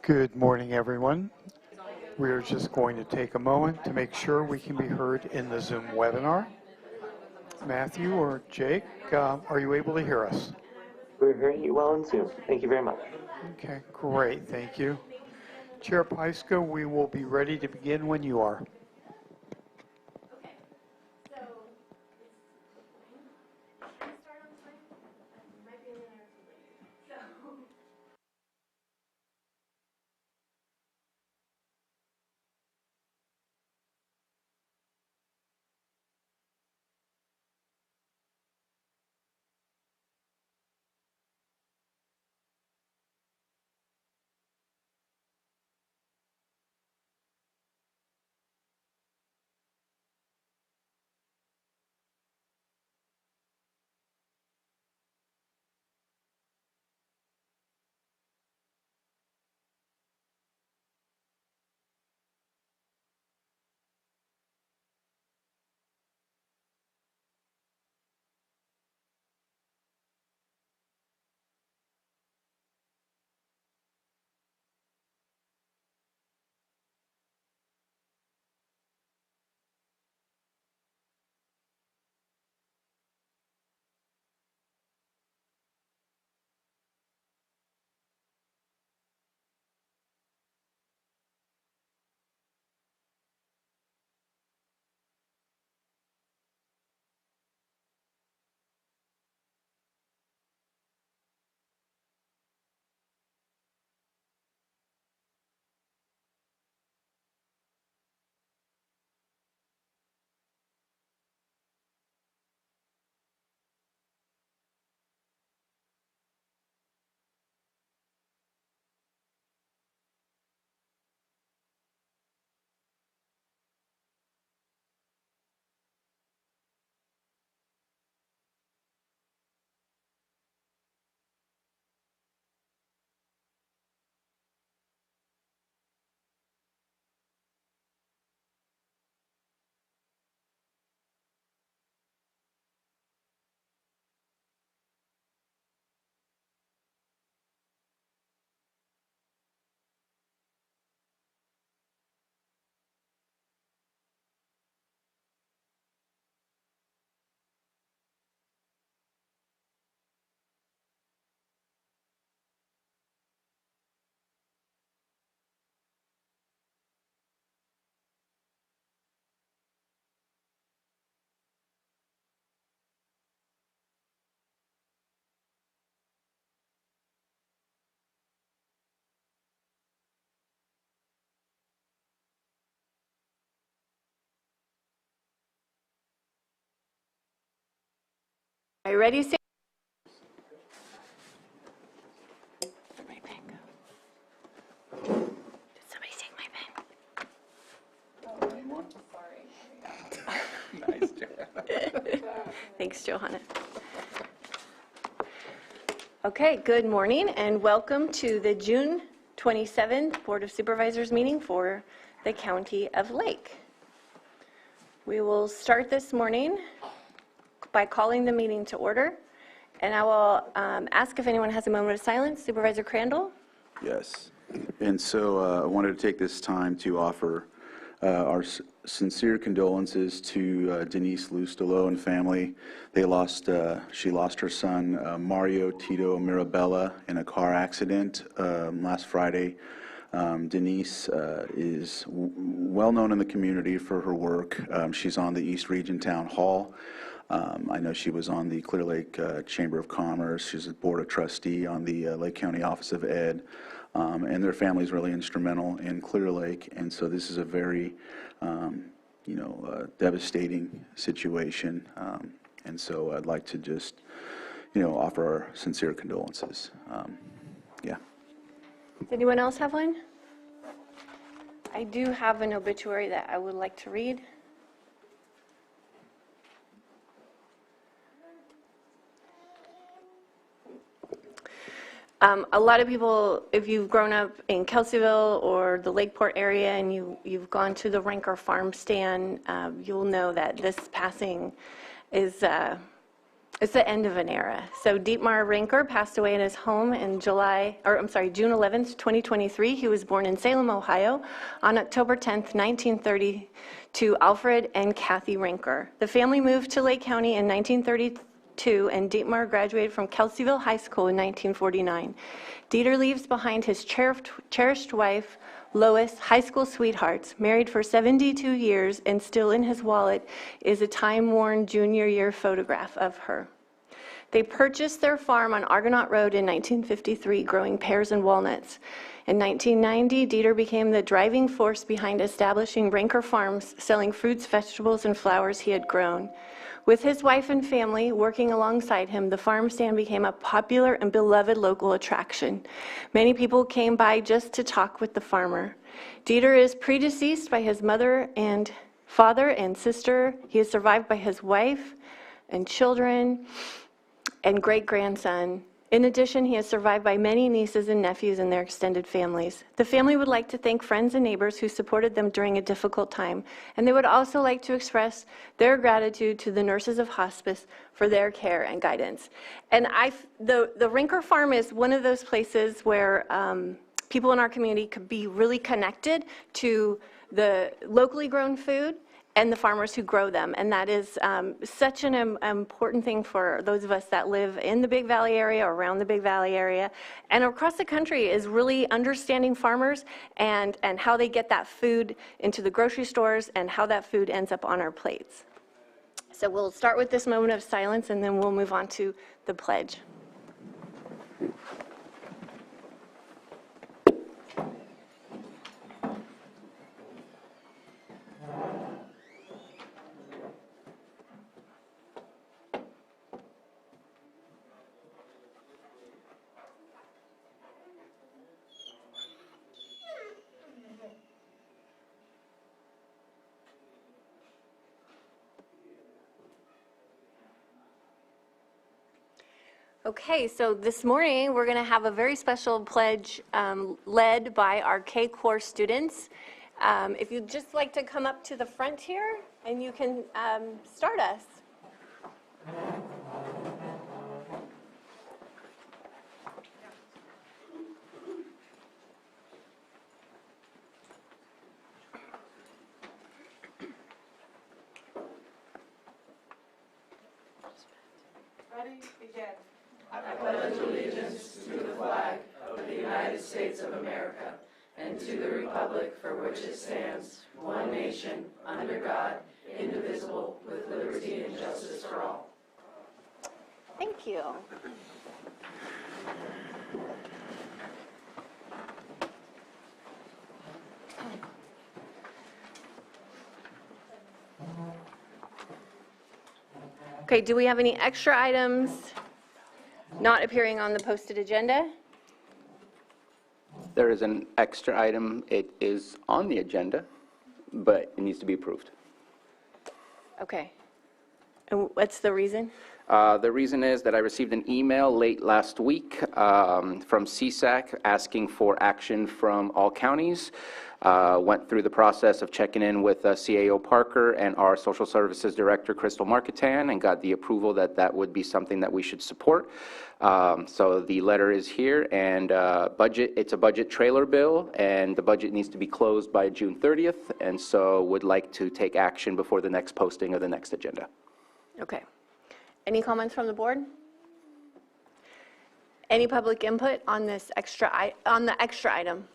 Good morning, everyone. We're just going to take a moment to make sure we can be heard in the Zoom webinar. Matthew or Jake, are you able to hear us? We're hearing you well in Zoom. Thank you very much. Okay, great. Thank you. Chair Pyska, we will be ready to begin when you are. Are you ready, Sam? Where'd my pen go? Did somebody take my pen? Nice, Joanna. Thanks, Johanna. Okay, good morning and welcome to the June 27th Board of Supervisors meeting for the County of Lake. We will start this morning by calling the meeting to order, and I will ask if anyone has a moment of silence. Supervisor Crandall? Yes. And so I wanted to take this time to offer our sincere condolences to Denise Lustolo and family. She lost her son, Mario Tito Mirabella, in a car accident last Friday. Denise is well known in the community for her work. She's on the East Region Town Hall. I know she was on the Clear Lake Chamber of Commerce. She's a board of trustee on the Lake County Office of Ed. And their family is really instrumental in Clear Lake. And so this is a very, devastating situation. And so I'd like to just, offer our sincere condolences. Yeah. Does anyone else have one? I do have an obituary that I would like to read. A lot of people, if you've grown up in Kelseyville or the Lakeport area and you've gone to the Ranker Farm stand, you'll know that this passing is It's the end of an era. So Dietmar Rinker passed away in his home in June 11th, 2023. He was born in Salem, Ohio on October 10th, 1930 to Alfred and Kathy Rinker. The family moved to Lake County in 1932 and Dietmar graduated from Kelseyville High School in 1949. Dieter leaves behind his cherished wife, Lois, high school sweethearts, married for 72 years, and still in his wallet is a time-worn junior year photograph of her. They purchased their farm on Argonaut Road in 1953, growing pears and walnuts. In 1990, Dieter became the driving force behind establishing Rinker Farms, selling fruits, vegetables, and flowers he had grown. With his wife and family working alongside him, the farm stand became a popular and beloved local attraction. Many people came by just to talk with the farmer. Dieter is predeceased by his mother and father and sister. He is survived by his wife and children and great-grandson. In addition, he is survived by many nieces and nephews and their extended families. The family would like to thank friends and neighbors who supported them during a difficult time, and they would also like to express their gratitude to the nurses of hospice for their care and guidance. And the Rinker Farm is one of those places where people in our community could be really connected to the locally grown food and the farmers who grow them. And that is such an important thing for those of us that live in the Big Valley area or around the Big Valley area and across the country, is really understanding farmers and how they get that food into the grocery stores and how that food ends up on our plates. So we'll start with this moment of silence and then we'll move on to the pledge. Okay, so this morning we're going to have a very special pledge led by our K-Core students. If you'd just like to come up to the front here and you can start us. Ready? Begin. I pledge allegiance to the flag of the United States of America and to the republic for which it stands, one nation, under God, indivisible, with liberty and justice for all. Thank you. Okay, do we have any extra items not appearing on the posted agenda? There is an extra item. It is on the agenda, but it needs to be approved. Okay. And what's the reason? The reason is that I received an email late last week from CSAC asking for action from all counties. Went through the process of checking in with CAO Parker and our Social Services Director, Crystal Marketan, and got the approval that that would be something that we should support. So the letter is here, and it's a budget trailer bill, and the budget needs to be closed by June 30th, and so would like to take action before the next posting of the next agenda. Okay. Any comments from the board? Any public input on this extra item?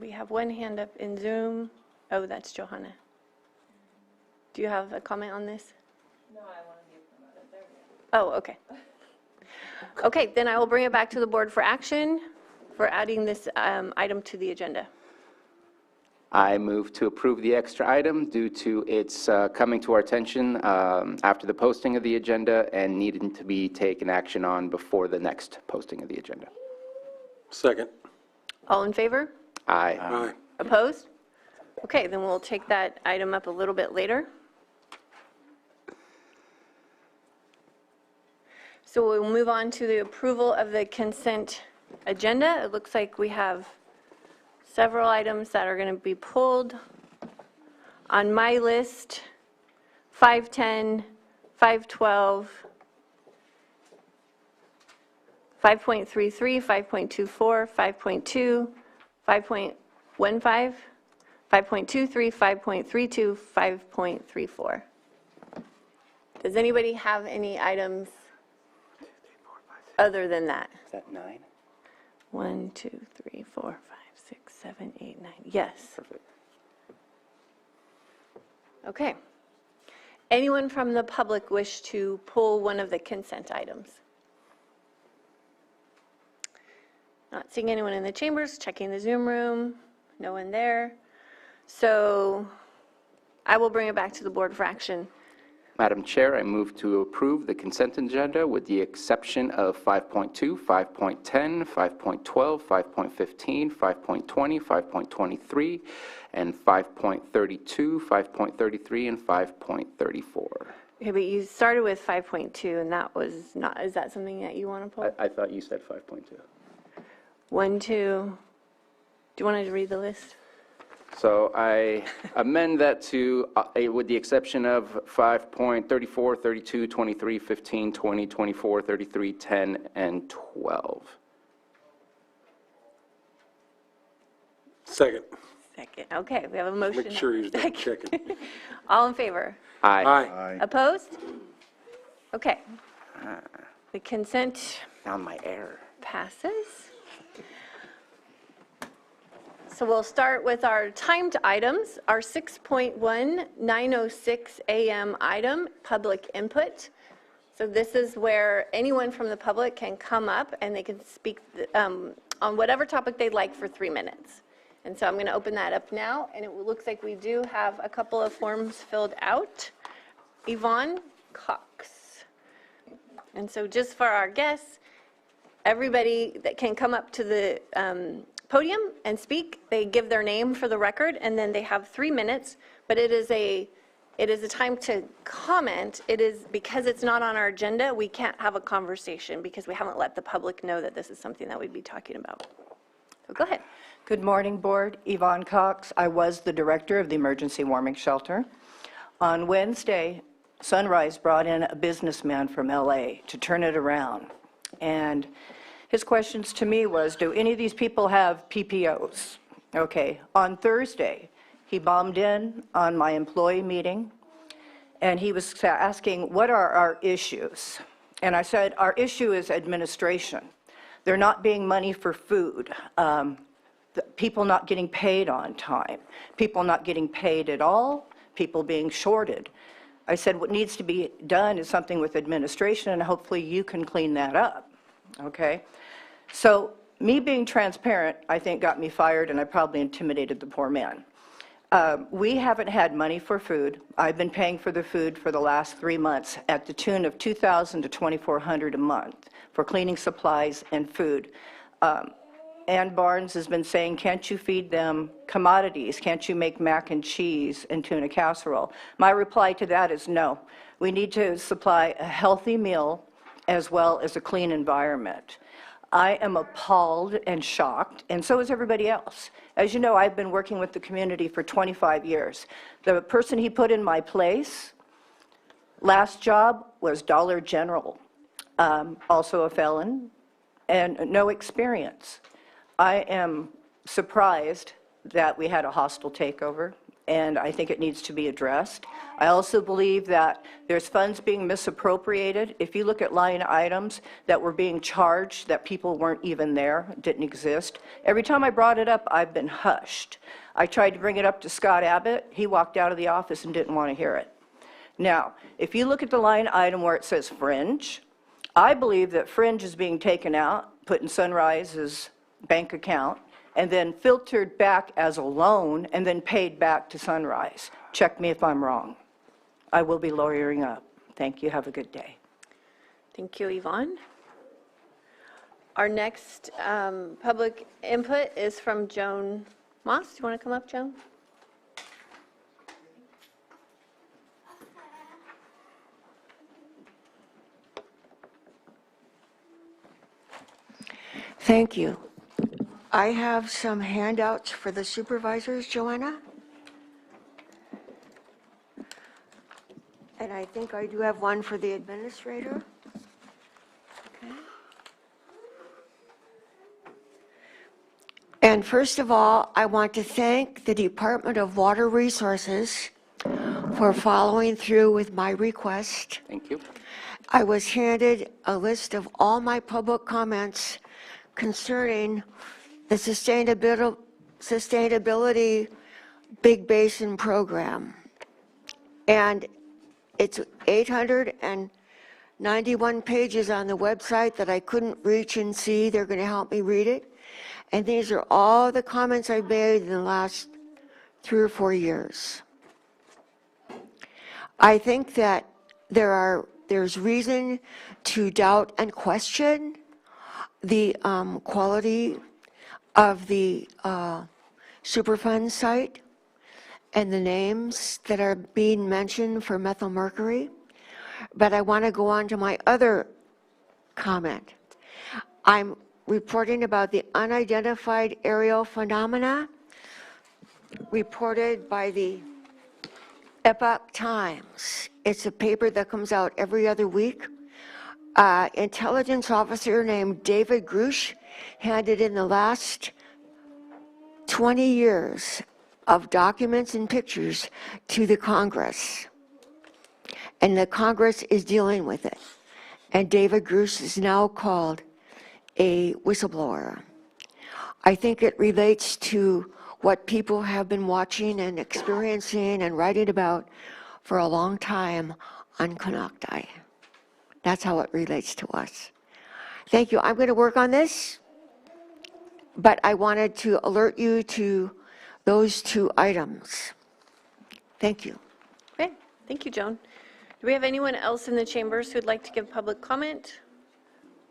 We have one hand up in Zoom. Oh, that's Johanna. Do you have a comment on this? No, I want to be promoted. There we go. Oh, okay. Okay, then I will bring it back to the board for action for adding this item to the agenda. I move to approve the extra item due to its coming to our attention after the posting of the agenda and needing to be taken action on before the next posting of the agenda. Second. All in favor? Aye. Aye. Opposed? Okay, then we'll take that item up a little bit later. So we'll move on to the approval of the consent agenda. It looks like we have several items that are going to be pulled. On my list, 510, 512, 5.33, 5.24, 5.2, 5.15, 5.23, 5.32, 5.34. Does anybody have any items other than that? Is that 9? 1, 2, 3, 4, 5, 6, 7, 8, 9. Yes. Perfect. Okay. Anyone from the public wish to pull one of the consent items? Not seeing anyone in the chambers, checking the Zoom room, no one there. So I will bring it back to the board for action. Madam Chair, I move to approve the consent agenda with the exception of 5.2, 5.10, 5.12, 5.15, 5.20, 5.23, and 5.32, 5.33, and 5.34. Okay, but you started with 5.2, and that was not, is that something that you want to pull? I thought you said 5.2. 1, 2, do you want to read the list? So I amend that to, with the exception of 5.34, 32, 23, 15, 20, 24, 33, 10, and 12. Second. Second, okay, we have a motion. Make sure he's not Second. checking. All in favor? Aye. Aye. Opposed? Okay. The consent Found my error. passes. So we'll start with our timed items. Our 6.1, 9:06 a.m. item, public input. So this is where anyone from the public can come up and they can speak on whatever topic they'd like for 3 minutes. And so I'm going to open that up now, and it looks like we do have a couple of forms filled out. Yvonne Cox. And so just for our guests, everybody that can come up to the podium and speak, they give their name for the record, and then they have 3 minutes, but it is a time to comment. It is, because it's not on our agenda, we can't have a conversation because we haven't let the public know that this is something that we'd be talking about. So go ahead. Good morning, Board. Yvonne Cox. I was the director of the Emergency Warming Shelter. On Wednesday, Sunrise brought in a businessman from LA to turn it around. And his questions to me was, do any of these people have PPOs? Okay. On Thursday, he bombed in on my employee meeting, and he was asking, what are our issues? And I said, our issue is administration. There not being money for food, people not getting paid on time, people not getting paid at all, people being shorted. I said, what needs to be done is something with administration, and hopefully you can clean that up, okay? So me being transparent, I think, got me fired, and I probably intimidated the poor man. We haven't had money for food. I've been paying for the food for the last 3 months at the tune of $2,000 to $2,400 a month for cleaning supplies and food. Ann Barnes has been saying, can't you feed them commodities? Can't you make mac and cheese and tuna casserole? My reply to that is no. We need to supply a healthy meal as well as a clean environment. I am appalled and shocked, and so is everybody else. As you know, I've been working with the community for 25 years. The person he put in my place, last job was Dollar General, also a felon, and no experience. I am surprised that we had a hostile takeover, and I think it needs to be addressed. I also believe that there's funds being misappropriated. If you look at line items that were being charged that people weren't even there, didn't exist. Every time I brought it up, I've been hushed. I tried to bring it up to Scott Abbott. He walked out of the office and didn't want to hear it. Now, if you look at the line item where it says Fringe, I believe that Fringe is being taken out, put in Sunrise's bank account, and then filtered back as a loan and then paid back to Sunrise. Check me if I'm wrong. I will be lawyering up. Thank you. Have a good day. Thank you, Yvonne. Our next public input is from Joan Moss. Do you want to come up, Joan? Thank you. I have some handouts for the supervisors, Joanna. And I think I do have one for the administrator. Okay. And first of all, I want to thank the Department of Water Resources for following through with my request. Thank you. I was handed a list of all my public comments concerning the sustainability Big Basin program. And it's 891 pages on the website that I couldn't reach and see. They're going to help me read it. And these are all the comments I've made in the last 3 or 4 years. I think that there's reason to doubt and question the quality of the Superfund site and the names that are being mentioned for methylmercury. But I want to go on to my other comment. I'm reporting about the unidentified aerial phenomena reported by the Epoch Times. It's a paper that comes out every other week. Intelligence officer named David Grush handed in the last 20 years of documents and pictures to the Congress. And the Congress is dealing with it. And David Grush is now called a whistleblower. I think it relates to what people have been watching and experiencing and writing about for a long time on Konocti. That's how it relates to us. Thank you. I'm going to work on this, but I wanted to alert you to those 2 items. Thank you. Okay, thank you, Joan. Do we have anyone else in the chambers who'd like to give public comment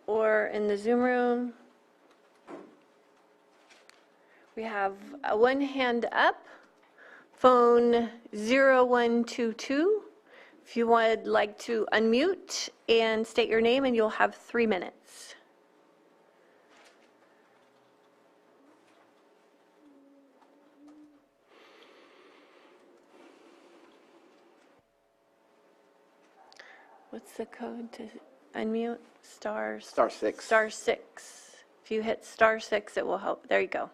or in the Zoom room? We have one hand up, phone 0122. If you would like to unmute and state your name, and you'll have 3 minutes. What's the code to unmute? Star 6. Star 6. If you hit star 6, it will help. There you go.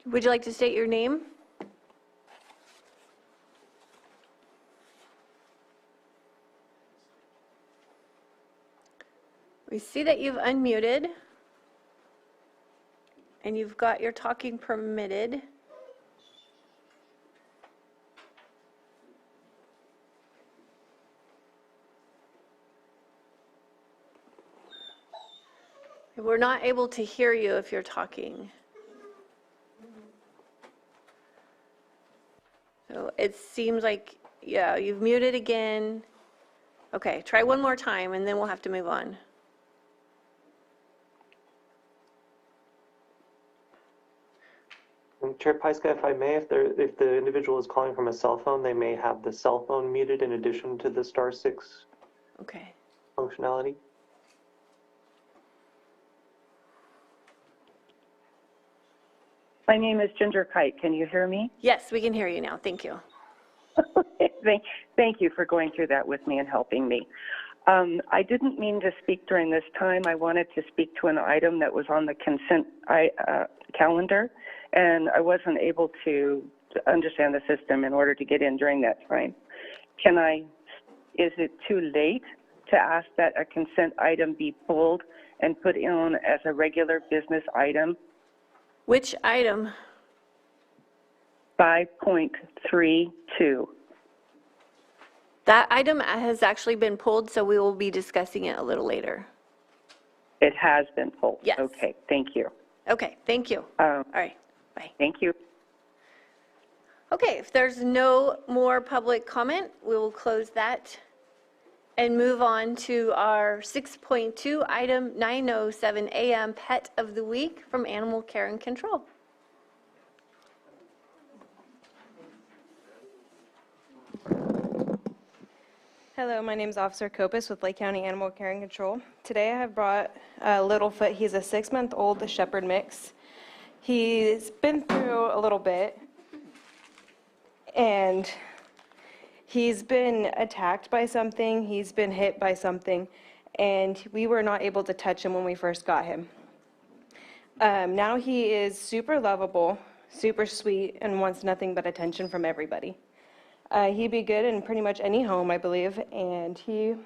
Would you like to state your name? We see that you've unmuted and you've got your talking permitted. We're not able to hear you if you're talking. So it seems like, yeah, you've muted again. Okay, try one more time and then we'll have to move on. Chair Pyska, if I may, if the individual is calling from a cell phone, they may have the cell phone muted in addition to the star 6 Okay. functionality. My name is Ginger Kite. Can you hear me? Yes, we can hear you now. Thank you. Thank you for going through that with me and helping me. I didn't mean to speak during this time. I wanted to speak to an item that was on the consent calendar, and I wasn't able to understand the system in order to get in during that time. Is it too late to ask that a consent item be pulled and put in as a regular business item? Which item? 5.32. That item has actually been pulled, so we will be discussing it a little later. It has been pulled? Yes. Okay, thank you. Okay, thank you. All right, bye. Thank you. Okay, if there's no more public comment, we will close that and move on to our 6.2 item 9:07 a.m. Pet of the Week from Animal Care and Control. Hello, my name is Officer Copus with Lake County Animal Care and Control. Today I have brought Littlefoot. He's a 6-month-old shepherd mix. He's been through a little bit, and he's been attacked by something, he's been hit by something, and we were not able to touch him when we first got him. Now he is super lovable, super sweet, and wants nothing but attention from everybody. He'd be good in pretty much any home, I believe, and he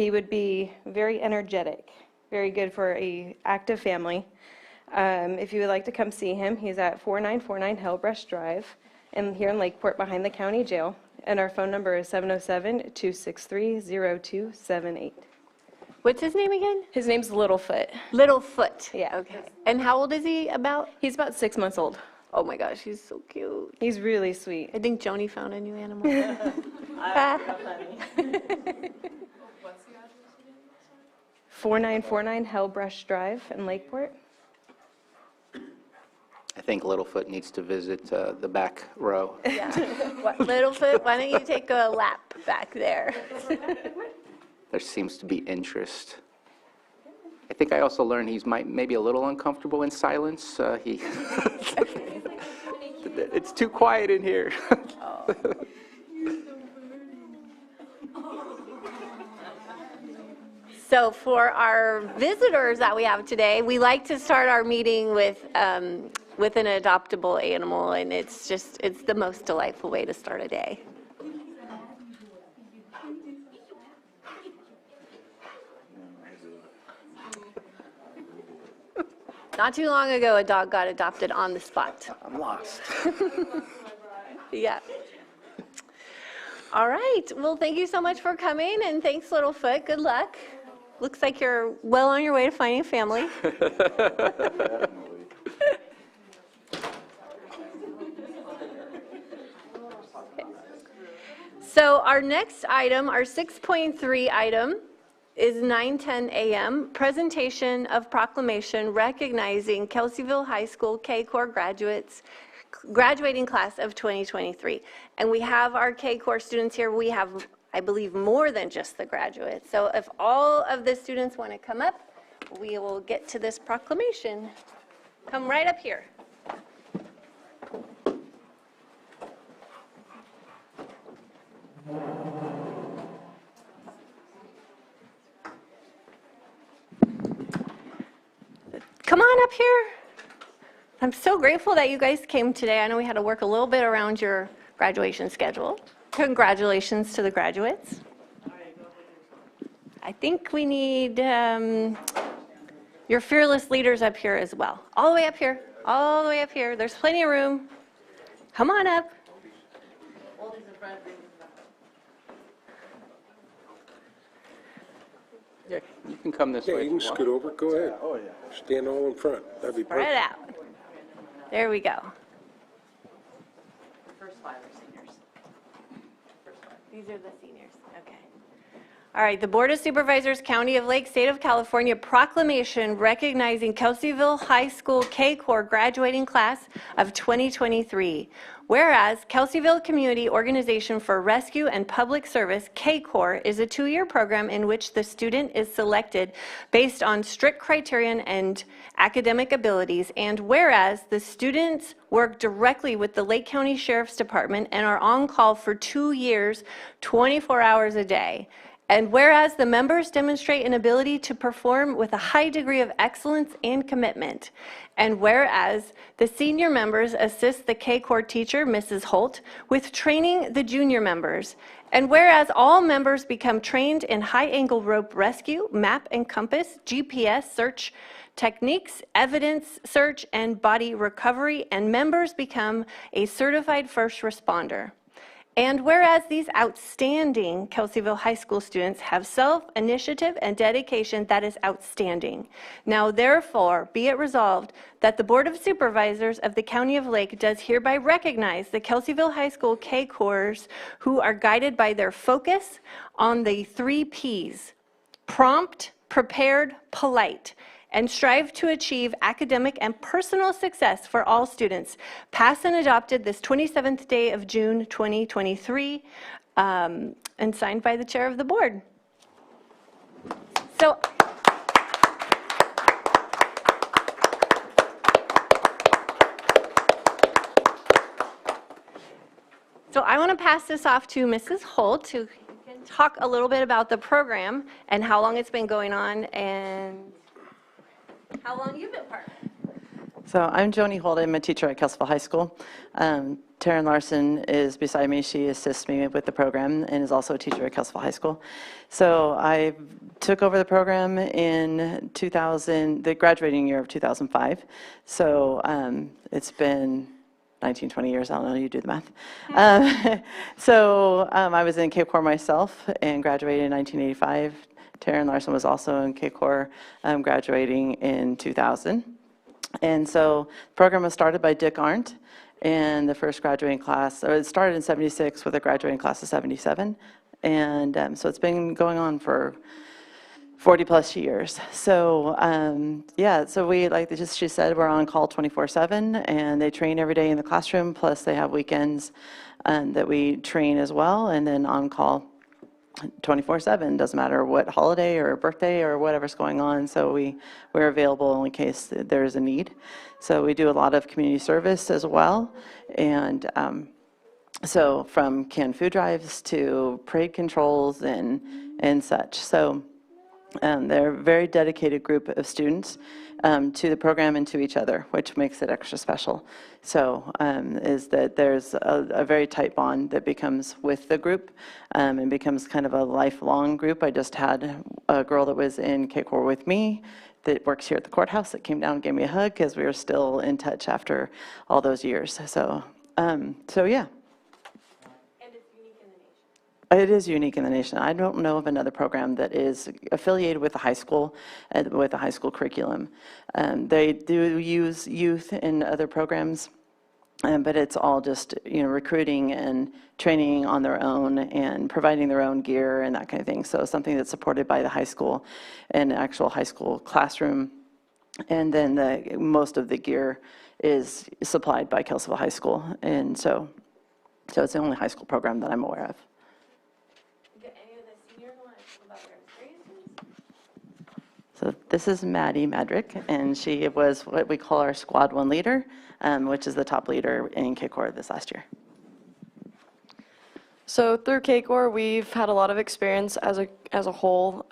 would be very energetic, very good for a active family. If you would like to come see him, he's at 4949 Hellbrush Drive, and here in Lakeport behind the county jail, and our phone number is 707-263-0278. What's his name again? His name's Littlefoot. Littlefoot. Yeah. Okay. And how old is he about? He's about 6 months old. Oh my gosh, he's so cute. He's really sweet. I think Joni found a new animal. 4949 Hellbrush Drive in Lakeport. I think Littlefoot needs to visit the back row. Yeah. Littlefoot, why don't you take a lap back there? There seems to be interest. I think I also learned he's maybe a little uncomfortable in silence. It's too quiet in here. So for our visitors that we have today, we like to start our meeting with an adoptable animal, and it's the most delightful way to start a day. Not too long ago, a dog got adopted on the spot. I'm lost. Yeah. All right. Well, thank you so much for coming, and thanks, Littlefoot. Good luck. Looks like you're well on your way to finding a family. So our next item, our 6.3 item, is 9:10 a.m., presentation of proclamation recognizing Kelseyville High School K-Corps graduates, graduating class of 2023. And we have our K-Corps students here. We have, I believe, more than just the graduates. So if all of the students want to come up, we will get to this proclamation. Come right up here. Come on up here. I'm so grateful that you guys came today. I know we had to work a little bit around your graduation schedule. Congratulations to the graduates. I think we need your fearless leaders up here as well. All the way up here. All the way up here. There's plenty of room. Come on up. Yeah, you can come this Yeah, way. you can scoot over, go ahead. Oh, yeah. Stand all in front, that'd be Spread perfect. it out. There we go. First 5 are seniors. These are the seniors. Okay. All right, the Board of Supervisors, County of Lake, State of California, proclamation recognizing Kelseyville High School K-Corps graduating class of 2023. Whereas Kelseyville Community Organization for Rescue and Public Service, K-Corps, is a 2-year program in which the student is selected based on strict criterion and academic abilities. And whereas the students work directly with the Lake County Sheriff's Department and are on call for 2 years, 24 hours a day. And whereas the members demonstrate an ability to perform with a high degree of excellence and commitment. And whereas the senior members assist the K-Corps teacher, Mrs. Holt, with training the junior members. And whereas all members become trained in high-angle rope rescue, map and compass, GPS search techniques, evidence search, and body recovery, and members become a certified first responder. And whereas these outstanding Kelseyville High School students have self-initiative and dedication that is outstanding. Now therefore, be it resolved that the Board of Supervisors of the County of Lake does hereby recognize the Kelseyville High School K-Corps who are guided by their focus on the 3 Ps: prompt, prepared, polite, and strive to achieve academic and personal success for all students, passed and adopted this 27th day of June 2023, and signed by the chair of the board. So I want to pass this off to Mrs. Holt, who can talk a little bit about the program and how long it's been going on and how long you've been part of it. So I'm Joni Holt. I'm a teacher at Kelsville High School. Taryn Larson is beside me. She assists me with the program and is also a teacher at Kelsville High School. So I took over the program in the graduating year of 2005. So it's been 19, 20 years. I don't know, you do the math. I was in Cape Corps myself and graduated in 1985. Taryn Larson was also in Cape Corps, graduating in 2000. And so the program was started by Dick Arndt, and the first graduating class, or it started in 76 with a graduating class of 77. And so it's been going on for 40 plus years. So so we, like she said, we're on call 24/7, and they train every day in the classroom, plus they have weekends that we train as well, and then on call 24/7, doesn't matter what holiday or birthday or whatever's going on. So we're available in case there's a need. So we do a lot of community service as well. And so from canned food drives to parade controls and such. So they're a very dedicated group of students to the program and to each other, which makes it extra special. So is that there's a very tight bond that becomes with the group and becomes kind of a lifelong group. I just had a girl that was in Cape Corps with me that works here at the courthouse that came down and gave me a hug because we were still in touch after all those years. So, yeah. It is unique in the nation. I don't know of another program that is affiliated with a high school, with a high school curriculum. They do use youth in other programs, but it's all just, recruiting and training on their own and providing their own gear and that kind of thing. So something that's supported by the high school and actual high school classroom. And then most of the gear is supplied by Kelsville High School. And so it's the only high school program that I'm aware of. So this is Maddie Madrick, and she was what we call our Squad 1 leader, which is the top leader in Cape Corps this last year. So through Cape Corps, we've had a lot of experience as a whole.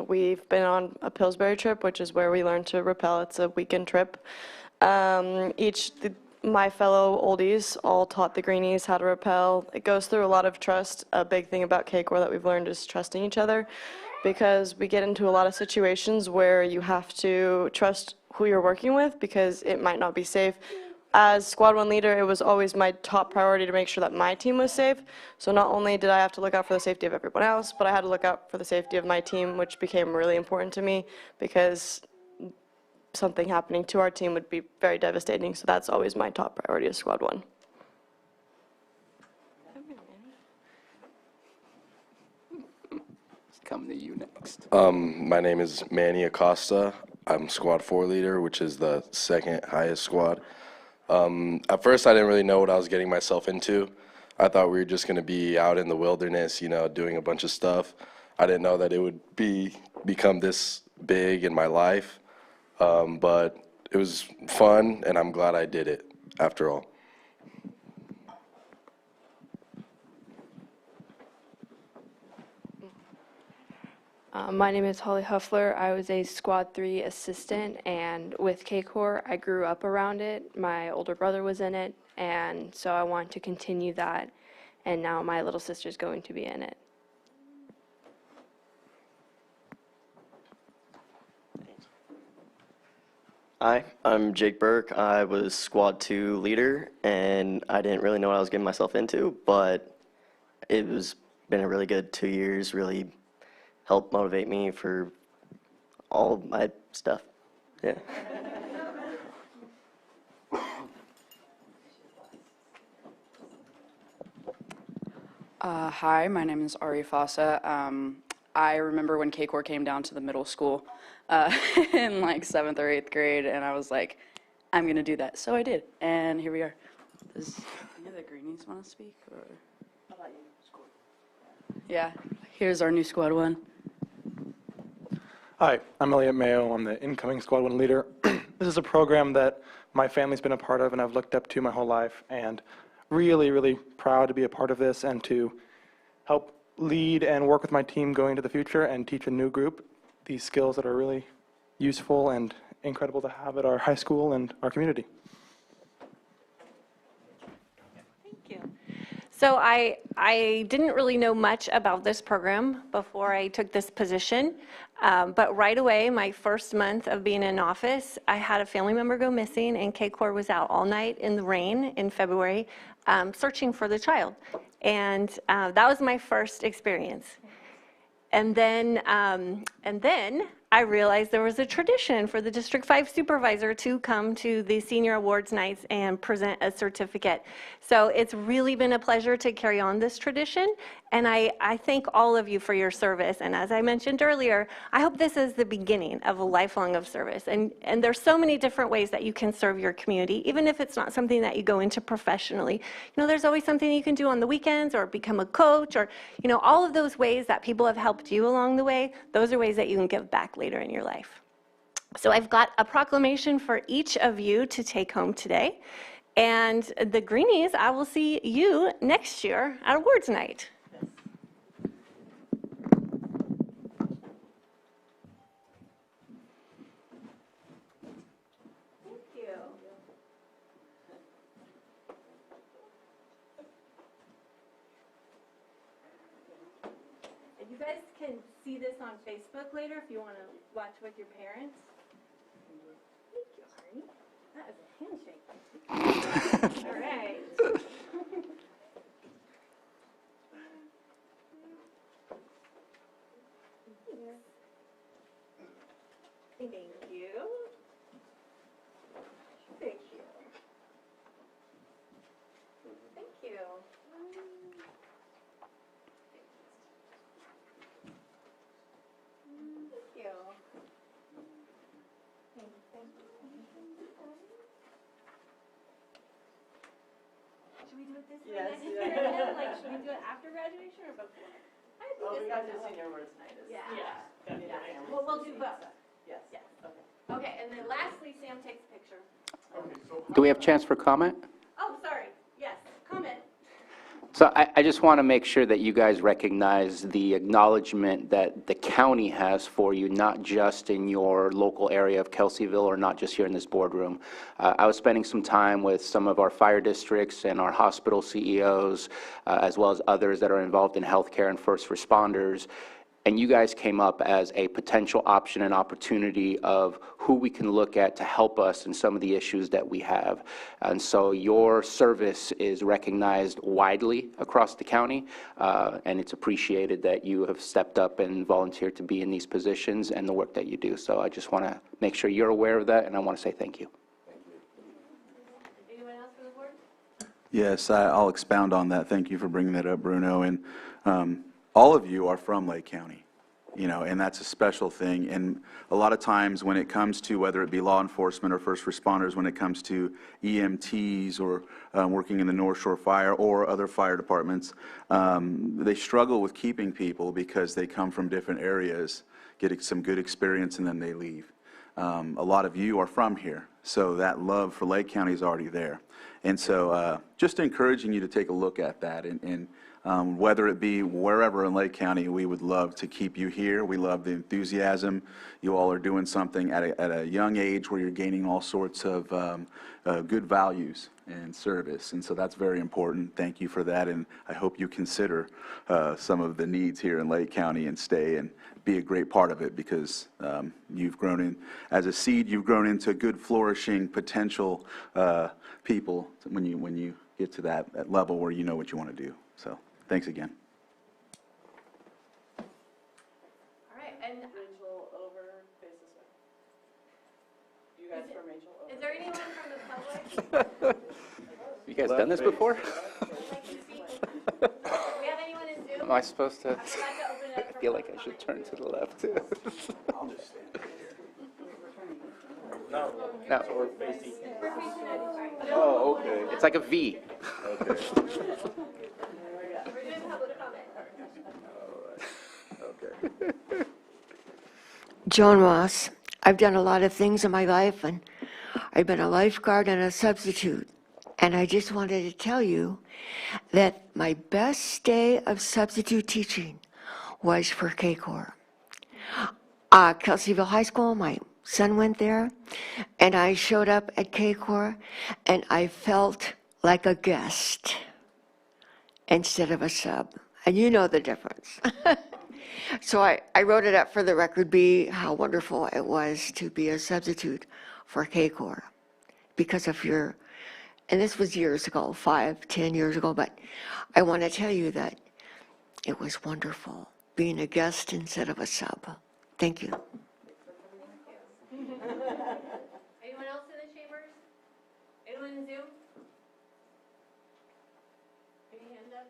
We've been on a Pillsbury trip, which is where we learned to rappel. It's a weekend trip. My fellow oldies all taught the greenies how to rappel. It goes through a lot of trust. A big thing about Cape Corps that we've learned is trusting each other, because we get into a lot of situations where you have to trust who you're working with because it might not be safe. As Squad 1 leader, it was always my top priority to make sure that my team was safe. So not only did I have to look out for the safety of everyone else, but I had to look out for the safety of my team, which became really important to me because something happening to our team would be very devastating. So that's always my top priority as Squad 1. Come to you next. My name is Manny Acosta. I'm Squad 4 leader, which is the second highest squad. At first, I didn't really know what I was getting myself into. I thought we were just going to be out in the wilderness, doing a bunch of stuff. I didn't know that it would become this big in my life, but it was fun, and I'm glad I did it after all. My name is Holly Huffler. I was a Squad 3 assistant, and with Cape Corps, I grew up around it. My older brother was in it, and so I want to continue that, and now my little sister's going to be in it. Hi, I'm Jake Burke. I was Squad 2 leader, and I didn't really know what I was getting myself into, but it was been a really good 2 years, really helped motivate me for all my stuff. Yeah. Hi, my name is Ari Fossa. I remember when Cape Corps came down to the middle school in like 7th or 8th grade, and I was like, I'm going to do that. So I did, and here we are. Does any of the greenies want to speak? Or? How about you? Yeah, here's our new Squad 1. Hi, I'm Elliot Mayo. I'm the incoming Squad 1 leader. This is a program that my family's been a part of and I've looked up to my whole life, and really, really proud to be a part of this and to help lead and work with my team going into the future and teach a new group these skills that are really useful and incredible to have at our high school and our community. So I didn't really know much about this program before I took this position, but right away, my first month of being in office, I had a family member go missing, and KCOR was out all night in the rain in February searching for the child. And that was my first experience. And then I realized there was a tradition for the District 5 supervisor to come to the senior awards nights and present a certificate. So it's really been a pleasure to carry on this tradition, and I thank all of you for your service. And as I mentioned earlier, I hope this is the beginning of a lifelong of service. And there's so many different ways that you can serve your community, even if it's not something that you go into professionally. You know, there's always something you can do on the weekends or become a coach, or, you know, all of those ways that people have helped you along the way, those are ways that you can give back later in your life. So I've got a proclamation for each of you to take home today. And the Greenies, I will see you next year at awards night. Thank you. And you guys can see this on Facebook later if you want to watch with your parents. Thank you, Arnie. That is a handshake. All right. Thank you. Thank you. Thank you. Thank you. Should we do it this way? Yes, Like, should we do it after graduation or before? I think Oh, it's we got to before. senior awards night. Yeah. Well, we'll do both. Yes. Okay, and then lastly, Sam takes a picture. Do we have a chance for comment? Oh, sorry. Yes, comment. So I just want to make sure that you guys recognize the acknowledgement that the county has for you, not just in your local area of Kelseyville or not just here in this boardroom. I was spending some time with some of our fire districts and our hospital CEOs, as well as others that are involved in healthcare and first responders. And you guys came up as a potential option and opportunity of who we can look at to help us in some of the issues that we have. And so your service is recognized widely across the county, and it's appreciated that you have stepped up and volunteered to be in these positions and the work that you do. So I just want to make sure you're aware of that, and I want to say thank you. Anyone else from the board? Yes, I'll expound on that. Thank you for bringing that up, Bruno. And all of you are from Lake County, you know, and that's a special thing. And a lot of times when it comes to whether it be law enforcement or first responders, when it comes to EMTs or working in the North Shore Fire or other fire departments, they struggle with keeping people because they come from different areas, get some good experience, and then they leave. A lot of you are from here, so that love for Lake County is already there. And so just encouraging you to take a look at that, and whether it be wherever in Lake County, we would love to keep you here. We love the enthusiasm. You all are doing something at a young age where you're gaining all sorts of good values and service, and so that's very important. Thank you for that, and I hope you consider some of the needs here in Lake County and stay and be a great part of it, because you've grown in, as a seed, you've grown into good, flourishing, potential people when you get to that level where you know what you want to do. So thanks again. All right, and Rachel over, face this way. You guys from Rachel over. is there anyone from the public? You guys done this before? Would like to speak? Do we have anyone in Zoom? Am I supposed to? I forgot to open it up I for feel like public I should comment. turn to the left too. I'll just stand here. No. No. We're facing. Oh, okay. It's like a V. Okay. We're doing public comment. Joan Ross. I've done a lot of things in my life, and I've been a lifeguard and a substitute. And I just wanted to tell you that my best day of substitute teaching was for K-Corps. Kelseyville High School, my son went there, and I showed up at K-Corps, and I felt like a guest instead of a sub. And you know the difference. So I wrote it up for the record B, how wonderful it was to be a substitute for K-Corps. Because of your, and this was years ago, 5, 10 years ago, but I want to tell you that it was wonderful being a guest instead of a sub. Thank you. Anyone else in the chambers? Anyone in Zoom? Any hands up?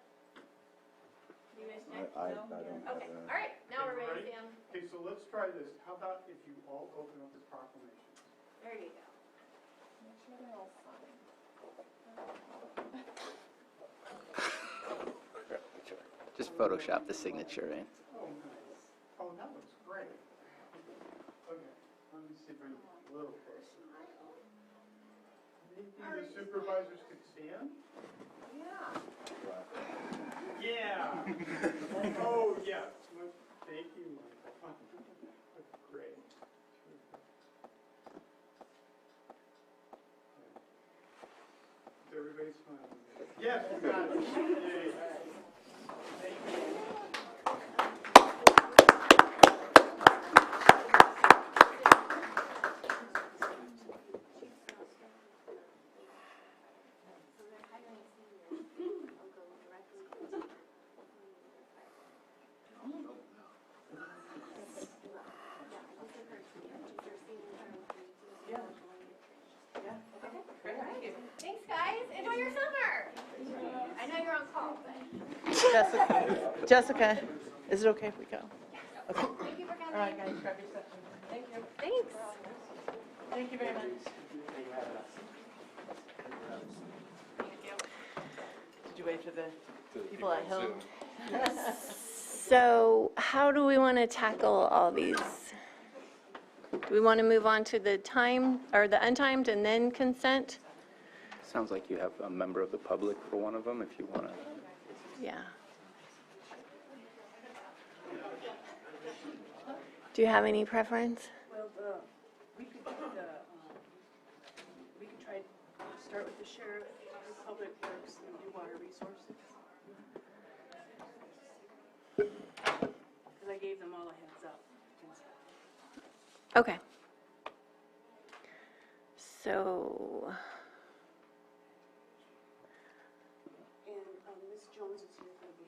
You missed it? I No? don't Okay, all right, now we're ready, Sam. Okay, so let's try this. How about if you all open up the proclamations? There you go. Just Photoshop the signature in. Oh, nice. Oh, that looks great. Okay, let me see if I can get a little closer. Maybe the supervisors could stand? Yeah. Yeah. Oh, yeah. Thank you, Michael. That's great. Is everybody smiling? Yes, you got it. Yay. Thank you. Thanks, guys. Enjoy your summer. I know you're on call, but. Jessica, is it okay if we go? Okay. Thank you for coming. All right, guys, grab your stuff. Thank you. Thanks. Thank you very much. Did you wait for the people at home? So how do we want to tackle all these? Do we want to move on to the time, or the untimed and then consent? Sounds like you have a member of the public for one of them, if you want to. Yeah. Do you have any preference? Well, we could try to start with the sheriff, public works, and do water resources. Because I gave them all a heads up. Okay. So, And Ms. Jones is here for the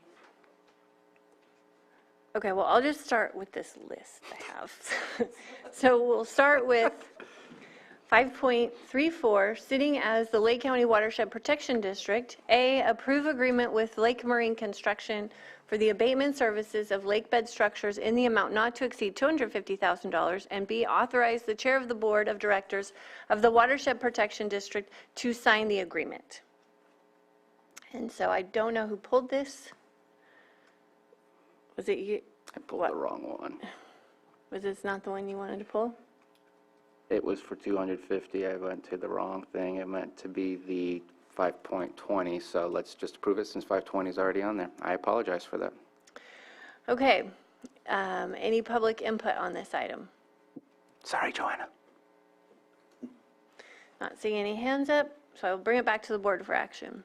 okay, well, I'll just start with this list I have. So we'll start with 5.34, sitting as the Lake County Watershed Protection District. A, approve agreement with Lake Marine Construction for the abatement services of lake bed structures in the amount not to exceed $250,000. And B, authorize the chair of the board of directors of the Watershed Protection District to sign the agreement. And so I don't know who pulled this. Was it you? I pulled the wrong one. Was this not the one you wanted to pull? It was for 250. I went to the wrong thing. It meant to be the 5.20, so let's just approve it since 520 is already on there. I apologize for that. Okay. Any public input on this item? Sorry, Joanna. Not seeing any hands up, so I'll bring it back to the board for action.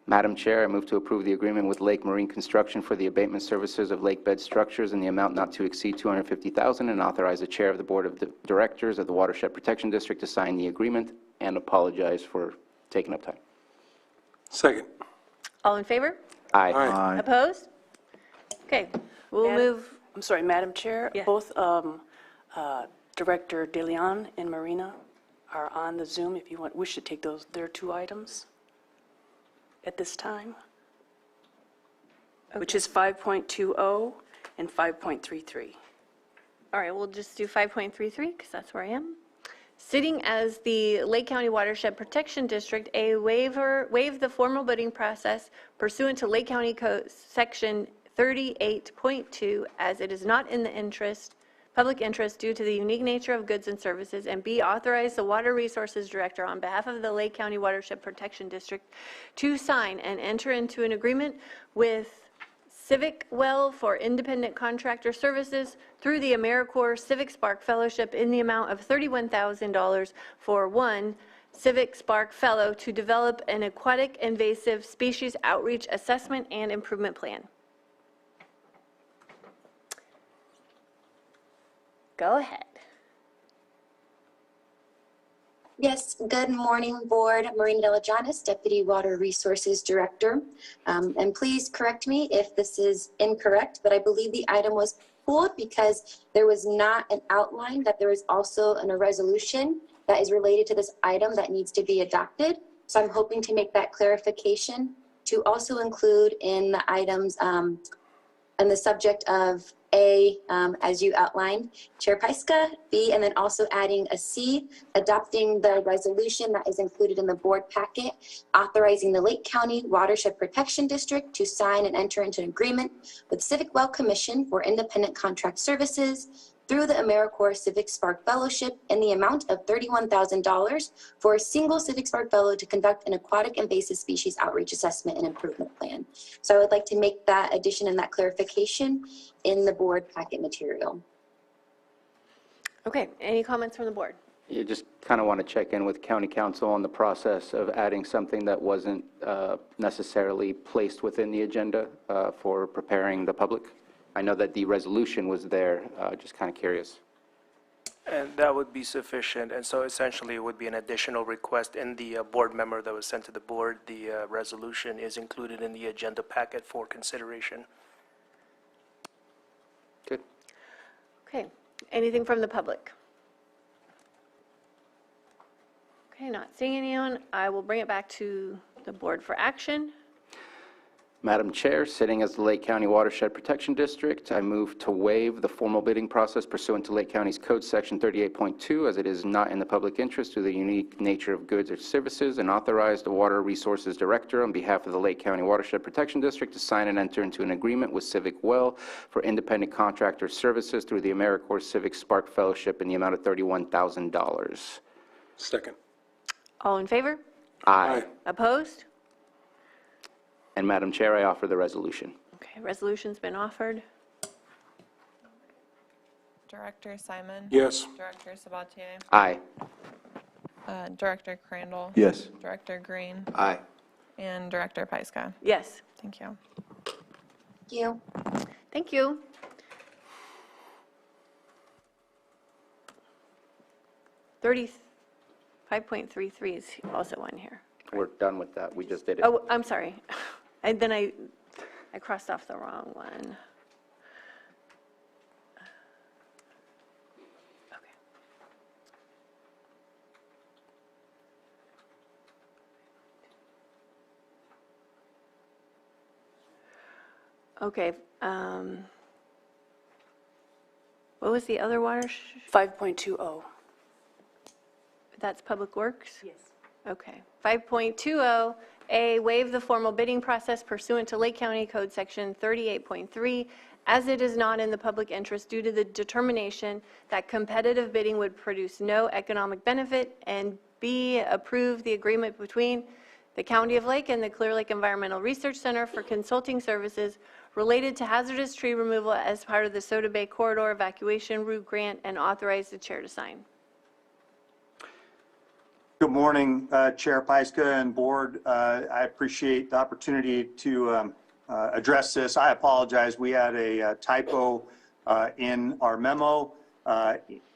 Madam Chair, I move to approve the agreement with Lake Marine Construction for the abatement services of lake bed structures in the amount not to exceed $250,000 and authorize the chair of the board of directors of the Watershed Protection District to sign the agreement and apologize for taking up time. Second. All in favor? Aye. Aye. Opposed? Okay, we'll move. I'm sorry, Madam Chair. Yeah. Both Director DeLeon and Marina are on the Zoom if you wish to take their two items at this time, which is 5.20 and 5.33. All right, we'll just do 5.33 because that's where I am. Sitting as the Lake County Watershed Protection District, waive the formal bidding process pursuant to Lake County Code Section 38.2, as it is not in the public interest due to the unique nature of goods and services, and B, authorize the Water Resources Director on behalf of the Lake County Watershed Protection District to sign and enter into an agreement with Civic Well for independent contractor services through the AmeriCorps Civic Spark Fellowship in the amount of $31,000 for one Civic Spark Fellow to develop an aquatic invasive species outreach assessment and improvement plan. Go ahead. Yes, good morning, Board. Marina Delajanis, Deputy Water Resources Director. And please correct me if this is incorrect, but I believe the item was pulled because there was not an outline that there is also a resolution that is related to this item that needs to be adopted. So I'm hoping to make that clarification to also include in the items and the subject of A, as you outlined, Chair Pyska, B, and then also adding a C, adopting the resolution that is included in the board packet, authorizing the Lake County Watershed Protection District to sign and enter into an agreement with Civic Well Commission for independent contract services through the AmeriCorps Civic Spark Fellowship in the amount of $31,000 for a single Civic Spark Fellow to conduct an aquatic invasive species outreach assessment and improvement plan. So I would like to make that addition and that clarification in the board packet material. Okay, any comments from the board? You just kind of want to check in with County Council on the process of adding something that wasn't necessarily placed within the agenda for preparing the public. I know that the resolution was there, just kind of curious. And that would be sufficient, and so essentially it would be an additional request in the board memo that was sent to the board. The resolution is included in the agenda packet for consideration. Good. Okay, anything from the public? Okay, not seeing anyone. I will bring it back to the board for action. Madam Chair, sitting as the Lake County Watershed Protection District, I move to waive the formal bidding process pursuant to Lake County's Code Section 38.2, as it is not in the public interest due to the unique nature of goods or services, and authorize the Water Resources Director on behalf of the Lake County Watershed Protection District to sign and enter into an agreement with Civic Well for independent contractor services through the AmeriCorps Civic Spark Fellowship in the amount of $31,000. Second. All in favor? Aye. Opposed? And Madam Chair, I offer the resolution. Okay, resolution's been offered. Director Simon? Yes. Director Sabatier? Aye. Director Crandall? Yes. Director Green? Aye. And Director Pyska? Yes. Thank you. Thank you. Thank you. $35.33 is also on here. We're done with that. We just did it. Oh, I'm sorry. And then I crossed off the wrong one. Okay. What was the other water? 5.20. That's Public Works? Yes. Okay. 5.20, A, waive the formal bidding process pursuant to Lake County Code Section 38.3, as it is not in the public interest due to the determination that competitive bidding would produce no economic benefit, and B, approve the agreement between the County of Lake and the Clear Lake Environmental Research Center for consulting services related to hazardous tree removal as part of the Soda Bay Corridor Evacuation Route Grant, and authorize the chair to sign. Good morning, Chair Pyska and Board. I appreciate the opportunity to address this. I apologize. We had a typo in our memo.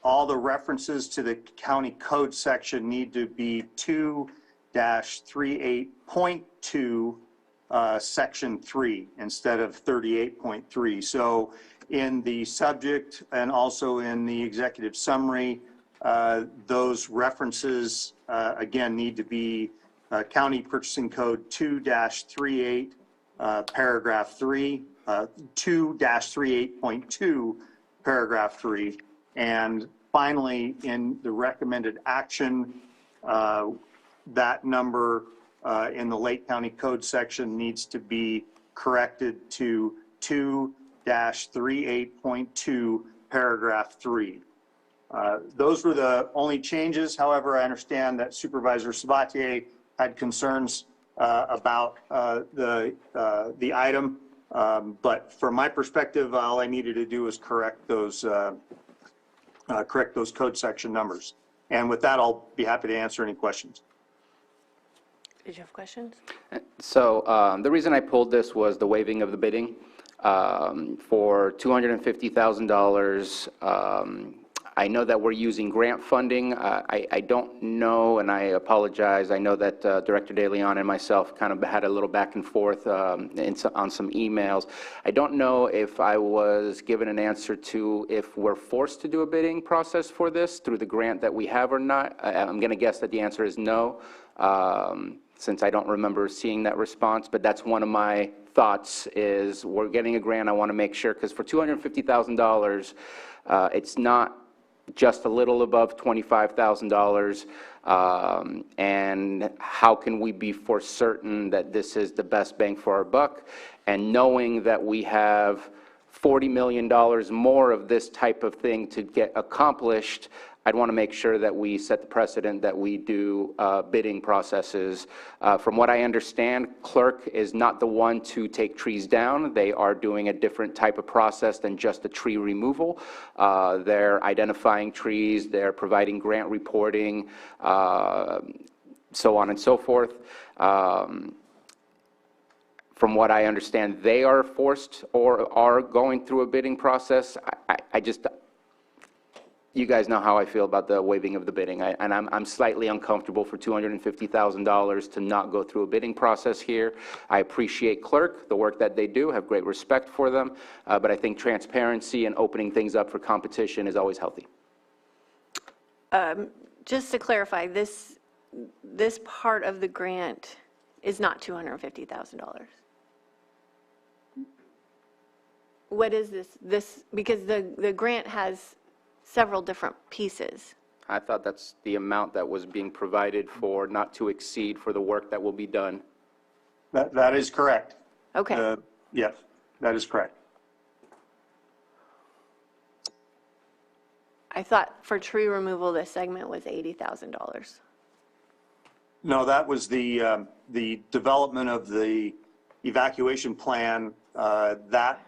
All the references to the county code section need to be 2-38.2 section 3 instead of 38.3. So in the subject and also in the executive summary, those references again need to be County Purchasing Code 2-38 paragraph 3, 2-38.2 paragraph 3, and finally in the recommended action, that number in the Lake County Code section needs to be corrected to 2-38.2, paragraph 3. Those were the only changes. However, I understand that Supervisor Sabatier had concerns about the item. But from my perspective, all I needed to do was correct those code section numbers. And with that, I'll be happy to answer any questions. Did you have questions? So the reason I pulled this was the waiving of the bidding for $250,000. I know that we're using grant funding. I don't know, and I apologize. I know that Director De Leon and myself kind of had a little back and forth on some emails. I don't know if I was given an answer to if we're forced to do a bidding process for this through the grant that we have or not. I'm going to guess that the answer is no, since I don't remember seeing that response. But that's one of my thoughts is we're getting a grant. I want to make sure, because for $250,000, it's not just a little above $25,000, and how can we be for certain that this is the best bang for our buck? And knowing that we have $40 million more of this type of thing to get accomplished, I'd want to make sure that we set the precedent that we do bidding processes. From what I understand, clerk is not the one to take trees down. They are doing a different type of process than just the tree removal. They're identifying trees, they're providing grant reporting, so on and so forth. From what I understand, they are forced or are going through a bidding process. You guys know how I feel about the waiving of the bidding, and I'm slightly uncomfortable for $250,000 to not go through a bidding process here. I appreciate clerk, the work that they do, have great respect for them, but I think transparency and opening things up for competition is always healthy. Just to clarify, this part of the grant is not $250,000. What is this? Because the grant has several different pieces. I thought that's the amount that was being provided for not to exceed for the work that will be done. That is correct. Okay. Yes, that is correct. I thought for tree removal, this segment was $80,000. No, that was the development of the evacuation plan. That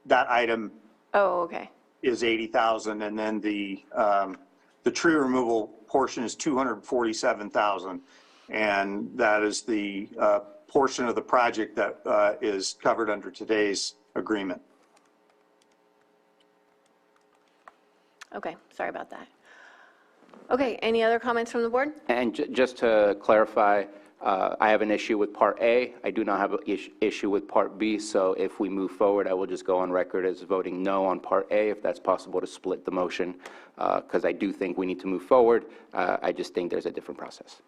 item. Oh, okay. Is 80,000, and then the tree removal portion is 247,000, and that is the portion of the project that is covered under today's agreement. Okay, sorry about that. Okay, any other comments from the board? And just to clarify, I have an issue with Part A. I do not have an issue with Part B, so if we move forward, I will just go on record as voting no on Part A, if that's possible to split the motion, because I do think we need to move forward. I just think there's a different process.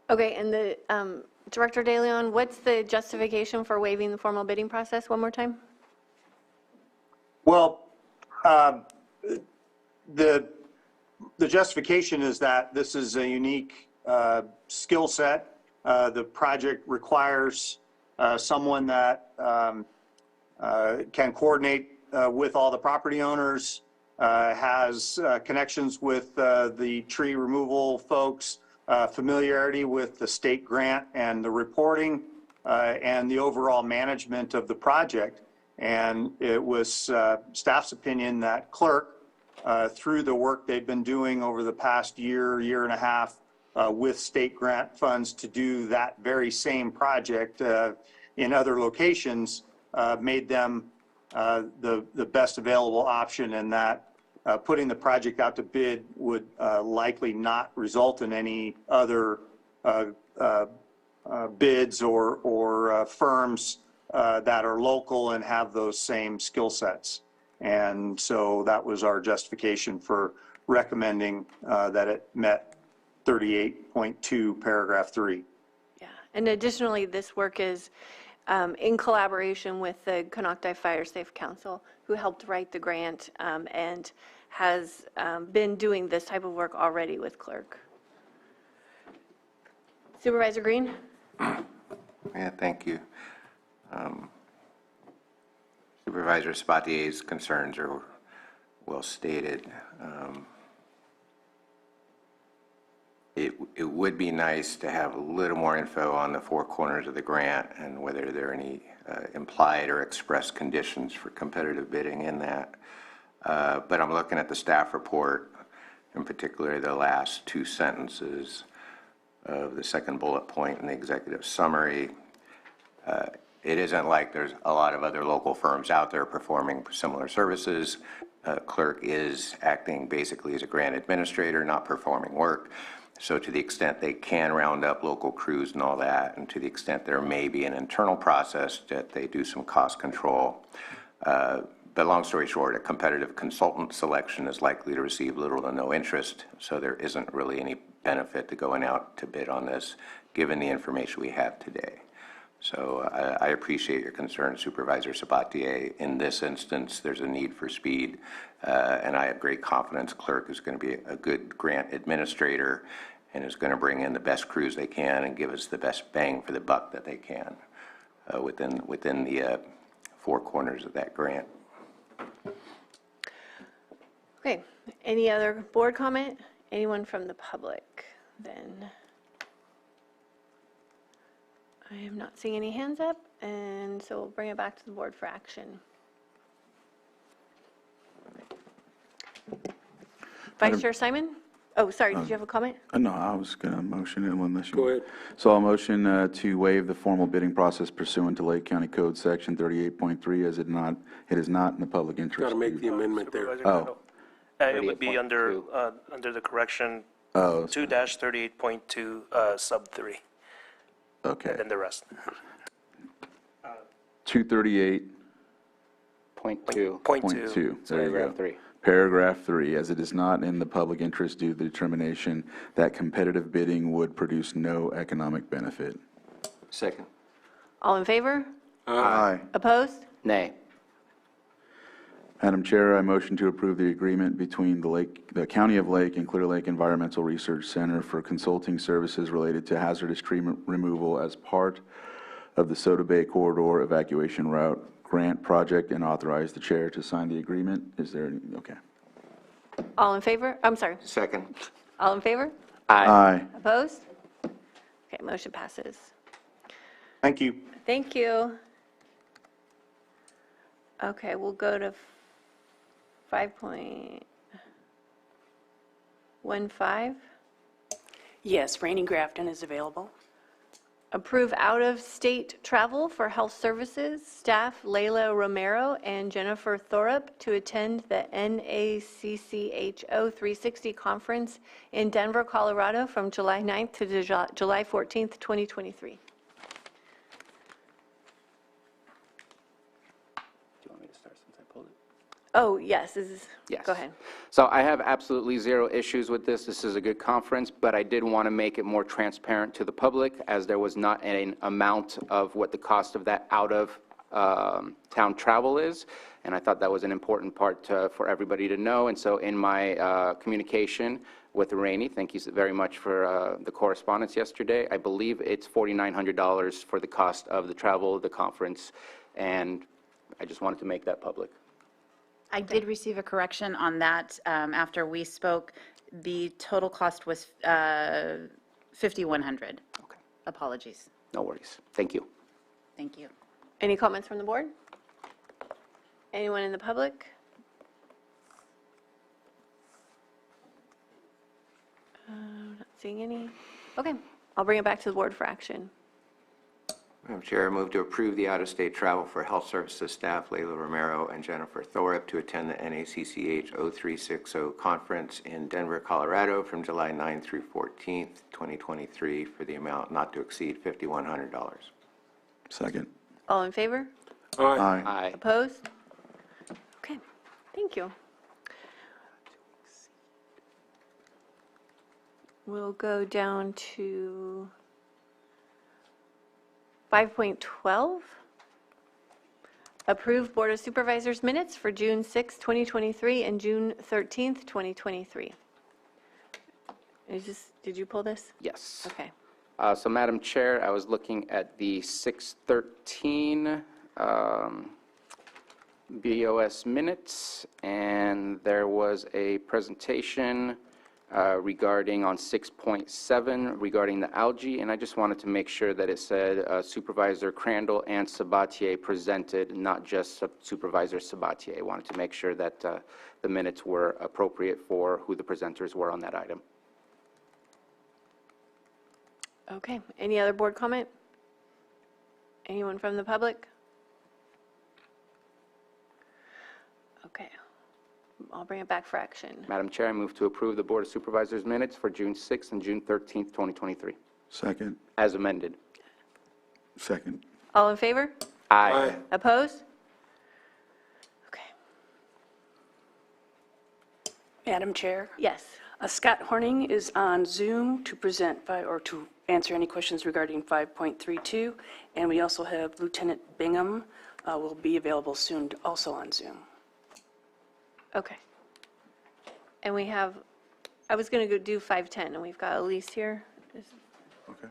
Okay, and the Director De Leon, what's the justification for waiving the formal bidding process? One more time. Well, the justification is that this is a unique skill set. The project requires someone that can coordinate with all the property owners, has connections with the tree removal folks, familiarity with the state grant and the reporting, and the overall management of the project. And it was staff's opinion that clerk, through the work they've been doing over the past year and a half with state grant funds to do that very same project in other locations, made them the best available option, and that putting the project out to bid would likely not result in any other bids or firms that are local and have those same skill sets. And so that was our justification for recommending that it met 38.2, paragraph 3. Yeah, and additionally, this work is in collaboration with the Konocti Fire Safe Council, who helped write the grant and has been doing this type of work already with clerk. Supervisor Green? Yeah, thank you. Supervisor Sabatier's concerns are well stated. It would be nice to have a little more info on the four corners of the grant and whether there are any implied or expressed conditions for competitive bidding in that. But I'm looking at the staff report, in particular the last two sentences of the second bullet point in the executive summary. It isn't like there's a lot of other local firms out there performing similar services. Clerk is acting basically as a grant administrator, not performing work. So to the extent they can round up local crews and all that, and to the extent there may be an internal process that they do some cost control. But long story short, a competitive consultant selection is likely to receive little to no interest, so there isn't really any benefit to going out to bid on this, given the information we have today. So I appreciate your concern, Supervisor Sabatier. In this instance, there's a need for speed, and I have great confidence Clerk is going to be a good grant administrator and is going to bring in the best crews they can and give us the best bang for the buck that they can within the four corners of that grant. Okay, any other board comment? Anyone from the public then? I am not seeing any hands up, and so we'll bring it back to the board for action. Vice Chair Simon? Oh, sorry, did you have a comment? No, I was going to motion it unless you... Go ahead. So I'll motion to waive the formal bidding process pursuant to Lake County Code Section 38.3 as it is not in the public interest. Got to make the amendment there. Oh. It would be under the correction 2-38.2 sub 3. Okay. And then the rest. 238.2. Point two. There you go. 3. Paragraph 3, as it is not in the public interest due to the determination that competitive bidding would produce no economic benefit. Second. All in favor? Aye. Opposed? Nay. Madam Chair, I motion to approve the agreement between the County of Lake and Clear Lake Environmental Research Center for consulting services related to hazardous tree removal as part of the Soda Bay Corridor Evacuation Route Grant Project and authorize the chair to sign the agreement. Is there any? Okay. All in favor? I'm sorry. Second. All in favor? Aye. Opposed? Okay, motion passes. Thank you. Thank you. Okay, we'll go to 5.15. Yes, Rainey Grafton is available. Approve out-of-state travel for health services staff Layla Romero and Jennifer Thorup to attend the NACCHO 360 conference in Denver, Colorado from July 9th to July 14th, 2023. Oh, yes, Yes. Go ahead. So I have absolutely zero issues with this. This is a good conference, but I did want to make it more transparent to the public, as there was not an amount of what the cost of that out-of-town travel is, and I thought that was an important part for everybody to know. And so in my communication with Rainey, thank you very much for the correspondence yesterday, I believe it's $4,900 for the cost of the travel of the conference, and I just wanted to make that public. I did receive a correction on that after we spoke. The total cost was $5,100. Okay. Apologies. No worries. Thank you. Thank you. Any comments from the board? Anyone in the public? Not seeing any. Okay, I'll bring it back to the board for action. Madam Chair, I move to approve the out-of-state travel for health services staff Layla Romero and Jennifer Thorup to attend the NACCH 0360 conference in Denver, Colorado from July 9th through 14th, 2023 for the amount not to exceed $5,100. Second. All in favor? Aye. Aye. Opposed? Okay, thank you. We'll go down to 5.12. Approve Board of Supervisors minutes for June 6, 2023 and June 13th, 2023. Did you pull this? Yes. Okay. So Madam Chair, I was looking at the 613 BOS minutes, and there was a presentation regarding on 6.7 regarding the algae, and I just wanted to make sure that it said Supervisor Crandall and Sabatier presented, not just Supervisor Sabatier. I wanted to make sure that the minutes were appropriate for who the presenters were on that item. Okay, any other board comment? Anyone from the public? Okay, I'll bring it back for action. Madam Chair, I move to approve the Board of Supervisors minutes for June 6th and June 13th, 2023, Second. as amended. Second. All in favor? Aye. Opposed? Madam Chair, Yes. Scott Horning is on Zoom to present or to answer any questions regarding 5.32, and we also have Lieutenant Bingham will be available soon, also on Zoom. Okay. And we have, I was going to go do 510, and we've got Elise here. Okay.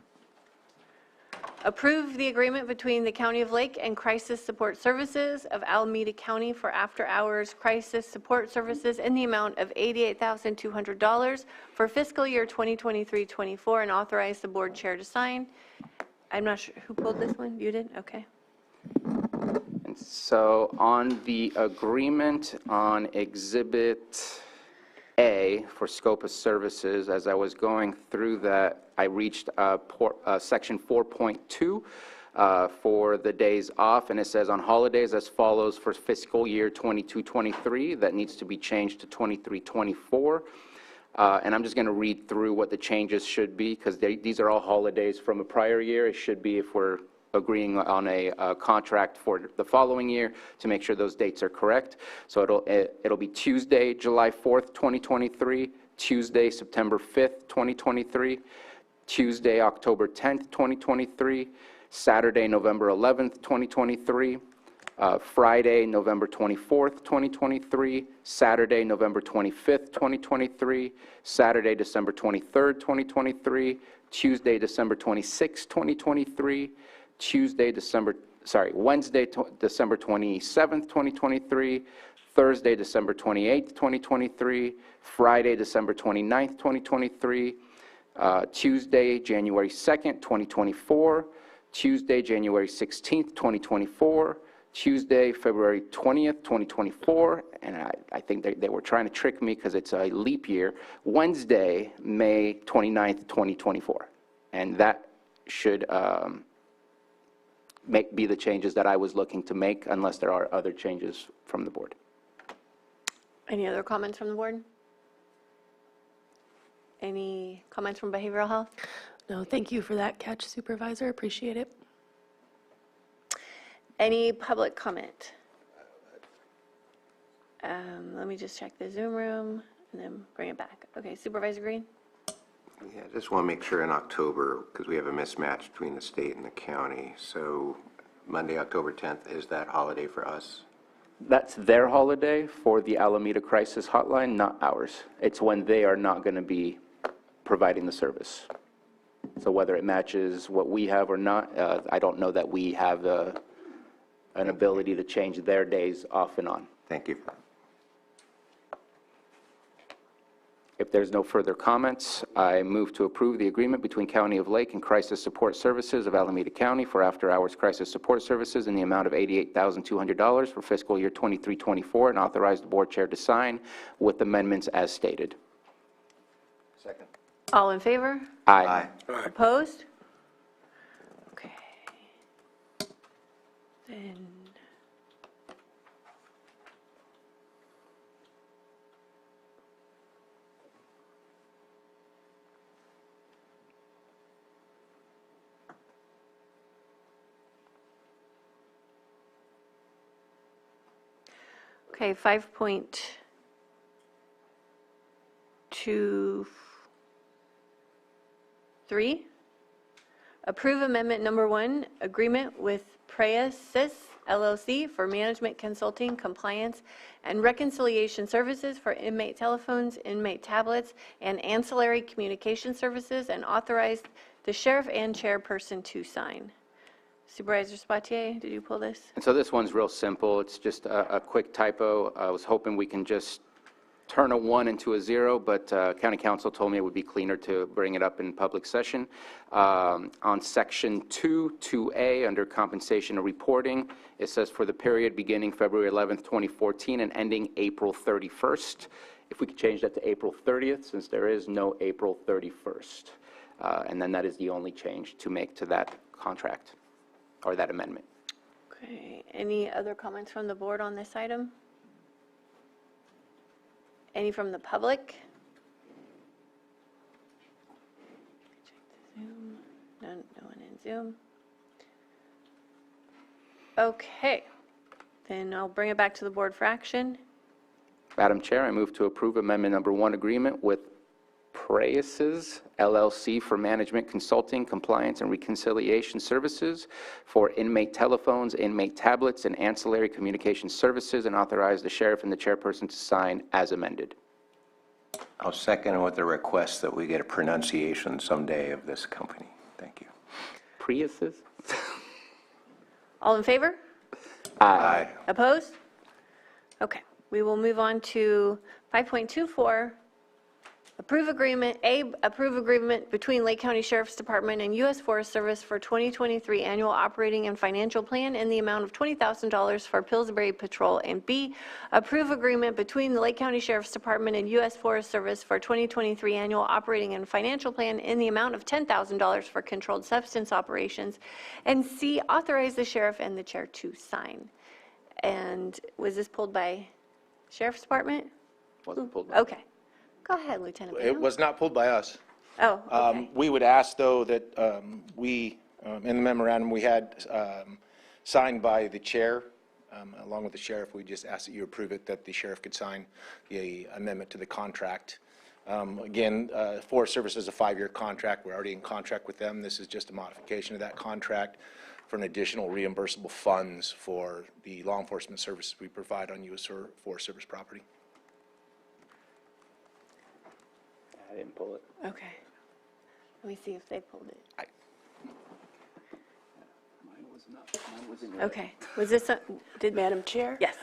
Approve the agreement between the County of Lake and Crisis Support Services of Alameda County for after-hours crisis support services in the amount of $88,200 for fiscal year 2023-24, and authorize the board chair to sign. I'm not sure, who pulled this one? You did? Okay. And so on the agreement on Exhibit A for scope of services, as I was going through that, I reached section 4.2 for the days off, and it says on holidays as follows for fiscal year 22-23. That needs to be changed to 23-24. And I'm just going to read through what the changes should be, because these are all holidays from a prior year. It should be, if we're agreeing on a contract for the following year, to make sure those dates are correct. So it'll be Tuesday, July 4th, 2023, Tuesday, September 5th, 2023, Tuesday, October 10th, 2023, Saturday, November 11th, 2023, Friday, November 24th, 2023, Saturday, November 25th, 2023, Saturday, December 23rd, 2023, Tuesday, December 26th, 2023, Wednesday, December 27th, 2023, Thursday, December 28th, 2023, Friday, December 29th, 2023, Tuesday, January 2nd, 2024, Tuesday, January 16th, 2024, Tuesday, February 20th, 2024, and I think they were trying to trick me because it's a leap year, Wednesday, May 29th, 2024. And that should be the changes that I was looking to make, unless there are other changes from the board. Any other comments from the board? Any comments from behavioral health? No, thank you for that catch, Supervisor. Appreciate it. Any public comment? Let me just check the Zoom room and then bring it back. Okay, Supervisor Green? Yeah, I just want to make sure in October, because we have a mismatch between the state and the county. So Monday, October 10th, is that holiday for us? That's their holiday for the Alameda Crisis Hotline, not ours. It's when they are not going to be providing the service. So whether it matches what we have or not, I don't know that we have an ability to change their days off and on. Thank you. If there's no further comments, I move to approve the agreement between County of Lake and Crisis Support Services of Alameda County for after-hours crisis support services in the amount of $88,200 for fiscal year 23-24, and authorize the board chair to sign with amendments as stated. Second. All in favor? Aye. Opposed? Okay. Then, okay, 5.23. Approve amendment number 1, agreement with Praesis LLC for management consulting, compliance, and reconciliation services for inmate telephones, inmate tablets, and ancillary communication services, and authorize the sheriff and chairperson to sign. Supervisor Spatier, did you pull this? And so this one's real simple. It's just a quick typo. I was hoping we can just turn a 1 into a 0, but county council told me it would be cleaner to bring it up in public session. On section 2A, under compensation and reporting, it says for the period beginning February 11th, 2014 and ending April 31st. If we could change that to April 30th, since there is no April 31st. And then that is the only change to make to that contract, or that amendment. Okay, any other comments from the board on this item? Any from the public? Check the Zoom. No one in Zoom. Okay, then I'll bring it back to the board for action. Madam Chair, I move to approve amendment number 1 agreement with Praises LLC for management consulting, compliance, and reconciliation services for inmate telephones, inmate tablets, and ancillary communication services, and authorize the sheriff and the chairperson to sign as amended. I'll second with the request that we get a pronunciation someday of this company. Thank you. Priuses? All in favor? Aye. Opposed? Okay, we will move on to 5.24. Approve agreement between Lake County Sheriff's Department and U.S. Forest Service for 2023 annual operating and financial plan in the amount of $20,000 for Pillsbury Patrol. And B, approve agreement between the Lake County Sheriff's Department and U.S. Forest Service for 2023 annual operating and financial plan in the amount of $10,000 for controlled substance operations. And C, authorize the sheriff and the chair to sign. And was this pulled by Sheriff's Department? Wasn't pulled by. Okay. Go ahead, Lieutenant It Bingham. was not pulled by us. Oh, okay. We would ask, though, that we, in the memorandum we had signed by the chair, along with the sheriff, we just ask that you approve it, that the sheriff could sign the amendment to the contract. Again, Forest Service is a 5-year contract. We're already in contract with them. This is just a modification of that contract for an additional reimbursable funds for the law enforcement services we provide on U.S. Forest Service property. I didn't pull it. Okay. Let me see if they pulled it. Okay. Was this, did Madam Chair? Yes.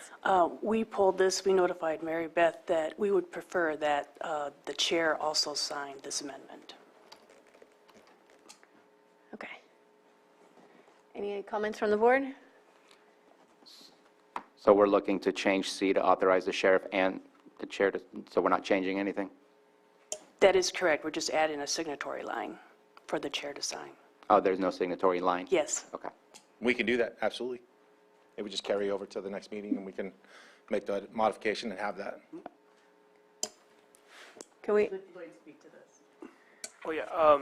We pulled this, we notified Mary Beth that we would prefer that the chair also sign this amendment. Okay. Any comments from the board? So we're looking to change C to authorize the sheriff and the chair to, so we're not changing anything? That is correct. We're just adding a signatory line for the chair to sign. Oh, there's no signatory line? Yes. Okay. We can do that, absolutely. It would just carry over to the next meeting, and we can make the modification and have that. Can we? Oh, yeah.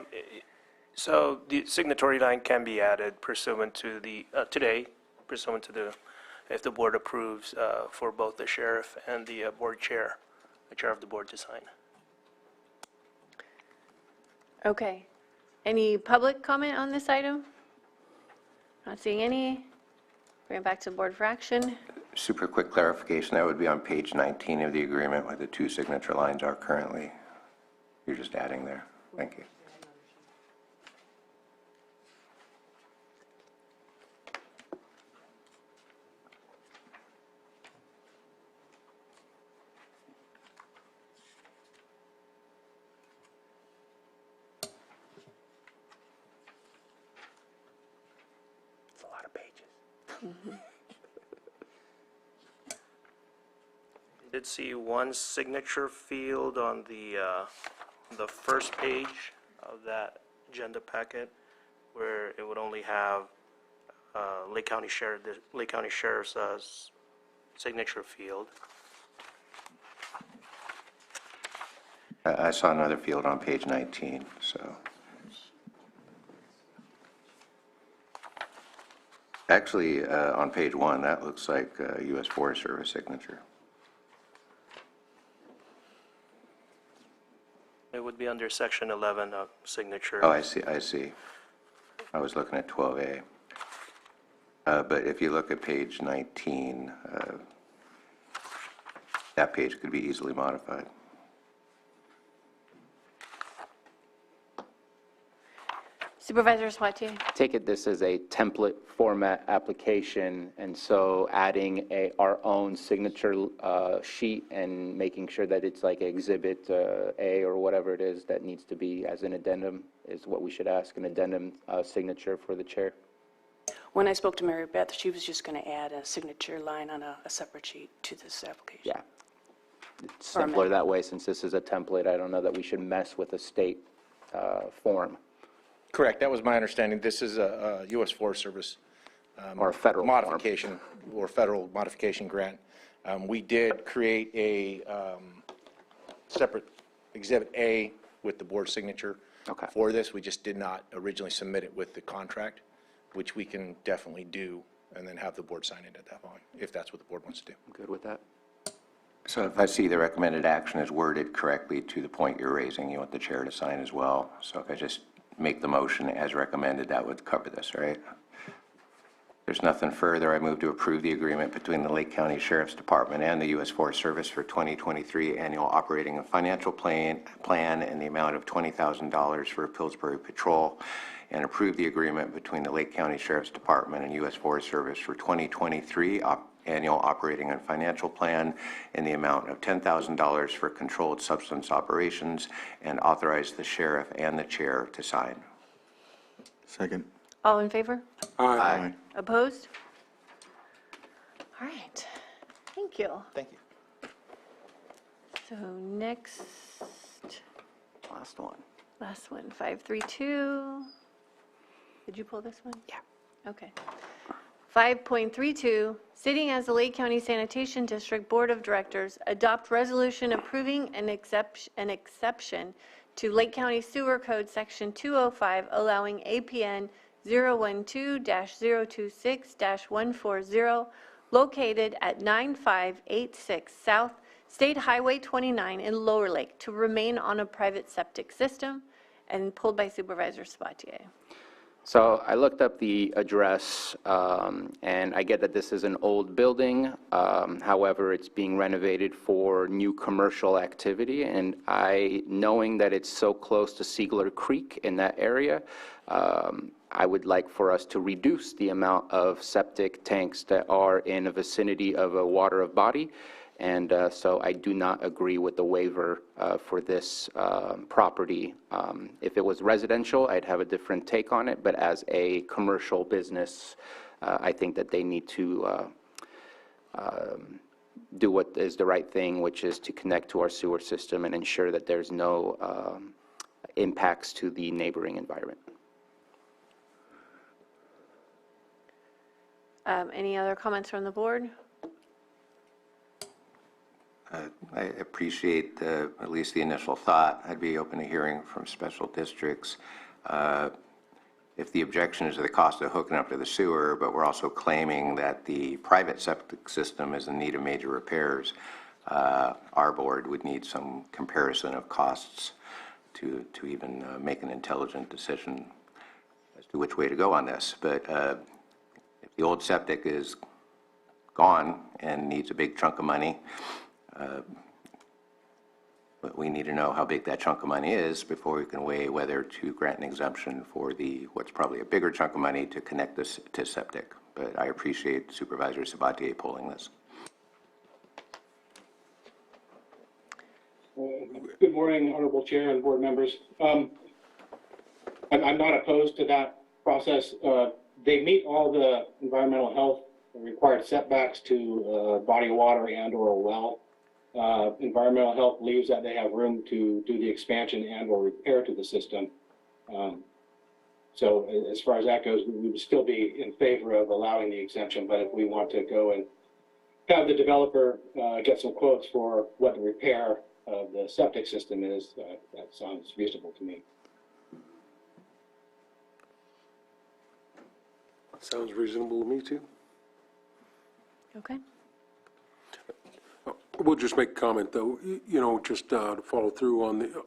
So the signatory line can be added pursuant to the, today, pursuant to the, if the board approves for both the sheriff and the board chair, the chair of the board to sign. Okay. Any public comment on this item? Not seeing any. Bring it back to the board for action. Super quick clarification, that would be on page 19 of the agreement where the 2 signature lines are currently. You're just adding there. Thank you. It's a lot of pages. I did see one signature field on the first page of that agenda packet where it would only have Lake County Sheriff's signature field. I saw another field on page 19, so. Actually, on page 1, that looks like U.S. Forest Service signature. It would be under section 11 of signature. Oh, I see. I was looking at 12A. But if you look at page 19, that page could be easily modified. Supervisor Sabatier? Take it this is a template format application, and so adding our own signature sheet and making sure that it's like Exhibit A or whatever it is that needs to be as an addendum is what we should ask, an addendum signature for the chair. When I spoke to Mary Beth, she was just going to add a signature line on a separate sheet to this application. Yeah. It's simpler that way. Since this is a template, I don't know that we should mess with a state form. Correct, that was my understanding. This is a U.S. Forest Service or a federal modification or federal modification grant. We did create a separate Exhibit A with the board signature for this. We just did not originally submit it with the contract, which we can definitely do and then have the board sign it at that point, if that's what the board wants to do. I'm good with that. So if I see the recommended action is worded correctly to the point you're raising, you want the chair to sign as well. So if I just make the motion as recommended, that would cover this, right? There's nothing further. I move to approve the agreement between the Lake County Sheriff's Department and the U.S. Forest Service for 2023 annual operating and financial plan in the amount of $20,000 for Pillsbury Patrol, and approve the agreement between the Lake County Sheriff's Department and U.S. Forest Service for 2023 annual operating and financial plan in the amount of $10,000 for controlled substance operations, and authorize the sheriff and the chair to sign. Second. All in favor? Aye. Opposed? All right. Thank you. Thank you. So next, last one. 532. Did you pull this one? Yeah. Okay. 5.32, sitting as the Lake County Sanitation District Board of Directors, adopt resolution approving an exception to Lake County Sewer Code Section 205, allowing APN 012-026-140, located at 9586 South State Highway 29 in Lower Lake, to remain on a private septic system, and pulled by Supervisor Sabatier. So I looked up the address, and I get that this is an old building. However, it's being renovated for new commercial activity, and knowing that it's so close to Siegler Creek in that area, I would like for us to reduce the amount of septic tanks that are in a vicinity of a water of body. And so I do not agree with the waiver for this property. If it was residential, I'd have a different take on it, but as a commercial business, I think that they need to do what is the right thing, which is to connect to our sewer system and ensure that there's no impacts to the neighboring environment. Any other comments from the board? I appreciate at least the initial thought. I'd be open to hearing from special districts. If the objection is to the cost of hooking up to the sewer, but we're also claiming that the private septic system is in need of major repairs, our board would need some comparison of costs to even make an intelligent decision as to which way to go on this. But if the old septic is gone and needs a big chunk of money, but we need to know how big that chunk of money is before we can weigh whether to grant an exemption for what's probably a bigger chunk of money to connect this to septic. But I appreciate Supervisor Sabatier pulling this. Good morning, Honorable Chair and board members. I'm not opposed to that process. They meet all the environmental health required setbacks to body of water and or a well. Environmental health believes that they have room to do the expansion and or repair to the system. So as far as that goes, we would still be in favor of allowing the exemption, but if we want to go and have the developer get some quotes for what the repair of the septic system is, that sounds reasonable to me. Sounds reasonable to me too. Okay. We'll just make a comment, though, just to follow through on the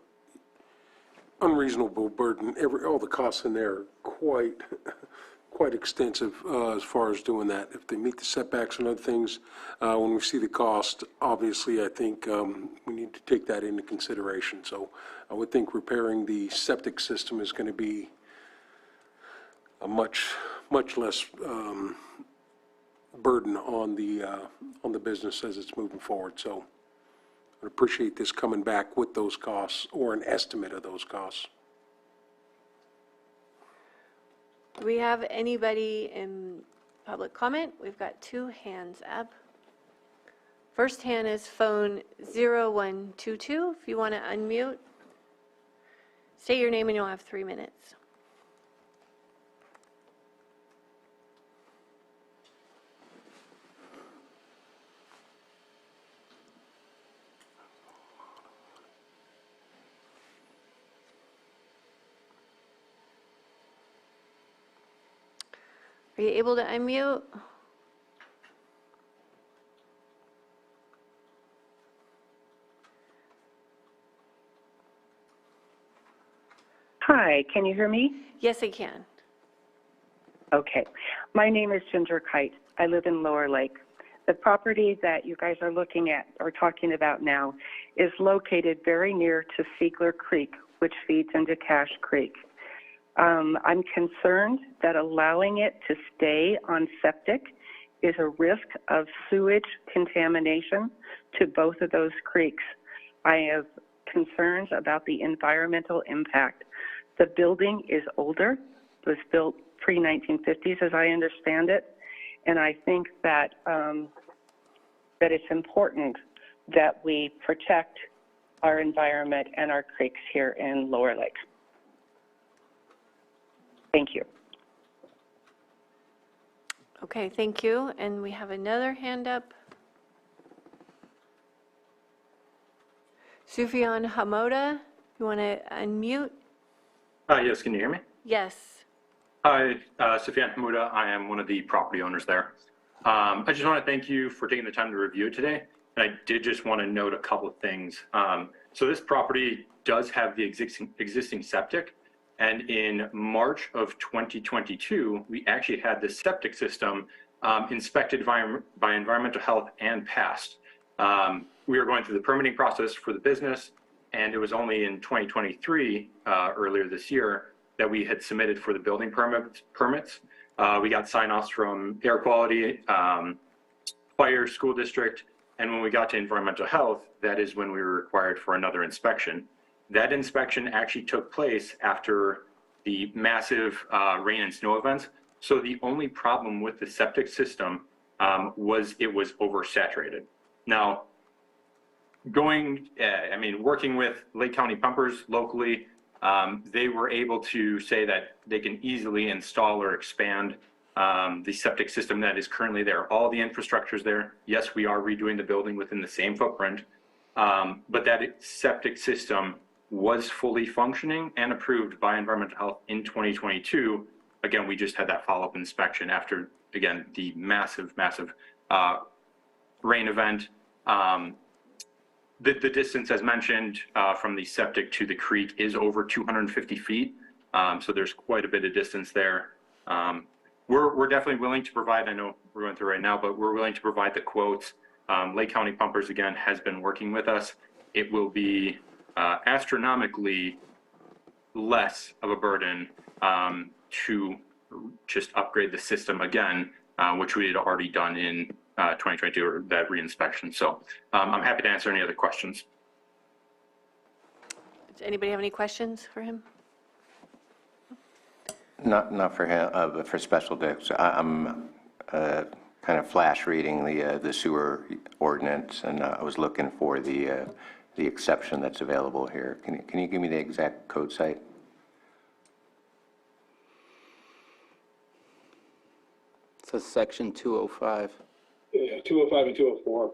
unreasonable burden. All the costs in there are quite extensive as far as doing that. If they meet the setbacks and other things, when we see the cost, obviously, I think we need to take that into consideration. So I would think repairing the septic system is going to be much less burden on the business as it's moving forward. So I appreciate this coming back with those costs or an estimate of those costs. Do we have anybody in public comment? We've got 2 hands up. First hand is phone 0122. If you want to unmute, state your name and you'll have 3 minutes. Are you able to unmute? Hi, can you hear me? Yes, I can. Okay. My name is Ginger Kite. I live in Lower Lake. The property that you guys are looking at or talking about now is located very near to Siegler Creek, which feeds into Cache Creek. I'm concerned that allowing it to stay on septic is a risk of sewage contamination to both of those creeks. I have concerns about the environmental impact. The building is older. It was built pre-1950s, as I understand it, and I think that that it's important that we protect our environment and our creeks here in Lower Lake. Thank you. Okay, thank you. And we have another hand up. Sufyan Hamoda, you want to unmute? Yes, can you hear me? Yes. Hi, Sufyan Hamuda. I am one of the property owners there. I just want to thank you for taking the time to review it today. And I did just want to note a couple of things. So this property does have the existing septic. And in March of 2022, we actually had the septic system inspected by environmental health and passed. We were going through the permitting process for the business, and it was only in 2023, earlier this year, that we had submitted for the building permits. We got sign-offs from air quality, fire, school district, and when we got to environmental health, that is when we were required for another inspection. That inspection actually took place after the massive rain and snow events. So the only problem with the septic system was it was oversaturated. Now, working with Lake County pumpers locally, they were able to say that they can easily install or expand the septic system that is currently there. All the infrastructure is there. Yes, we are redoing the building within the same footprint, but that septic system was fully functioning and approved by environmental health in 2022. Again, we just had that follow-up inspection after, again, the massive rain event. The distance, as mentioned, from the septic to the creek is over 250 feet. So there's quite a bit of distance there. We're definitely willing to provide, I know we're going through right now, but we're willing to provide the quotes. Lake County Pumpers, again, has been working with us. It will be astronomically less of a burden to just upgrade the system again, which we had already done in 2022, or that reinspection. So I'm happy to answer any other questions. Does anybody have any questions for him? Not for him, but for Special Dicks. I'm kind of flash reading the sewer ordinance, and I was looking for the exception that's available here. Can you give me the exact code site? It says section 205. Yeah, 205 and 204.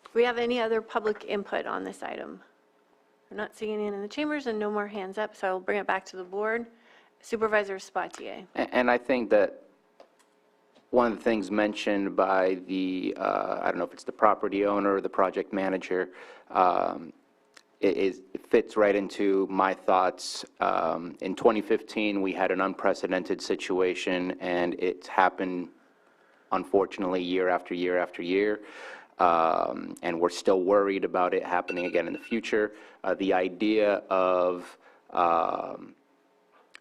Do we have any other public input on this item? I'm not seeing any in the chambers and no more hands up, so I'll bring it back to the board. Supervisor Spatier. And I think that one of the things mentioned by the, I don't know if it's the property owner or the project manager, it fits right into my thoughts. In 2015, we had an unprecedented situation, and it's happened, unfortunately, year after year after year. and we're still worried about it happening again in the future. The idea of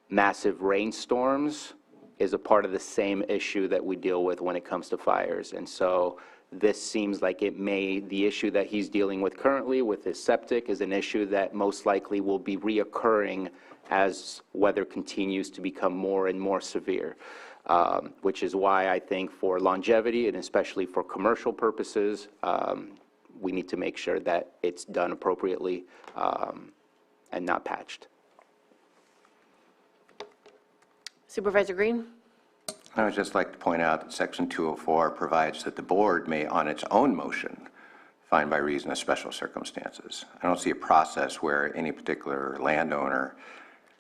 massive rainstorms is a part of the same issue that we deal with when it comes to fires. And so this seems like the issue that he's dealing with currently with his septic is an issue that most likely will be reoccurring as weather continues to become more and more severe, which is why I think for longevity and especially for commercial purposes, we need to make sure that it's done appropriately and not patched. Supervisor Green? I would just like to point out that Section 204 provides that the board may, on its own motion, find by reason of special circumstances. I don't see a process where any particular landowner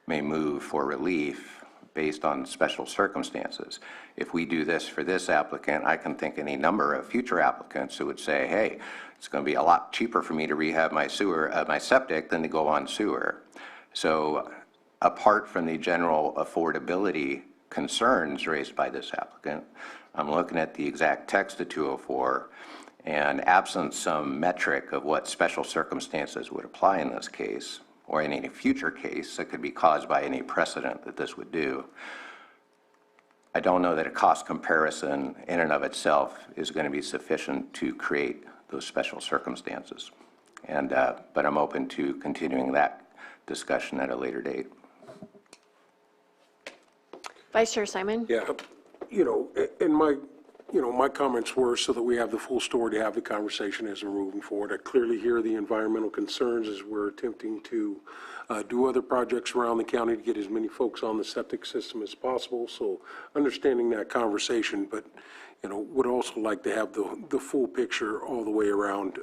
may move for relief based on special circumstances. If we do this for this applicant, I can think any number of future applicants who would say, hey, it's going to be a lot cheaper for me to rehab my my septic than to go on sewer. So apart from the general affordability concerns raised by this applicant, I'm looking at the exact text of 204, and absent some metric of what special circumstances would apply in this case, or in any future case that could be caused by any precedent that this would do, I don't know that a cost comparison in and of itself is going to be sufficient to create those special circumstances. But I'm open to continuing that discussion at a later date. Vice Chair Simon? Yeah, my comments were so that we have the full story to have the conversation as we're moving forward. I clearly hear the environmental concerns as we're attempting to do other projects around the county to get as many folks on the septic system as possible. So understanding that conversation, but would also like to have the full picture all the way around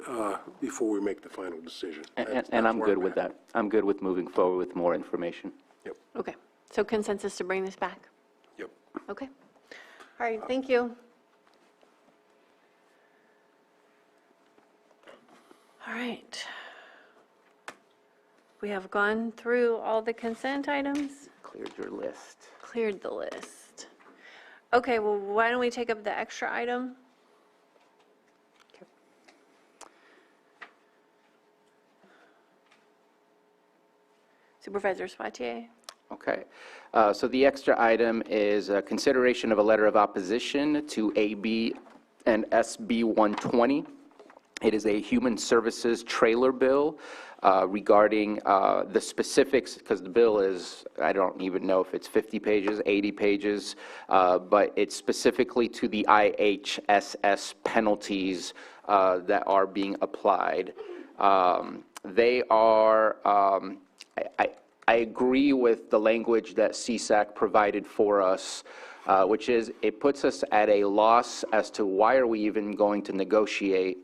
before we make the final decision. And I'm good with that. I'm good with moving forward with more information. Yep. Okay, so consensus to bring this back? Yep. Okay. All right, thank you. All right. We have gone through all the consent items. Cleared your list. Cleared the list. Okay, well, why don't we take up the extra item? Supervisor Spatier? Okay. So the extra item is consideration of a letter of opposition to AB and SB 120. It is a human services trailer bill regarding the specifics, because the bill is, I don't even know if it's 50 pages, 80 pages, but it's specifically to the IHSS penalties that are being applied. They are, I agree with the language that CSAC provided for us, which is it puts us at a loss as to why are we even going to negotiate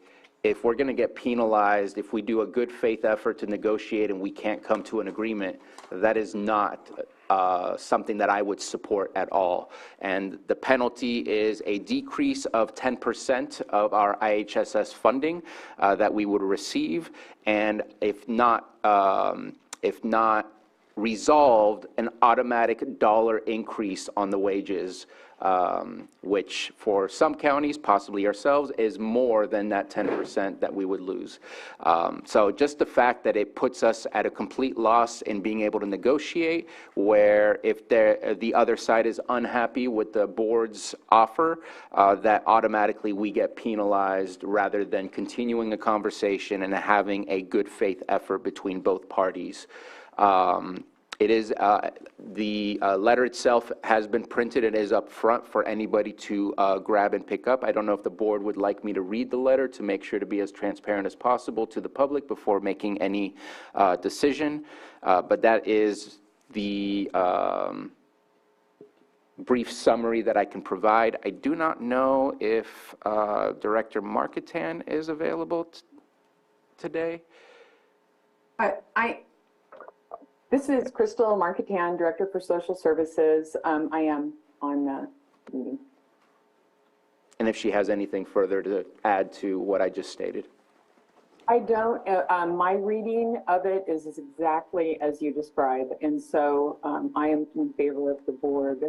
if we're going to get penalized, if we do a good faith effort to negotiate and we can't come to an agreement. That is not something that I would support at all. And the penalty is a decrease of 10% of our IHSS funding that we would receive, and if not resolved, an automatic dollar increase on the wages, which for some counties, possibly ourselves, is more than that 10% that we would lose. So just the fact that it puts us at a complete loss in being able to negotiate, where if the other side is unhappy with the board's offer, that automatically we get penalized rather than continuing a conversation and having a good faith effort between both parties. It is, the letter itself has been printed and is up front for anybody to grab and pick up. I don't know if the board would like me to read the letter to make sure to be as transparent as possible to the public before making any decision, but that is the brief summary that I can provide. I do not know if Director Marketan is available today. This is Crystal Marketan, Director for Social Services. I am on the meeting. And if she has anything further to add to what I just stated. I don't. My reading of it is exactly as you described, and so I am in favor of the board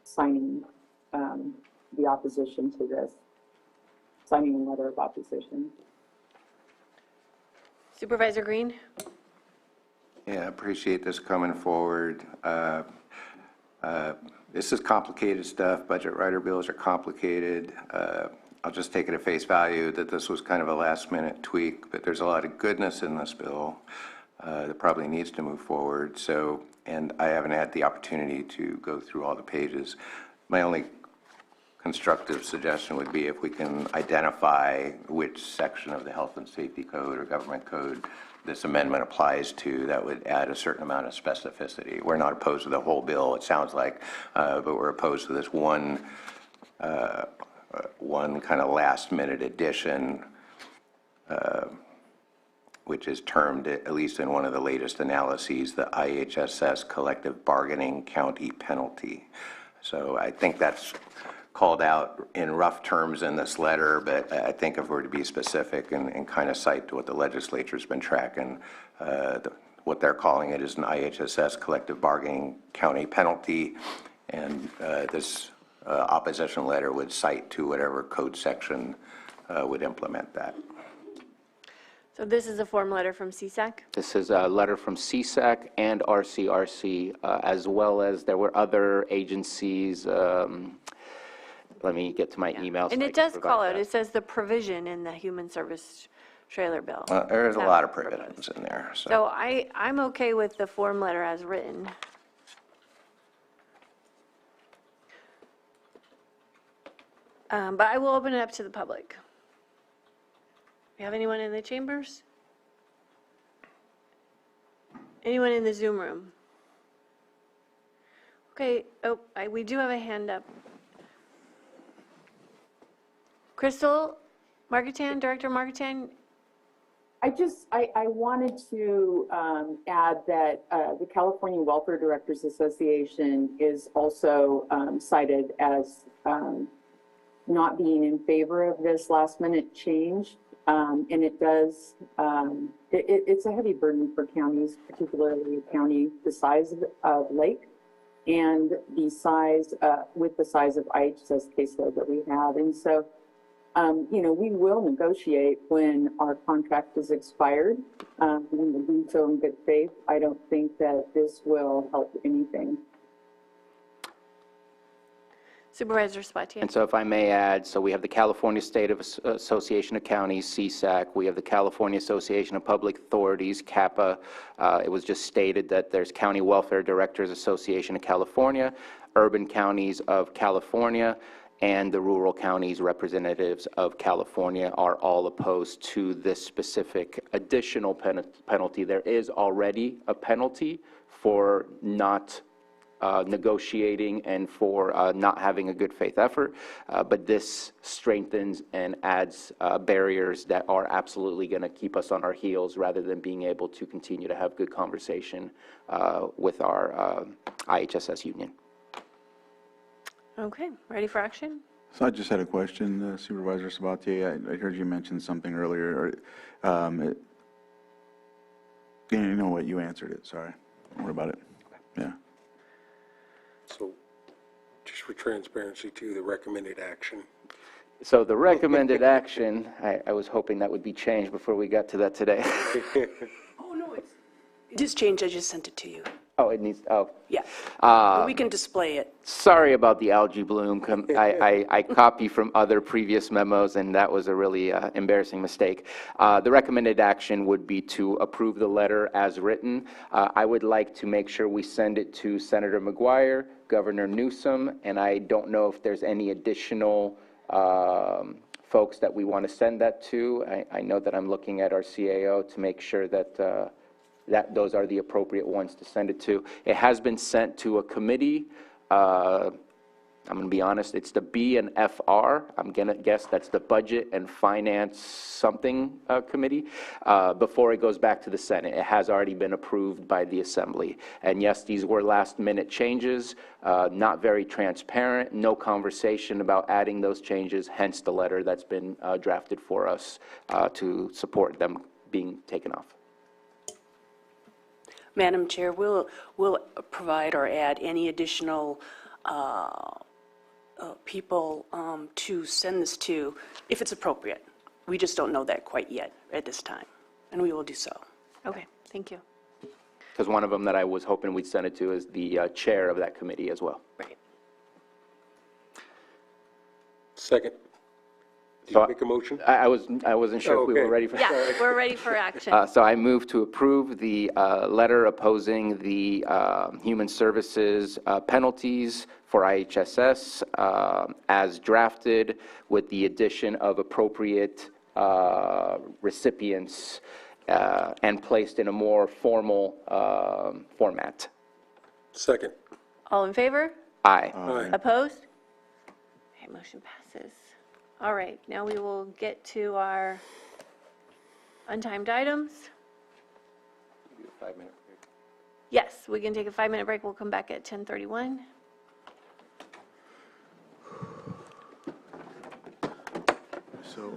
signing the opposition to this. signing a letter of opposition. Supervisor Green? Yeah, I appreciate this coming forward. This is complicated stuff. Budget rider bills are complicated. I'll just take it at face value that this was kind of a last-minute tweak, but there's a lot of goodness in this bill that probably needs to move forward. So, and I haven't had the opportunity to go through all the pages. My only constructive suggestion would be if we can identify which section of the Health and Safety Code or Government Code this amendment applies to, that would add a certain amount of specificity. We're not opposed to the whole bill, it sounds like, but we're opposed to this one kind of last-minute addition, which is termed, at least in one of the latest analyses, the IHSS collective bargaining county penalty. So I think that's called out in rough terms in this letter, but I think if we're to be specific and kind of cite to what the legislature's been tracking, what they're calling it is an IHSS collective bargaining county penalty, and this opposition letter would cite to whatever code section would implement that. So this is a form letter from CSAC? This is a letter from CSAC and RCRC, as well as there were other agencies. Let me get to my email. And it does call out, it says the provision in the human service trailer bill. There's a lot of provisions in there. So I'm okay with the form letter as written. But I will open it up to the public. We have anyone in the chambers? Anyone in the Zoom room? Okay, we do have a hand up. Crystal Marketan, Director Marketan. I wanted to add that the California Welfare Directors Association is also cited as not being in favor of this last minute change. And it does, it's a heavy burden for counties, particularly a county the size of Lake and the size, with the size of IHSS caseload that we have. And so, you know, we will negotiate when our contract is expired. We will do so in good faith. I don't think that this will help anything. Supervisor Sabatier. And so if I may add, so we have the California State Association of Counties, CSAC. We have the California Association of Public Authorities, CAPA. It was just stated that there's County Welfare Directors Association of California, Urban Counties of California, and the Rural Counties Representatives of California are all opposed to this specific additional penalty. There is already a penalty for not negotiating and for not having a good faith effort, but this strengthens and adds barriers that are absolutely going to keep us on our heels rather than being able to continue to have good conversation with our IHSS union. Okay, ready for action? So I just had a question, Supervisor Sabatier. I heard you mention something earlier. You know what, you answered it, sorry. Don't worry about it. Yeah. So just for transparency too, the recommended action. So the recommended action, I was hoping that would be changed before we got to that today. Oh, no, it is changed. I just sent it to you. Oh, it needs, oh. Yeah, but we can display it. Sorry about the algae bloom. I copy from other previous memos, and that was a really embarrassing mistake. The recommended action would be to approve the letter as written. I would like to make sure we send it to Senator McGuire, Governor Newsom, and I don't know if there's any additional folks that we want to send that to. I know that I'm looking at our CAO to make sure that those are the appropriate ones to send it to. It has been sent to a committee. I'm going to be honest, it's the B and FR. I'm going to guess that's the Budget and Finance something committee. Before it goes back to the Senate, it has already been approved by the Assembly. And yes, these were last-minute changes, not very transparent, no conversation about adding those changes, hence the letter that's been drafted for us to support them being taken off. Madam Chair, we'll provide or add any additional people to send this to, if it's appropriate. We just don't know that quite yet at this time, and we will do so. Okay, thank you. Because one of them that I was hoping we'd send it to is the chair of that committee as well. Right. Second. Did you make a motion? I wasn't sure if we were Okay. ready for. Yeah, we're ready for action. So I move to approve the letter opposing the human services penalties for IHSS as drafted with the addition of appropriate recipients and placed in a more formal format. Second. All in favor? Aye. Aye. Opposed? Okay, motion passes. All right, now we will get to our untimed items. Yes, we can take a 5-minute break. We'll come back at 10:31. So.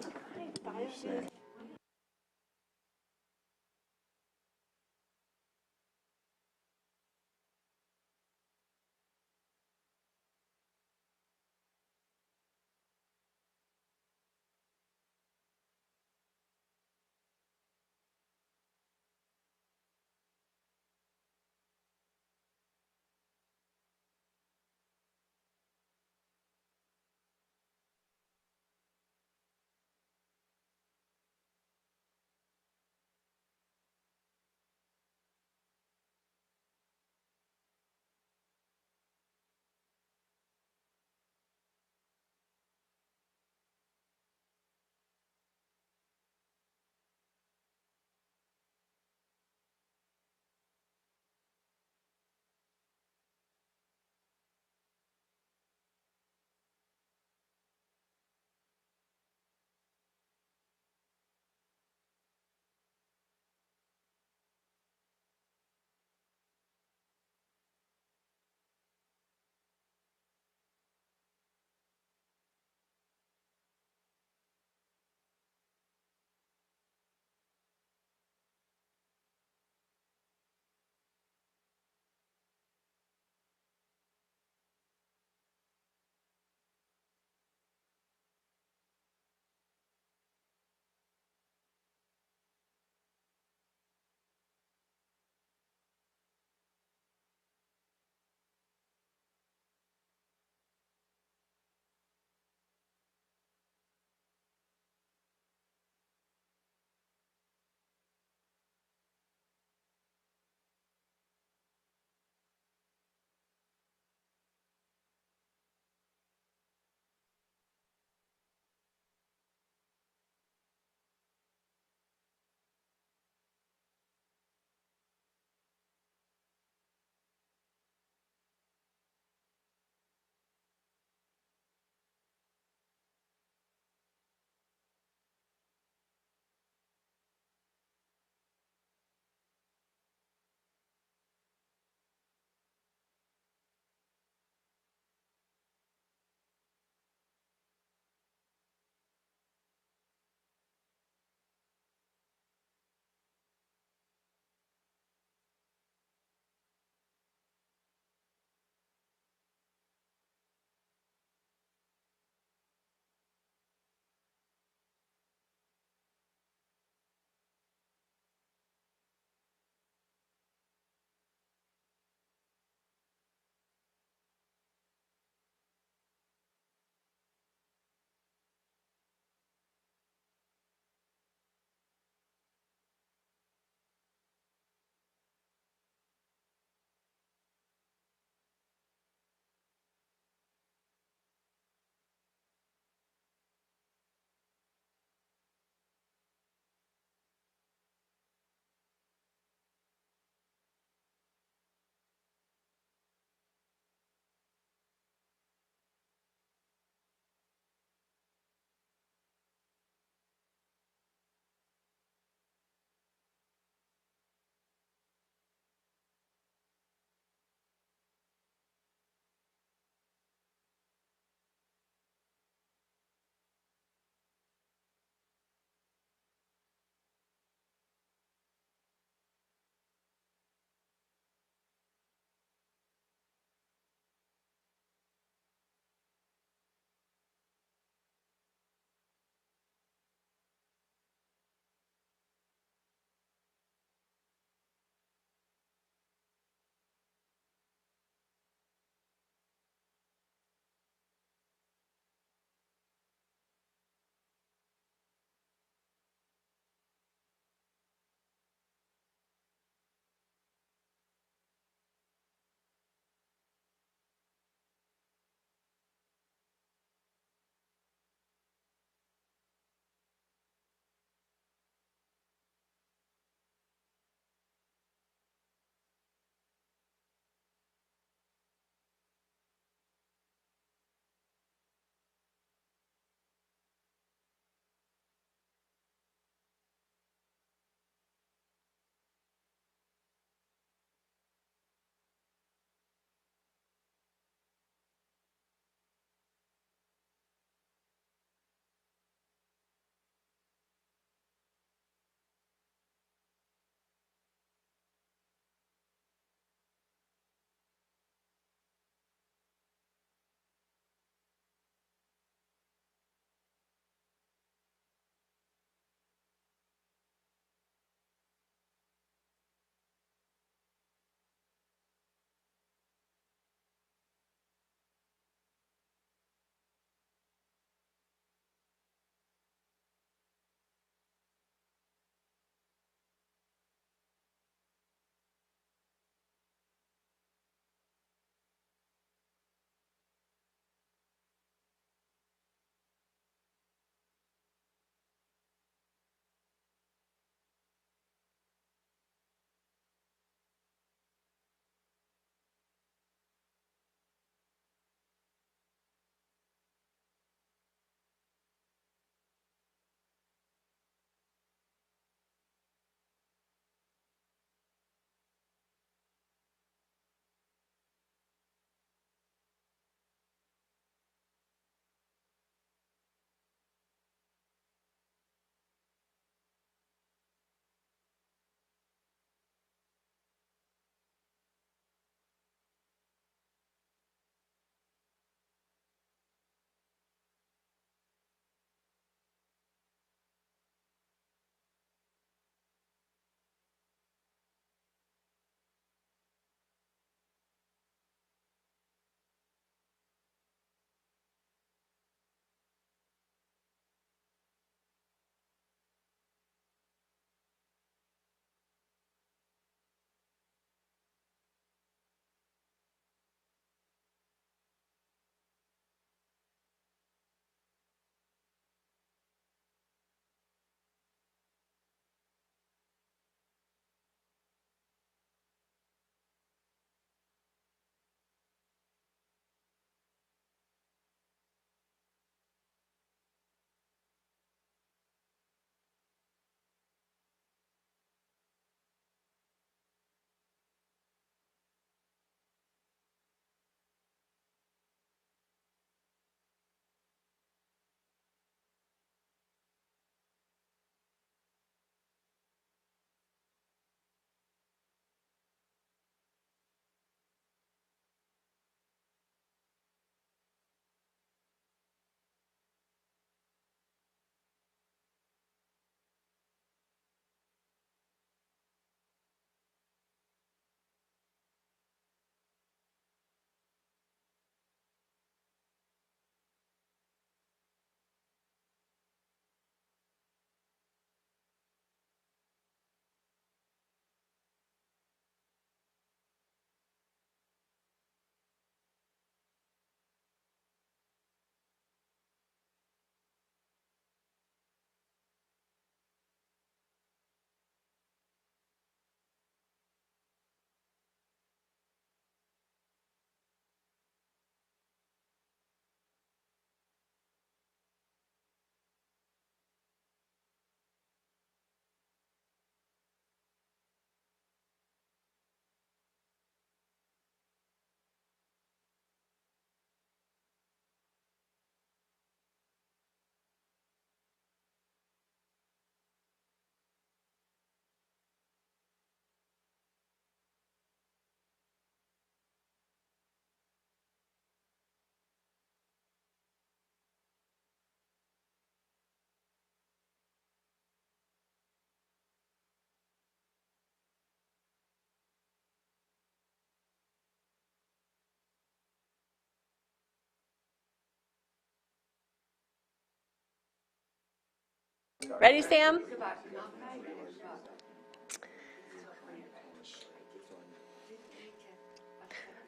Ready, Sam?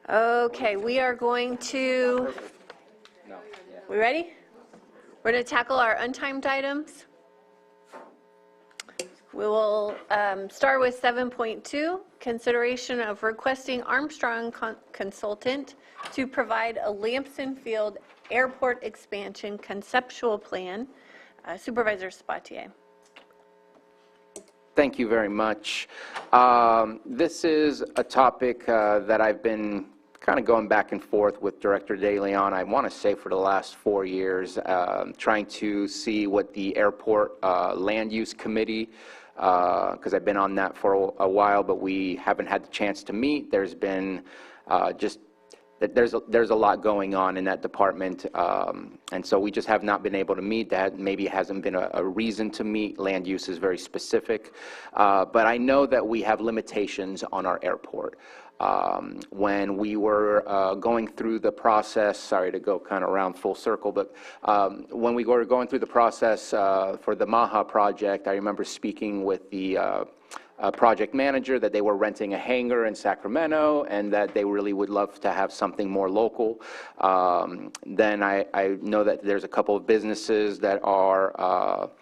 Okay, we are going to, we ready? We're going to tackle our untimed items. We will start with 7.2, consideration of requesting Armstrong Consultant to provide a Lampson Field Airport expansion conceptual plan. Supervisor Sabatier. Thank you very much. This is a topic that I've been kind of going back and forth with Director De Leon, I want to say for the last 4 years, trying to see what the airport land use committee, because I've been on that for a while, but we haven't had the chance to meet. There's been there's a lot going on in that department, and so we just have not been able to meet. That maybe hasn't been a reason to meet. Land use is very specific, but I know that we have limitations on our airport. When we were going through the process, sorry to go kind of around full circle, but when we were going through the process for the Maha project, I remember speaking with the project manager that they were renting a hangar in Sacramento and that they really would love to have something more local. Then I know that there's a couple of businesses that are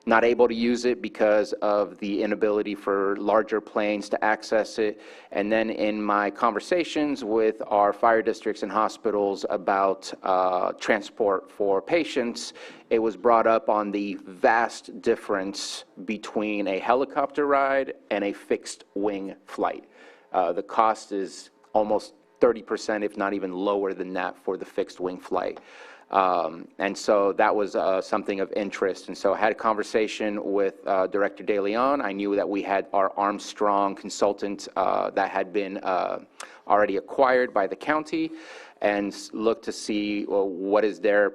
not able to use it because of the inability for larger planes to access it. And then in my conversations with our fire districts and hospitals about transport for patients, it was brought up on the vast difference between a helicopter ride and a fixed wing flight. The cost is almost 30%, if not even lower than that, for the fixed wing flight. And so that was something of interest. And so I had a conversation with Director De Leon. I knew that we had our Armstrong consultant that had been already acquired by the county, and looked to see what is their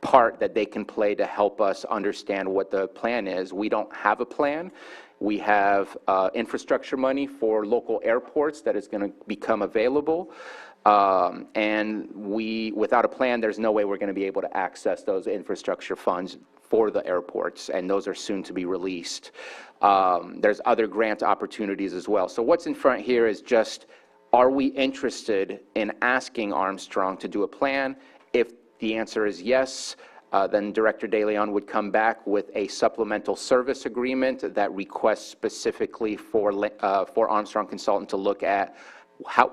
part that they can play to help us understand what the plan is. We don't have a plan. We have infrastructure money for local airports that is going to become available. And without a plan, there's no way we're going to be able to access those infrastructure funds for the airports, and those are soon to be released. There's other grant opportunities as well. So what's in front here is just, are we interested in asking Armstrong to do a plan? If the answer is yes, then Director De Leon would come back with a supplemental service agreement that requests specifically for Armstrong Consultant to look at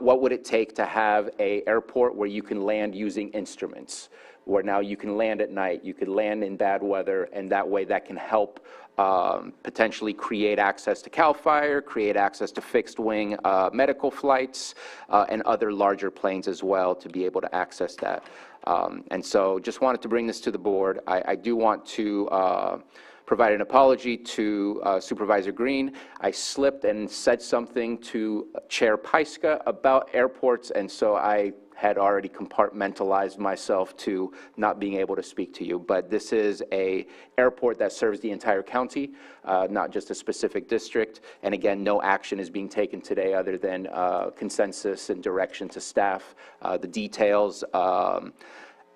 what would it take to have an airport where you can land using instruments, where now you can land at night, you could land in bad weather, and that way that can help potentially create access to CAL FIRE, create access to fixed wing medical flights, and other larger planes as well to be able to access that. And so just wanted to bring this to the board. I do want to provide an apology to Supervisor Green. I slipped and said something to Chair Pyska about airports, and so I had already compartmentalized myself to not being able to speak to you. But this is an airport that serves the entire county, not just a specific district. And again, no action is being taken today other than consensus and direction to staff. The details,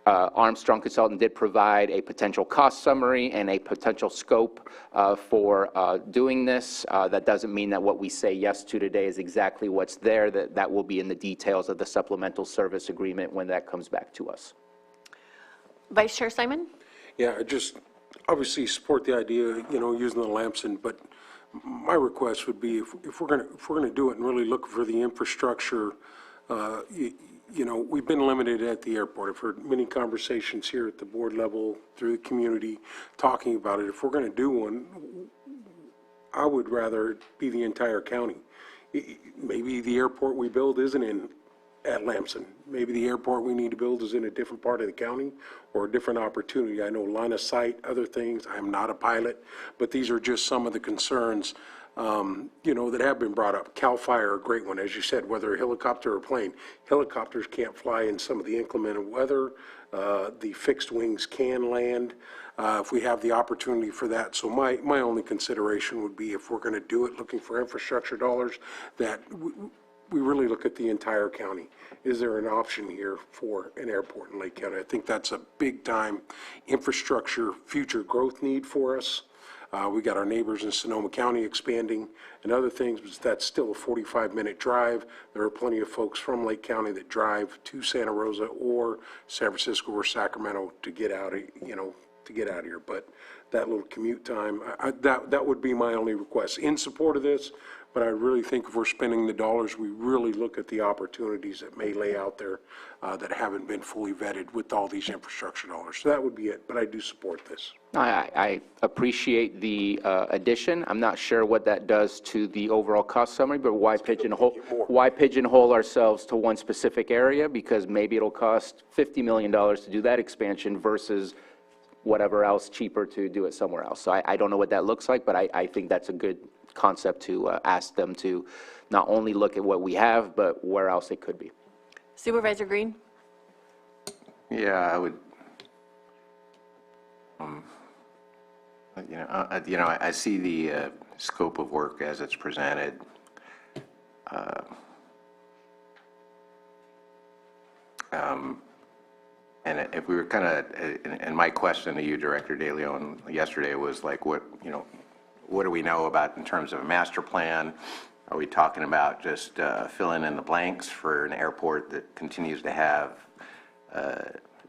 Armstrong Consultant did provide a potential cost summary and a potential scope for doing this. That doesn't mean that what we say yes to today is exactly what's there. That will be in the details of the supplemental service agreement when that comes back to us. Vice Chair Simon? Yeah, I just obviously support the idea, using the Lampson, but my request would be if we're going to do it and really look for the infrastructure, we've been limited at the airport. I've heard many conversations here at the board level through the community talking about it. If we're going to do one, I would rather it be the entire county. Maybe the airport we build isn't at Lampson. Maybe the airport we need to build is in a different part of the county or a different opportunity. I know line of sight, other things. I am not a pilot, but these are just some of the concerns that have been brought up. CAL FIRE, a great one, as you said, whether a helicopter or plane. Helicopters can't fly in some of the inclement weather. The fixed wings can land if we have the opportunity for that. So my only consideration would be, if we're going to do it, looking for infrastructure dollars, that we really look at the entire county. Is there an option here for an airport in Lake County? I think that's a big-time infrastructure, future growth need for us. We got our neighbors in Sonoma County expanding and other things, but that's still a 45-minute drive. There are plenty of folks from Lake County that drive to Santa Rosa or San Francisco or Sacramento to get out of, to get out of here. But that little commute time, that would be my only request. In support of this, but I really think if we're spending the dollars, we really look at the opportunities that may lay out there that haven't been fully vetted with all these infrastructure dollars. So that would be it, but I do support this. I appreciate the addition. I'm not sure what that does to the overall cost summary, but why pigeonhole ourselves to one specific area? Because maybe it'll cost $50 million to do that expansion versus whatever else cheaper to do it somewhere else. So I don't know what that looks like, but I think that's a good concept to ask them to not only look at what we have, but where else it could be. Supervisor Green? Yeah, I would, I see the scope of work as it's presented. And if we were kind of, and my question to you, Director De Leon, yesterday was like, what do we know about in terms of a master plan? Are we talking about just filling in the blanks for an airport that continues to have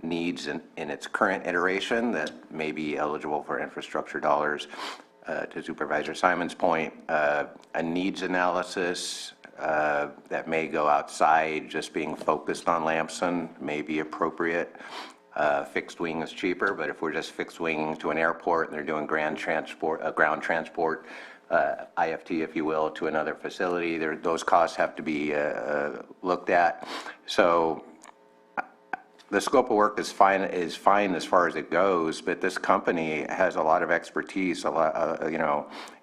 needs in its current iteration that may be eligible for infrastructure dollars? To Supervisor Simon's point, a needs analysis that may go outside just being focused on Lamson may be appropriate. Fixed wing is cheaper, but if we're just fixed wing to an airport and they're doing ground transport, IFT, if you will, to another facility, those costs have to be looked at. So the scope of work is fine as far as it goes, but this company has a lot of expertise.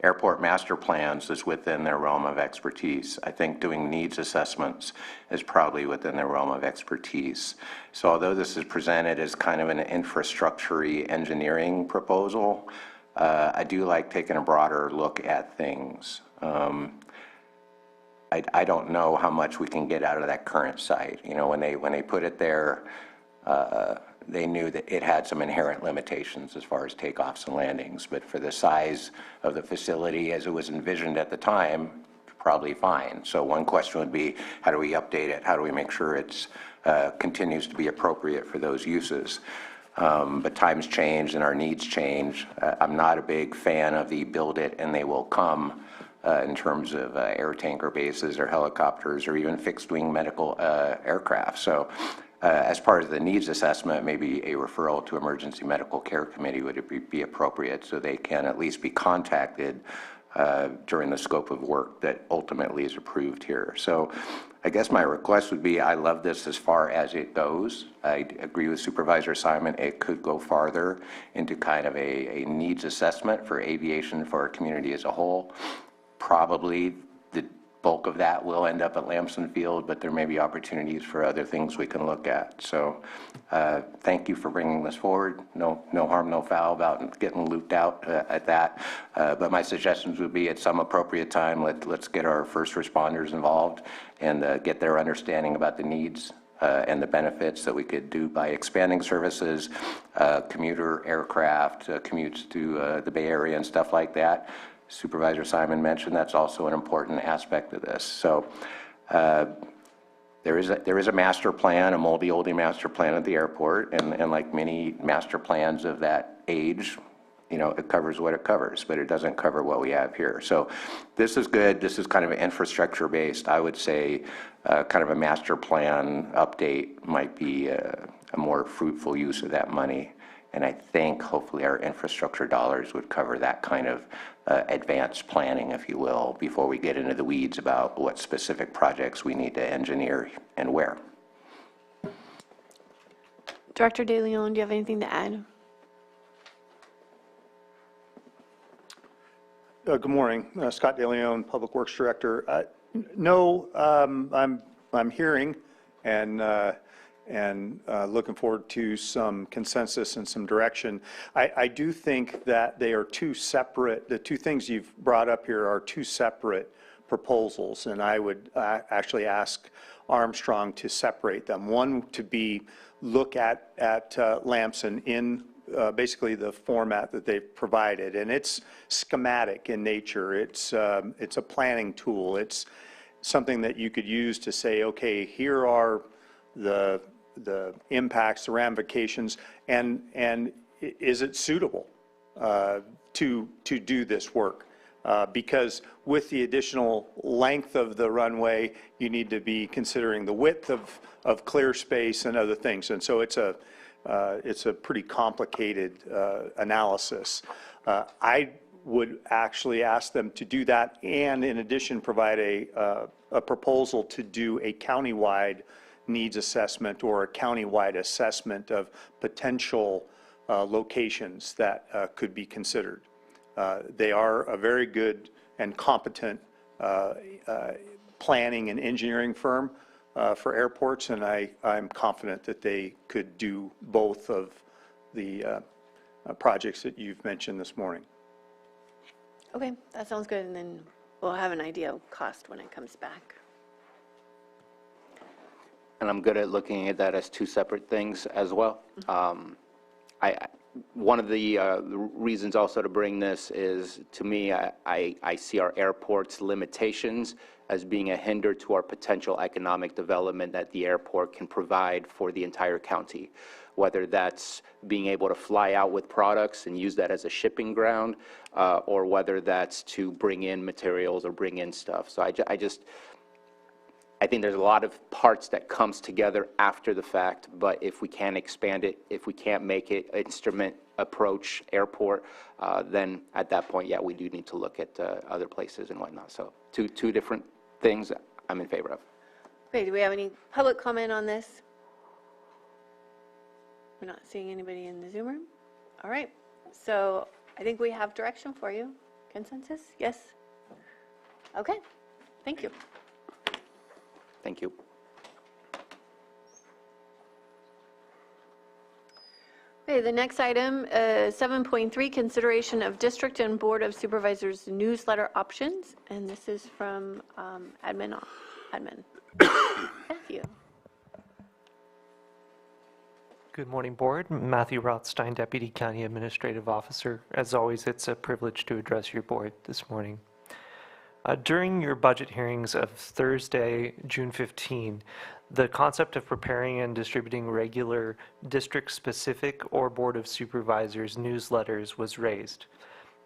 Airport master plans is within their realm of expertise. I think doing needs assessments is probably within their realm of expertise. So although this is presented as kind of an infrastructure-y engineering proposal, I do like taking a broader look at things. I don't know how much we can get out of that current site. When they put it there, they knew that it had some inherent limitations as far as takeoffs and landings, but for the size of the facility as it was envisioned at the time, probably fine. So one question would be, how do we update it? How do we make sure it continues to be appropriate for those uses? But times change and our needs change. I'm not a big fan of the build it and they will come in terms of air tanker bases or helicopters or even fixed wing medical aircraft. So as part of the needs assessment, maybe a referral to Emergency Medical Care Committee would be appropriate so they can at least be contacted during the scope of work that ultimately is approved here. So I guess my request would be, I love this as far as it goes. I agree with Supervisor Simon, it could go farther into kind of a needs assessment for aviation for our community as a whole. Probably the bulk of that will end up at Lamson Field, but there may be opportunities for other things we can look at. So thank you for bringing this forward. No harm, no foul about getting looped out at that. But my suggestions would be at some appropriate time, let's get our first responders involved and get their understanding about the needs and the benefits that we could do by expanding services, commuter aircraft, commutes to the Bay Area and stuff like that. Supervisor Simon mentioned that's also an important aspect of this. So there is a master plan, a moldy-oldie master plan at the airport, and like many master plans of that age, it covers what it covers, but it doesn't cover what we have here. So this is good. This is kind of infrastructure-based. I would say kind of a master plan update might be a more fruitful use of that money. And I think hopefully our infrastructure dollars would cover that kind of advanced planning, if you will, before we get into the weeds about what specific projects we need to engineer and where. Director De Leon, do you have anything to add? Good morning, Scott De Leon, Public Works Director. No, I'm hearing and looking forward to some consensus and some direction. I do think that they are two separate, the two things you've brought up here are two separate proposals, and I would actually ask Armstrong to separate them. One to be look at Lamson in basically the format that they've provided, and it's schematic in nature. It's a planning tool. It's something that you could use to say, okay, here are the impacts, the ramifications, and is it suitable to do this work? Because with the additional length of the runway, you need to be considering the width of clear space and other things. And so it's a pretty complicated analysis. I would actually ask them to do that, and in addition provide a proposal to do a countywide needs assessment or a countywide assessment of potential locations that could be considered. They are a very good and competent planning and engineering firm for airports, and I'm confident that they could do both of the projects that you've mentioned this morning. Okay, that sounds good, and then we'll have an idea of cost when it comes back. And I'm good at looking at that as two separate things as well. One of the reasons also to bring this is, to me, I see our airport's limitations as being a hinder to our potential economic development that the airport can provide for the entire county, whether that's being able to fly out with products and use that as a shipping ground, or whether that's to bring in materials or bring in stuff. So I think there's a lot of parts that comes together after the fact, but if we can't expand it, if we can't make it instrument approach airport, then at that point, yeah, we do need to look at other places and whatnot. So two different things I'm in favor of. Okay, do we have any public comment on this? We're not seeing anybody in the Zoom room. All right, so I think we have direction for you. Consensus? Yes? Okay, thank you. Thank you. Okay, the next item, 7.3, consideration of District and Board of Supervisors newsletter options, and this is from admin. Matthew. Good morning, Board. Matthew Rothstein, Deputy County Administrative Officer. As always, it's a privilege to address your Board this morning. During your budget hearings of Thursday, June 15, the concept of preparing and distributing regular district-specific or Board of Supervisors newsletters was raised.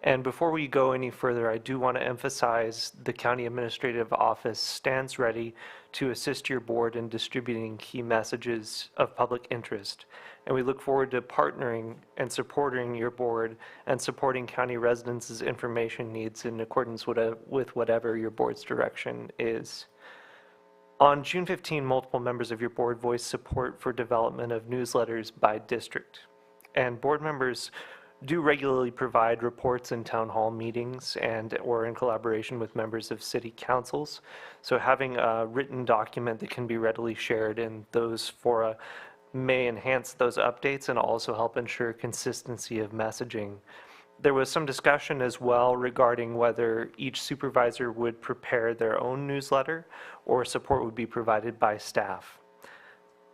And before we go any further, I do want to emphasize the County Administrative Office stands ready to assist your Board in distributing key messages of public interest. And we look forward to partnering and supporting your Board and supporting county residents' information needs in accordance with whatever your Board's direction is. On June 15, multiple members of your Board voiced support for development of newsletters by district. And Board members do regularly provide reports in town hall meetings or in collaboration with members of city councils. So having a written document that can be readily shared in those fora may enhance those updates and also help ensure consistency of messaging. There was some discussion as well regarding whether each supervisor would prepare their own newsletter or support would be provided by staff.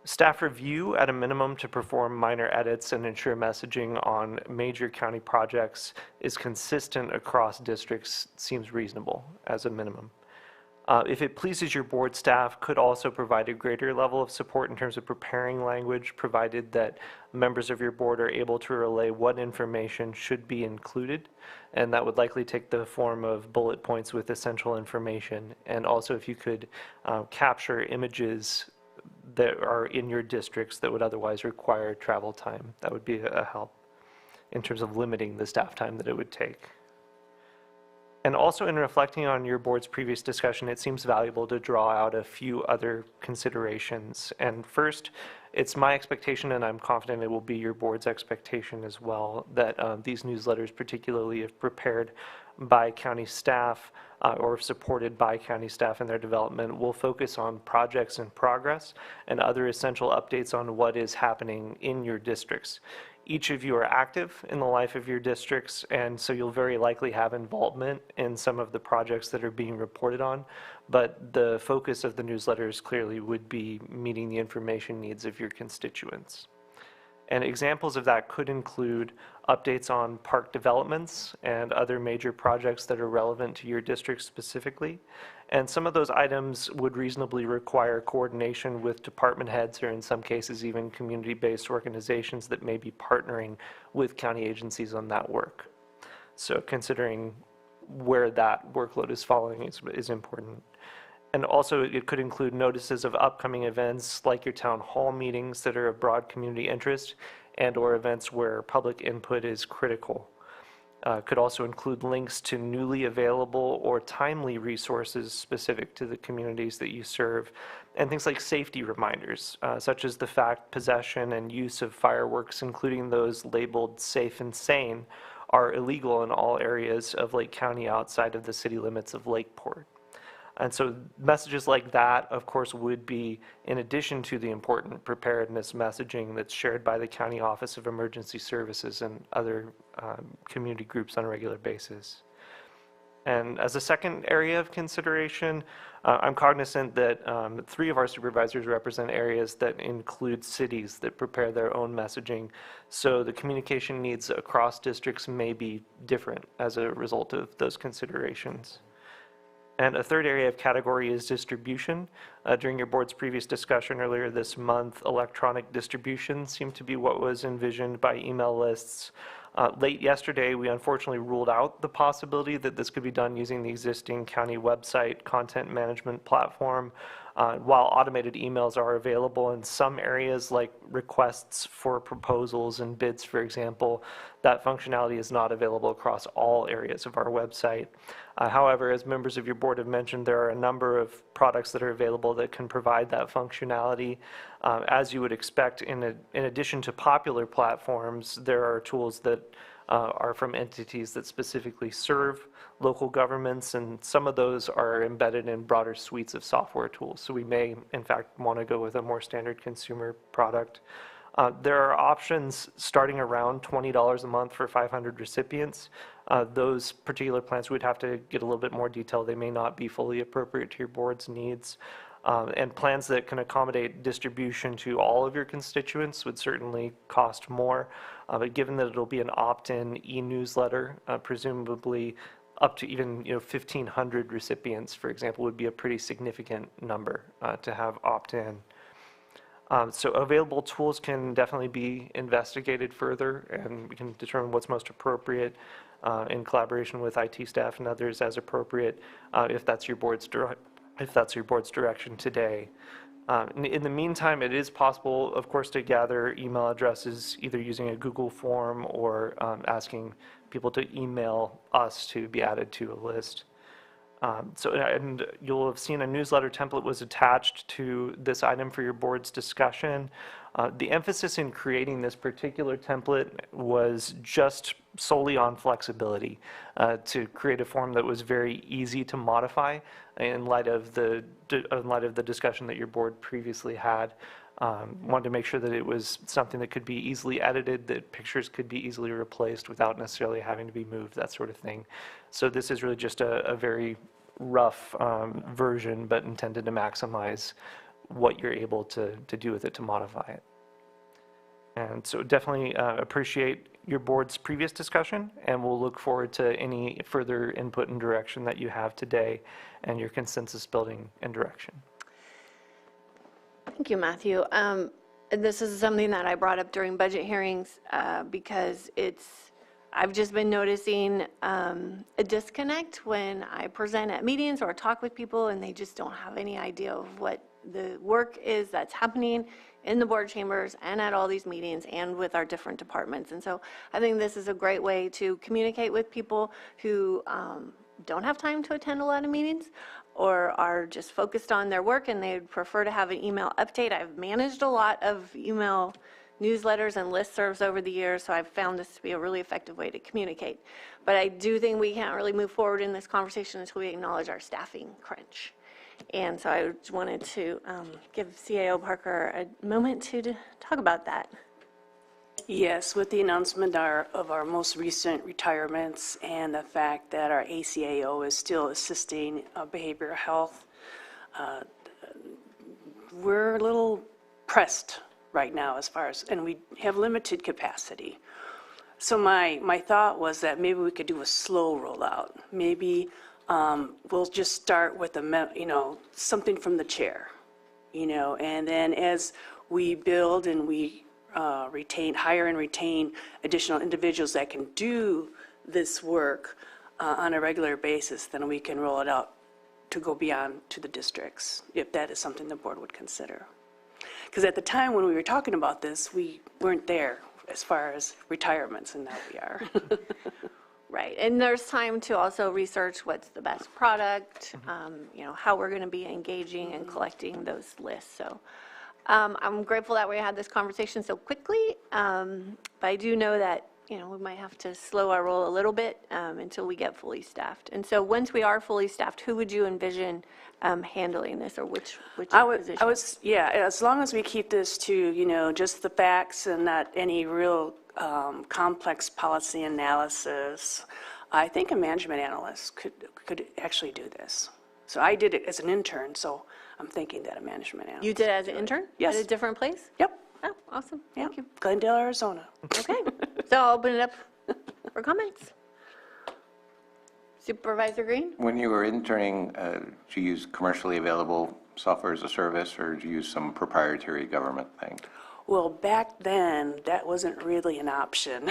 Staff review at a minimum to perform minor edits and ensure messaging on major county projects is consistent across districts seems reasonable as a minimum. If it pleases your Board, staff could also provide a greater level of support in terms of preparing language, provided that members of your Board are able to relay what information should be included, and that would likely take the form of bullet points with essential information. And also if you could capture images that are in your districts that would otherwise require travel time, that would be a help in terms of limiting the staff time that it would take. And also in reflecting on your Board's previous discussion, it seems valuable to draw out a few other considerations. And first, it's my expectation, and I'm confident it will be your Board's expectation as well, that these newsletters, particularly if prepared by county staff or supported by county staff in their development, will focus on projects in progress and other essential updates on what is happening in your districts. Each of you are active in the life of your districts, and so you'll very likely have involvement in some of the projects that are being reported on. But the focus of the newsletters clearly would be meeting the information needs of your constituents. And examples of that could include updates on park developments and other major projects that are relevant to your district specifically. And some of those items would reasonably require coordination with department heads, or in some cases even community-based organizations that may be partnering with county agencies on that work. So considering where that workload is falling is important. And also, it could include notices of upcoming events like your town hall meetings that are of broad community interest and or events where public input is critical. Could also include links to newly available or timely resources specific to the communities that you serve, and things like safety reminders, such as the fact possession and use of fireworks, including those labeled safe and sane, are illegal in all areas of Lake County outside of the city limits of Lakeport. And so messages like that, of course, would be in addition to the important preparedness messaging that's shared by the County Office of Emergency Services and other community groups on a regular basis. And as a second area of consideration, I'm cognizant that 3 of our supervisors represent areas that include cities that prepare their own messaging. So the communication needs across districts may be different as a result of those considerations. And a third area of category is distribution. During your board's previous discussion earlier this month, electronic distribution seemed to be what was envisioned by email lists. Late yesterday, we unfortunately ruled out the possibility that this could be done using the existing county website content management platform. While automated emails are available in some areas like requests for proposals and bids, for example, that functionality is not available across all areas of our website. However, as members of your board have mentioned, there are a number of products that are available that can provide that functionality. As you would expect, in addition to popular platforms, there are tools that are from entities that specifically serve local governments, and some of those are embedded in broader suites of software tools. So we may, in fact, want to go with a more standard consumer product. There are options starting around $20 a month for 500 recipients. Those particular plans would have to get a little bit more detail. They may not be fully appropriate to your board's needs. And plans that can accommodate distribution to all of your constituents would certainly cost more. But given that it'll be an opt-in e-newsletter, presumably up to even 1,500 recipients, for example, would be a pretty significant number to have opt-in. So available tools can definitely be investigated further, and we can determine what's most appropriate in collaboration with IT staff and others as appropriate if that's your board's direction today. In the meantime, it is possible, of course, to gather email addresses either using a Google form or asking people to email us to be added to a list. And you'll have seen a newsletter template was attached to this item for your board's discussion. The emphasis in creating this particular template was just solely on flexibility, to create a form that was very easy to modify in light of the discussion that your board previously had. Wanted to make sure that it was something that could be easily edited, that pictures could be easily replaced without necessarily having to be moved, that sort of thing. So this is really just a very rough version, but intended to maximize what you're able to do with it to modify it. And so definitely appreciate your board's previous discussion, and we'll look forward to any further input and direction that you have today and your consensus building and direction. Thank you, Matthew. This is something that I brought up during budget hearings because I've just been noticing a disconnect when I present at meetings or talk with people, and they just don't have any idea of what the work is that's happening in the board chambers and at all these meetings and with our different departments. And so I think this is a great way to communicate with people who don't have time to attend a lot of meetings or are just focused on their work and they'd prefer to have an email update. I've managed a lot of email newsletters and listservs over the years, so I've found this to be a really effective way to communicate. But I do think we can't really move forward in this conversation until we acknowledge our staffing crunch. And so I just wanted to give CAO Parker a moment to talk about that. Yes, with the announcement of our most recent retirements and the fact that our ACAO is still assisting behavioral health, we're a little pressed right now as far as, and we have limited capacity. So my thought was that maybe we could do a slow rollout. Maybe we'll just start with something from the chair, and then as we build and we hire and retain additional individuals that can do this work on a regular basis, then we can roll it out to go beyond to the districts, if that is something the board would consider. Because at the time when we were talking about this, we weren't there as far as retirements, and now we are. Right, and there's time to also research what's the best product, how we're going to be engaging and collecting those lists. So I'm grateful that we had this conversation so quickly, but I do know that we might have to slow our roll a little bit until we get fully staffed. And so once we are fully staffed, who would you envision handling this, or which position? Yeah, as long as we keep this to, just the facts and not any real complex policy analysis, I think a management analyst could actually do this. So I did it as an intern, so I'm thinking that a management analyst. You did it as an intern? Yes. At a different place? Yep. Oh, awesome. Thank you. Glendale, Arizona. Okay, so I'll open it up for comments. Supervisor Green? When you were interning, did you use commercially available software as a service, or did you use some proprietary government thing? Well, back then, that wasn't really an option.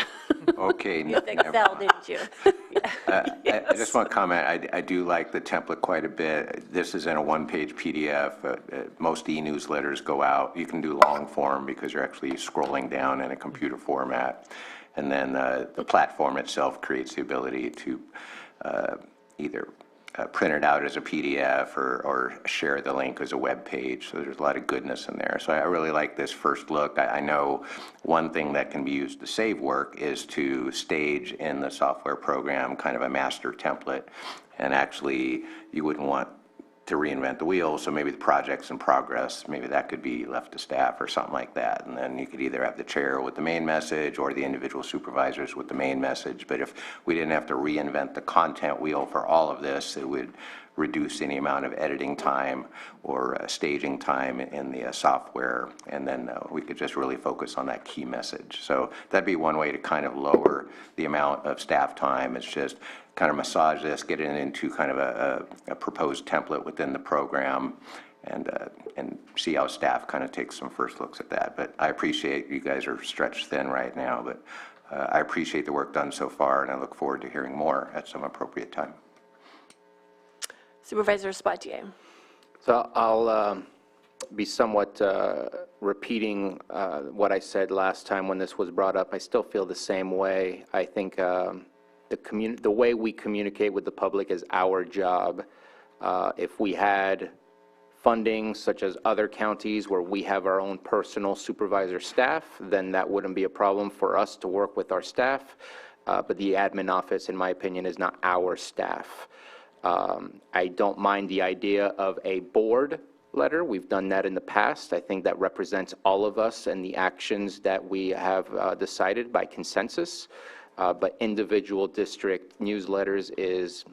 Okay. You used Excel, didn't you? I just want to comment, I do like the template quite a bit. This is in a one-page PDF. Most e-newsletters go out. You can do long form because you're actually scrolling down in a computer format. And then the platform itself creates the ability to either print it out as a PDF or share the link as a web page. So there's a lot of goodness in there. So I really like this first look. I know one thing that can be used to save work is to stage in the software program kind of a master template. And actually, you wouldn't want to reinvent the wheel, so maybe the project's in progress, maybe that could be left to staff or something like that. And then you could either have the chair with the main message or the individual supervisors with the main message. But if we didn't have to reinvent the content wheel for all of this, it would reduce any amount of editing time or staging time in the software, and then we could just really focus on that key message. So that'd be one way to kind of lower the amount of staff time. It's just kind of massage this, get it into kind of a proposed template within the program, and see how staff kind of takes some first looks at that. But I appreciate you guys are stretched thin right now, but I appreciate the work done so far, and I look forward to hearing more at some appropriate time. Supervisor Spatier. So I'll be somewhat repeating what I said last time when this was brought up. I still feel the same way. I think the way we communicate with the public is our job. If we had funding such as other counties where we have our own personal supervisor staff, then that wouldn't be a problem for us to work with our staff. But the admin office, in my opinion, is not our staff. I don't mind the idea of a board letter. We've done that in the past. I think that represents all of us and the actions that we have decided by consensus. But individual district newsletters is,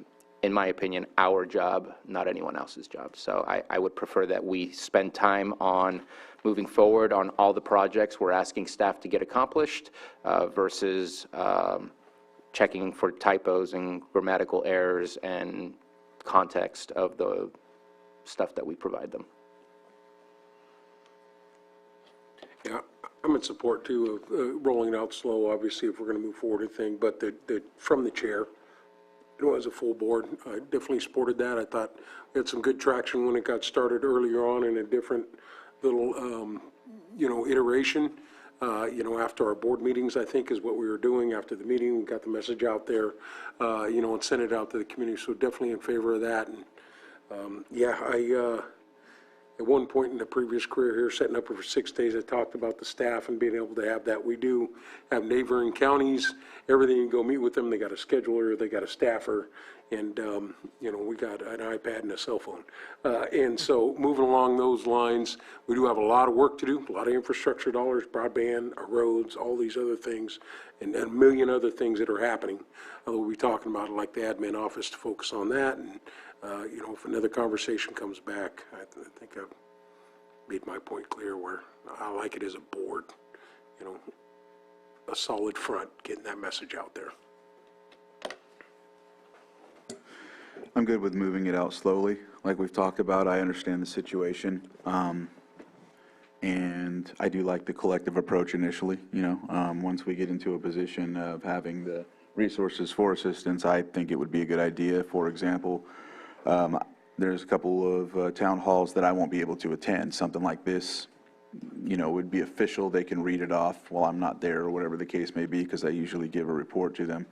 in my opinion, our job, not anyone else's job. So I would prefer that we spend time on moving forward on all the projects we're asking staff to get accomplished versus checking for typos and grammatical errors and context of the stuff that we provide them. Yeah, I'm in support too of rolling it out slow, obviously, if we're going to move forward with thing, but from the chair, as a full board, I definitely supported that. I thought we had some good traction when it got started earlier on in a different little, iteration. After our board meetings, I think, is what we were doing. After the meeting, we got the message out there, and sent it out to the community. So definitely in favor of that. And At one point in the previous career here, setting up for 6 days, I talked about the staff and being able to have that. We do have neighboring counties, everything, you go meet with them, they got a scheduler, they got a staffer, and, we got an iPad and a cell phone. And so moving along those lines, we do have a lot of work to do, a lot of infrastructure dollars, broadband, our roads, all these other things, and a million other things that are happening. We'll be talking about, like the admin office, to focus on that, and if another conversation comes back, I think I've made my point clear where I like it as a board, a solid front, getting that message out there. I'm good with moving it out slowly. Like we've talked about, I understand the situation. And I do like the collective approach initially, once we get into a position of having the resources for assistance, I think it would be a good idea. For example, there's a couple of town halls that I won't be able to attend. Something like this, would be official. They can read it off while I'm not there or whatever the case may be, because I usually give a report to them.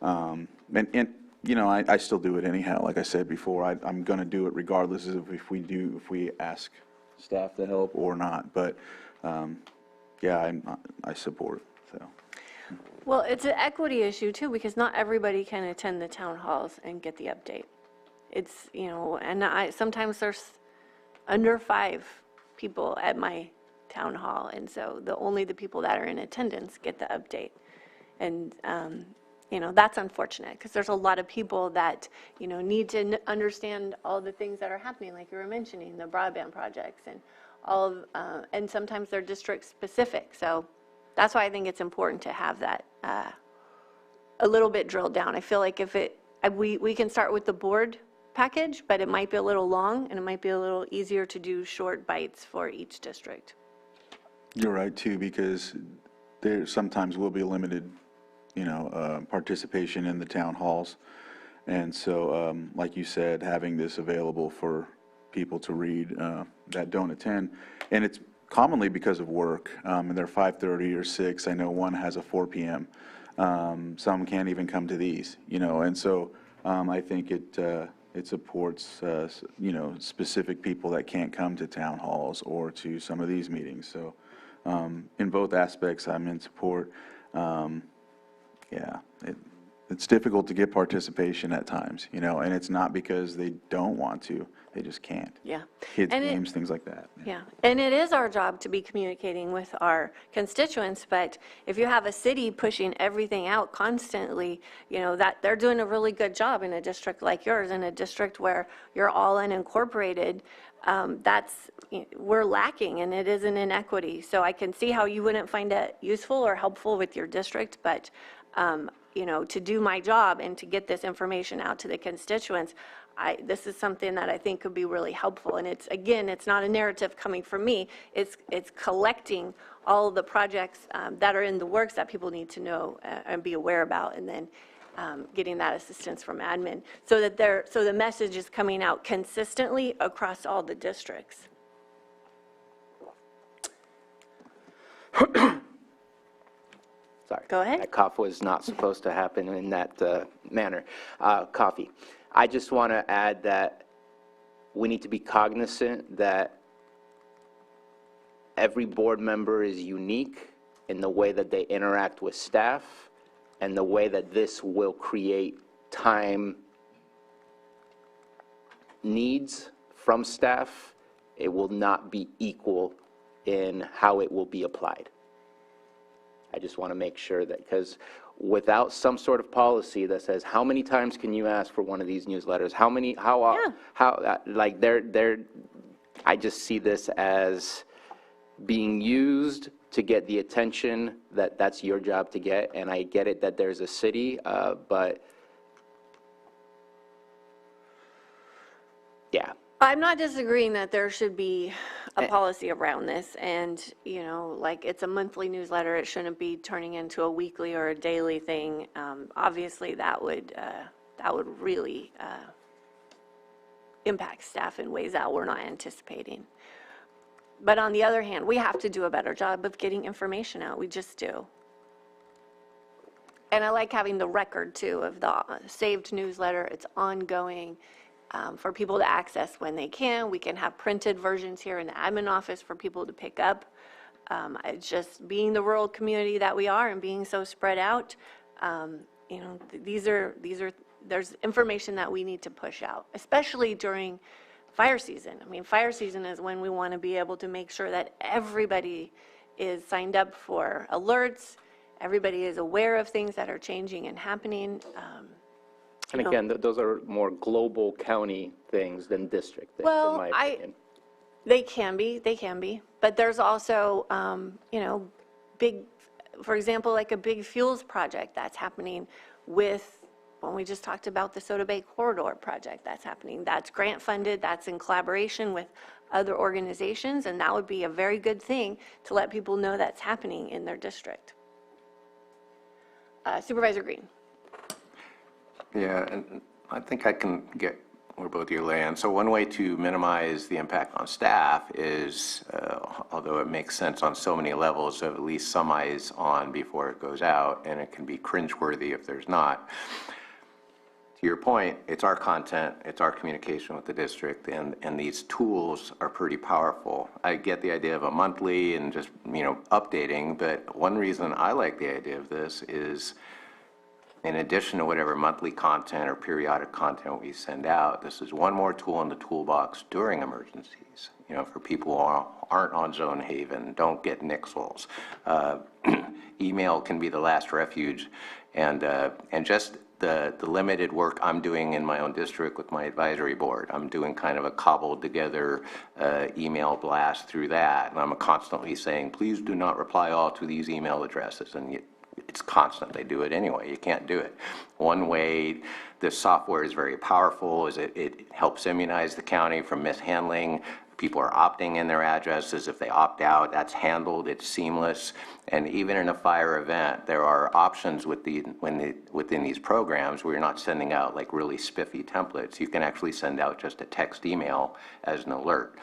I still do it anyhow. Like I said before, I'm going to do it regardless of if we ask staff to help or not. But I support. So. Well, it's an equity issue too, because not everybody can attend the town halls and get the update. It's, and sometimes there's under 5 people at my town hall, and so only the people that are in attendance get the update. And, that's unfortunate, because there's a lot of people that, need to understand all the things that are happening, like you were mentioning, the broadband projects and all of, and sometimes they're district specific. So that's why I think it's important to have that a little bit drilled down. I feel like if we can start with the board package, but it might be a little long, and it might be a little easier to do short bites for each district. You're right too, because there sometimes will be limited, participation in the town halls. And so, like you said, having this available for people to read that don't attend, and it's commonly because of work, and they're 5:30 or 6. I know one has a 4 p.m. Some can't even come to these, and so I think it supports, specific people that can't come to town halls or to some of these meetings. So in both aspects, I'm in support. It's difficult to get participation at times, and it's not because they don't want to, they just can't. Yeah. Kids' games, things like that. Yeah, and it is our job to be communicating with our constituents, but if you have a city pushing everything out constantly, that they're doing a really good job in a district like yours, in a district where you're all unincorporated, we're lacking, and it is an inequity. So I can see how you wouldn't find it useful or helpful with your district, but to do my job and to get this information out to the constituents, this is something that I think could be really helpful. And it's not a narrative coming from me. It's collecting all of the projects that are in the works that people need to know and be aware about, and then getting that assistance from admin so that the message is coming out consistently across all the districts. Sorry. Go ahead. That cough was not supposed to happen in that manner. Coffee. I just want to add that we need to be cognizant that every board member is unique in the way that they interact with staff and the way that this will create time needs from staff. It will not be equal in how it will be applied. I just want to make sure that, because without some sort of policy that says how many times can you ask for one of these newsletters, I just see this as being used to get the attention that's your job to get. And I get it that there's a city, but yeah. I'm not disagreeing that there should be a policy around this, and, like it's a monthly newsletter, it shouldn't be turning into a weekly or a daily thing. Obviously, that would really impact staff in ways that we're not anticipating. But on the other hand, we have to do a better job of getting information out. We just do. And I like having the record, too, of the saved newsletter. It's ongoing. for people to access when they can. We can have printed versions here in the admin office for people to pick up. It's just being the rural community that we are and being so spread out, you know, there's information that we need to push out, especially during fire season. I mean, fire season is when we want to be able to make sure that everybody is signed up for alerts, everybody is aware of things that are changing and happening. And again, those are more global county things than district things, Well, in my opinion. They can be, but there's also, you know, big, for example, like a big fuels project that's happening with, when we just talked about the Soda Bay Corridor project that's happening. That's grant funded, that's in collaboration with other organizations, and that would be a very good thing to let people know that's happening in their district. Supervisor Green. Yeah, and I think I can get where both of you land. So one way to minimize the impact on staff is, although it makes sense on so many levels, to have at least some eyes on before it goes out, and it can be cringeworthy if there's not. To your point, it's our content, it's our communication with the district, and these tools are pretty powerful. I get the idea of a monthly and just, you know, updating, but one reason I like the idea of this is, in addition to whatever monthly content or periodic content we send out, this is one more tool in the toolbox during emergencies. You know, for people who aren't on zone haven, don't get nixels. Email can be the last refuge, and just the limited work I'm doing in my own district with my advisory board. I'm doing kind of a cobbled together email blast through that, and I'm constantly saying, please do not reply all to these email addresses, and it's constant. They do it anyway. You can't do it. One way this software is very powerful is it helps immunize the county from mishandling. People are opting in their addresses. If they opt out, that's handled. It's seamless. And even in a fire event, there are options within these programs where you're not sending out like really spiffy templates. You can actually send out just a text email as an alert.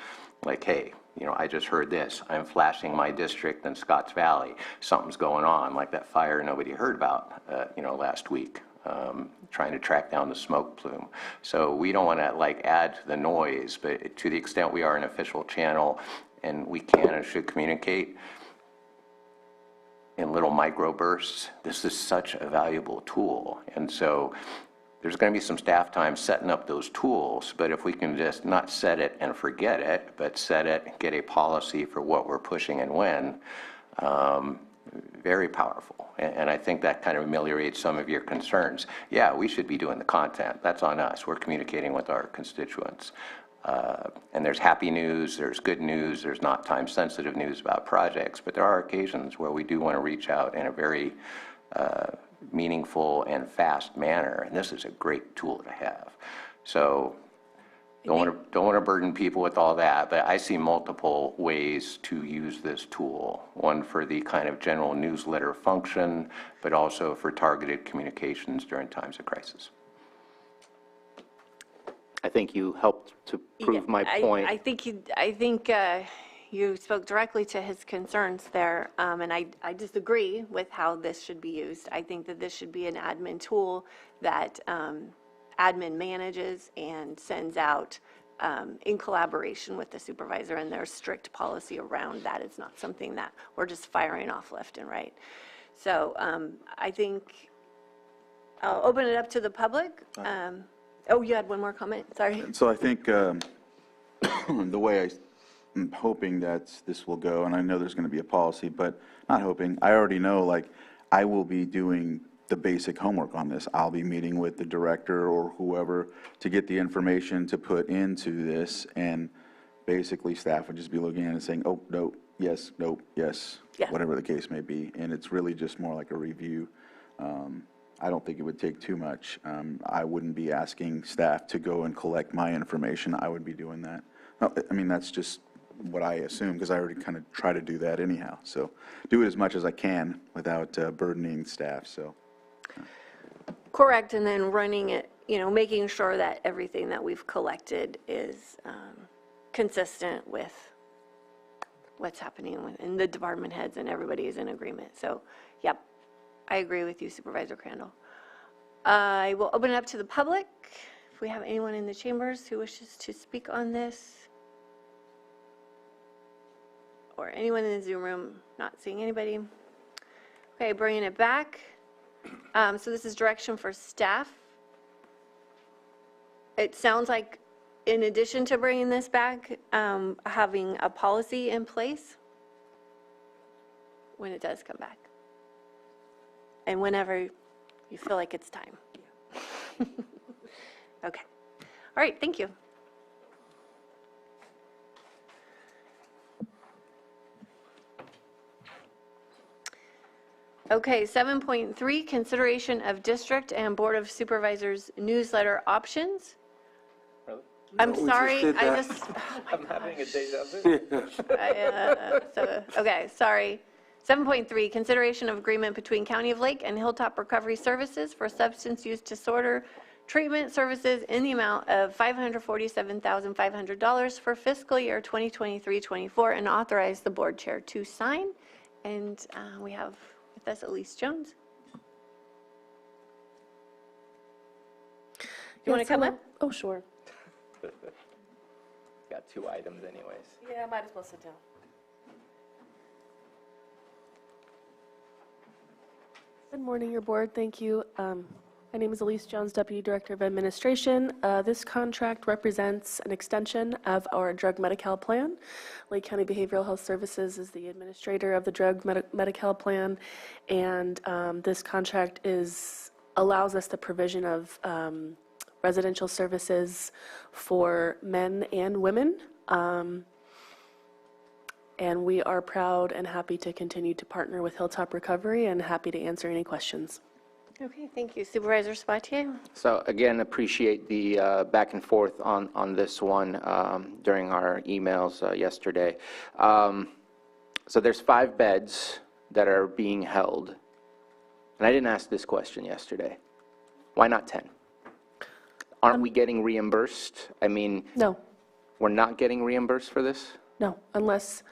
Like, hey, you know, I just heard this. I'm flashing my district in Scotts Valley. Something's going on, like that fire nobody heard about, you know, last week. Trying to track down the smoke plume. So we don't want to like add to the noise, but to the extent we are an official channel and we can and should communicate in little microbursts, this is such a valuable tool. And so there's going to be some staff time setting up those tools, but if we can just not set it and forget it, but set it, get a policy for what we're pushing and when, very powerful. And I think that kind of ameliorates some of your concerns. Yeah, we should be doing the content. That's on us. We're communicating with our constituents. And there's happy news, there's good news, there's not time-sensitive news about projects, but there are occasions where we do want to reach out in a very meaningful and fast manner, and this is a great tool to have. So don't want to burden people with all that, but I see multiple ways to use this tool. One for the kind of general newsletter function, but also for targeted communications during times of crisis. I think you helped to prove my point. I think you spoke directly to his concerns there, and I disagree with how this should be used. I think that this should be an admin tool that admin manages and sends out in collaboration with the supervisor, and there's strict policy around that. It's not something that we're just firing off left and right. So I think I'll open it up to the public. Oh, you had one more comment? Sorry. So I think the way I'm hoping that this will go, and I know there's going to be a policy, but not hoping. I already know, like, I will be doing the basic homework on this. I'll be meeting with the director or whoever to get the information to put into this, and basically staff would just be looking at it and saying, oh, no, yes, no, yes, whatever the case may be. And it's really just more like a review. I don't think it would take too much. I wouldn't be asking staff to go and collect my information. I would be doing that. I mean, that's just what I assume, because I already kind of try to do that anyhow. So do it as much as I can without burdening staff, so. Correct, and then running it, you know, making sure that everything that we've collected is consistent with what's happening in the department heads, and everybody is in agreement. So, yep, I agree with you, Supervisor Crandall. I will open it up to the public. If we have anyone in the chambers who wishes to speak on this? Or anyone in the Zoom room? Not seeing anybody. Okay, bringing it back. So this is direction for staff. It sounds like in addition to bringing this back, having a policy in place when it does come back. And whenever you feel like it's time. Okay. All right, thank you. Okay, 7.3, consideration of district and Board of Supervisors newsletter options. Really? I'm No, we sorry, just did I that. just, I'm having a deja vu. okay, sorry. 7.3, consideration of agreement between County of Lake and Hilltop Recovery Services for substance use disorder treatment services in the amount of $547,500 for fiscal year 2023-24 and authorize the board chair to sign. And we have with us Elise Jones. You want to come up? Oh, sure. Got 2 items anyways. Yeah, might as well sit down. Good morning, your board. Thank you. My name is Elise Jones, Deputy Director of Administration. This contract represents an extension of our drug Medi-Cal plan. Lake County Behavioral Health Services is the administrator of the drug Medi-Cal plan, and this contract allows us the provision of residential services for men and women. And we are proud and happy to continue to partner with Hilltop Recovery and happy to answer any questions. Okay, thank you. Supervisor Sabatier? So again, appreciate the back and forth on this one during our emails yesterday. So there's 5 beds that are being held. And I didn't ask this question yesterday. Why not 10? Aren't we getting reimbursed? I mean, No. We're not getting reimbursed for this? No, unless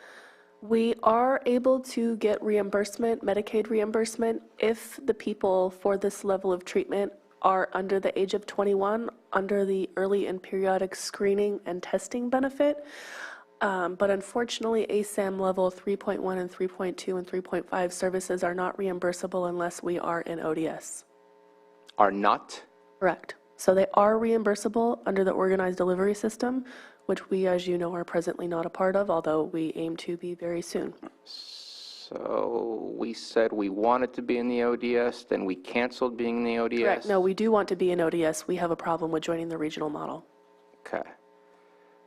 we are able to get reimbursement, Medicaid reimbursement, if the people for this level of treatment are under the age of 21, under the early and periodic screening and testing benefit. But unfortunately, ASAM level 3.1 and 3.2 and 3.5 services are not reimbursable unless we are in ODS. Are not? Correct. So they are reimbursable under the organized delivery system, which we, as you know, are presently not a part of, although we aim to be very soon. So we said we wanted to be in the ODS, then we canceled being in the ODS? Correct. No, we do want to be in ODS. We have a problem with joining the regional model. Okay.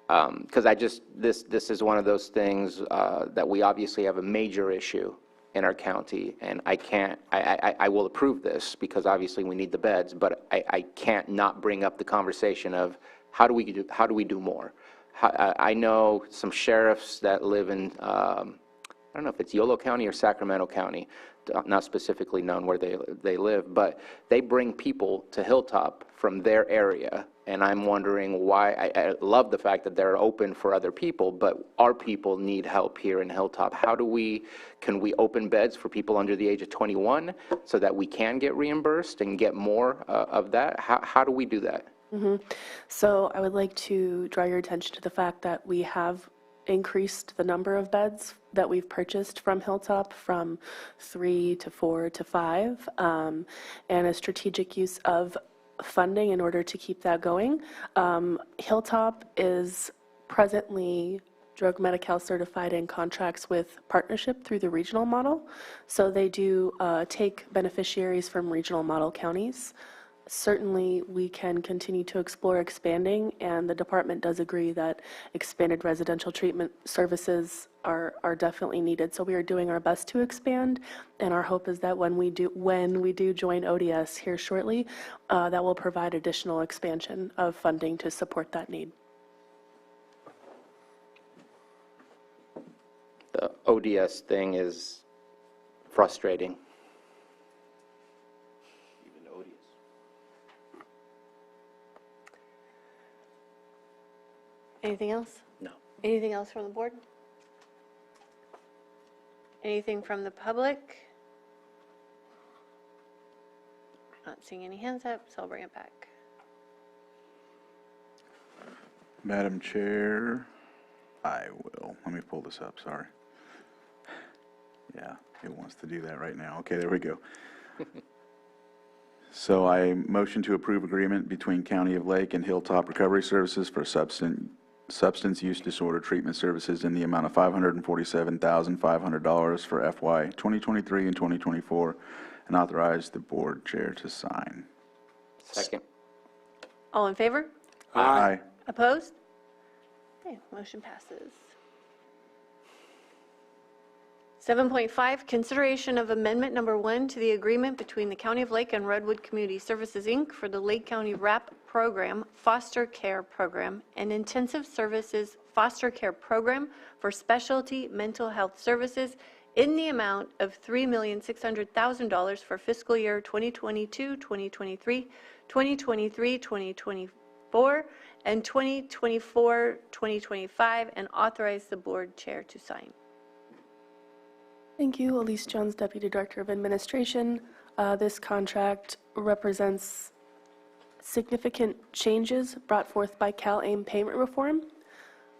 Because this is one of those things that we obviously have a major issue in our county, and I will approve this because obviously we need the beds, but I can't not bring up the conversation of how do we do more? I know some sheriffs that live in, I don't know if it's Yolo County or Sacramento County, not specifically known where they live, but they bring people to Hilltop from their area, and I'm wondering why. I love the fact that they're open for other people, but our people need help here in Hilltop. Can we open beds for people under the age of 21 so that we can get reimbursed and get more of that? How do we do that? So I would like to draw your attention to the fact that we have increased the number of beds that we've purchased from Hilltop from 3 to 4 to 5, and a strategic use of funding in order to keep that going. Hilltop is presently drug Medi-Cal certified in contracts with partnership through the regional model. So they do take beneficiaries from regional model counties. Certainly, we can continue to explore expanding, and the department does agree that expanded residential treatment services are definitely needed. So we are doing our best to expand, and our hope is that when we do join ODS here shortly, that will provide additional expansion of funding to support that need. The ODS thing is frustrating. Anything else? No. Anything else from the board? Anything from the public? Not seeing any hands up, so I'll bring it back. Madam Chair, I will. Let me pull this up, sorry. Yeah, it wants to do that right now. Okay, there we go. So I motion to approve agreement between County of Lake and Hilltop Recovery Services for substance use disorder treatment services in the amount of $547,500 for FY 2023 and 2024, and authorize the board chair to sign. Second. All in favor? Aye. Opposed? Okay, motion passes. 7.5, consideration of amendment number 1 to the agreement between the County of Lake and Redwood Community Services, Inc. for the Lake County RAP Program, Foster Care Program, and Intensive Services Foster Care Program for Specialty Mental Health Services in the amount of $3,600,000 for fiscal year 2022, 2023, 2023, 2024, and 2024, 2025, and authorize the board chair to sign. Thank you. Elise Jones, Deputy Director of Administration. This contract represents significant changes brought forth by CalAIM payment reform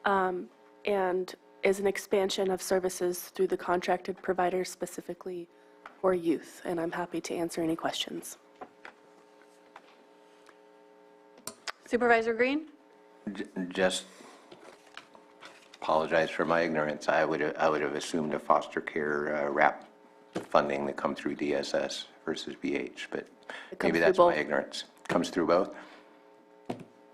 and is an expansion of services through the contracted providers specifically for youth. And I'm happy to answer any questions. Supervisor Green? Just apologize for my ignorance. I would have assumed a foster care RAP funding that come through DSS versus BH, but maybe that's my ignorance. Comes through both?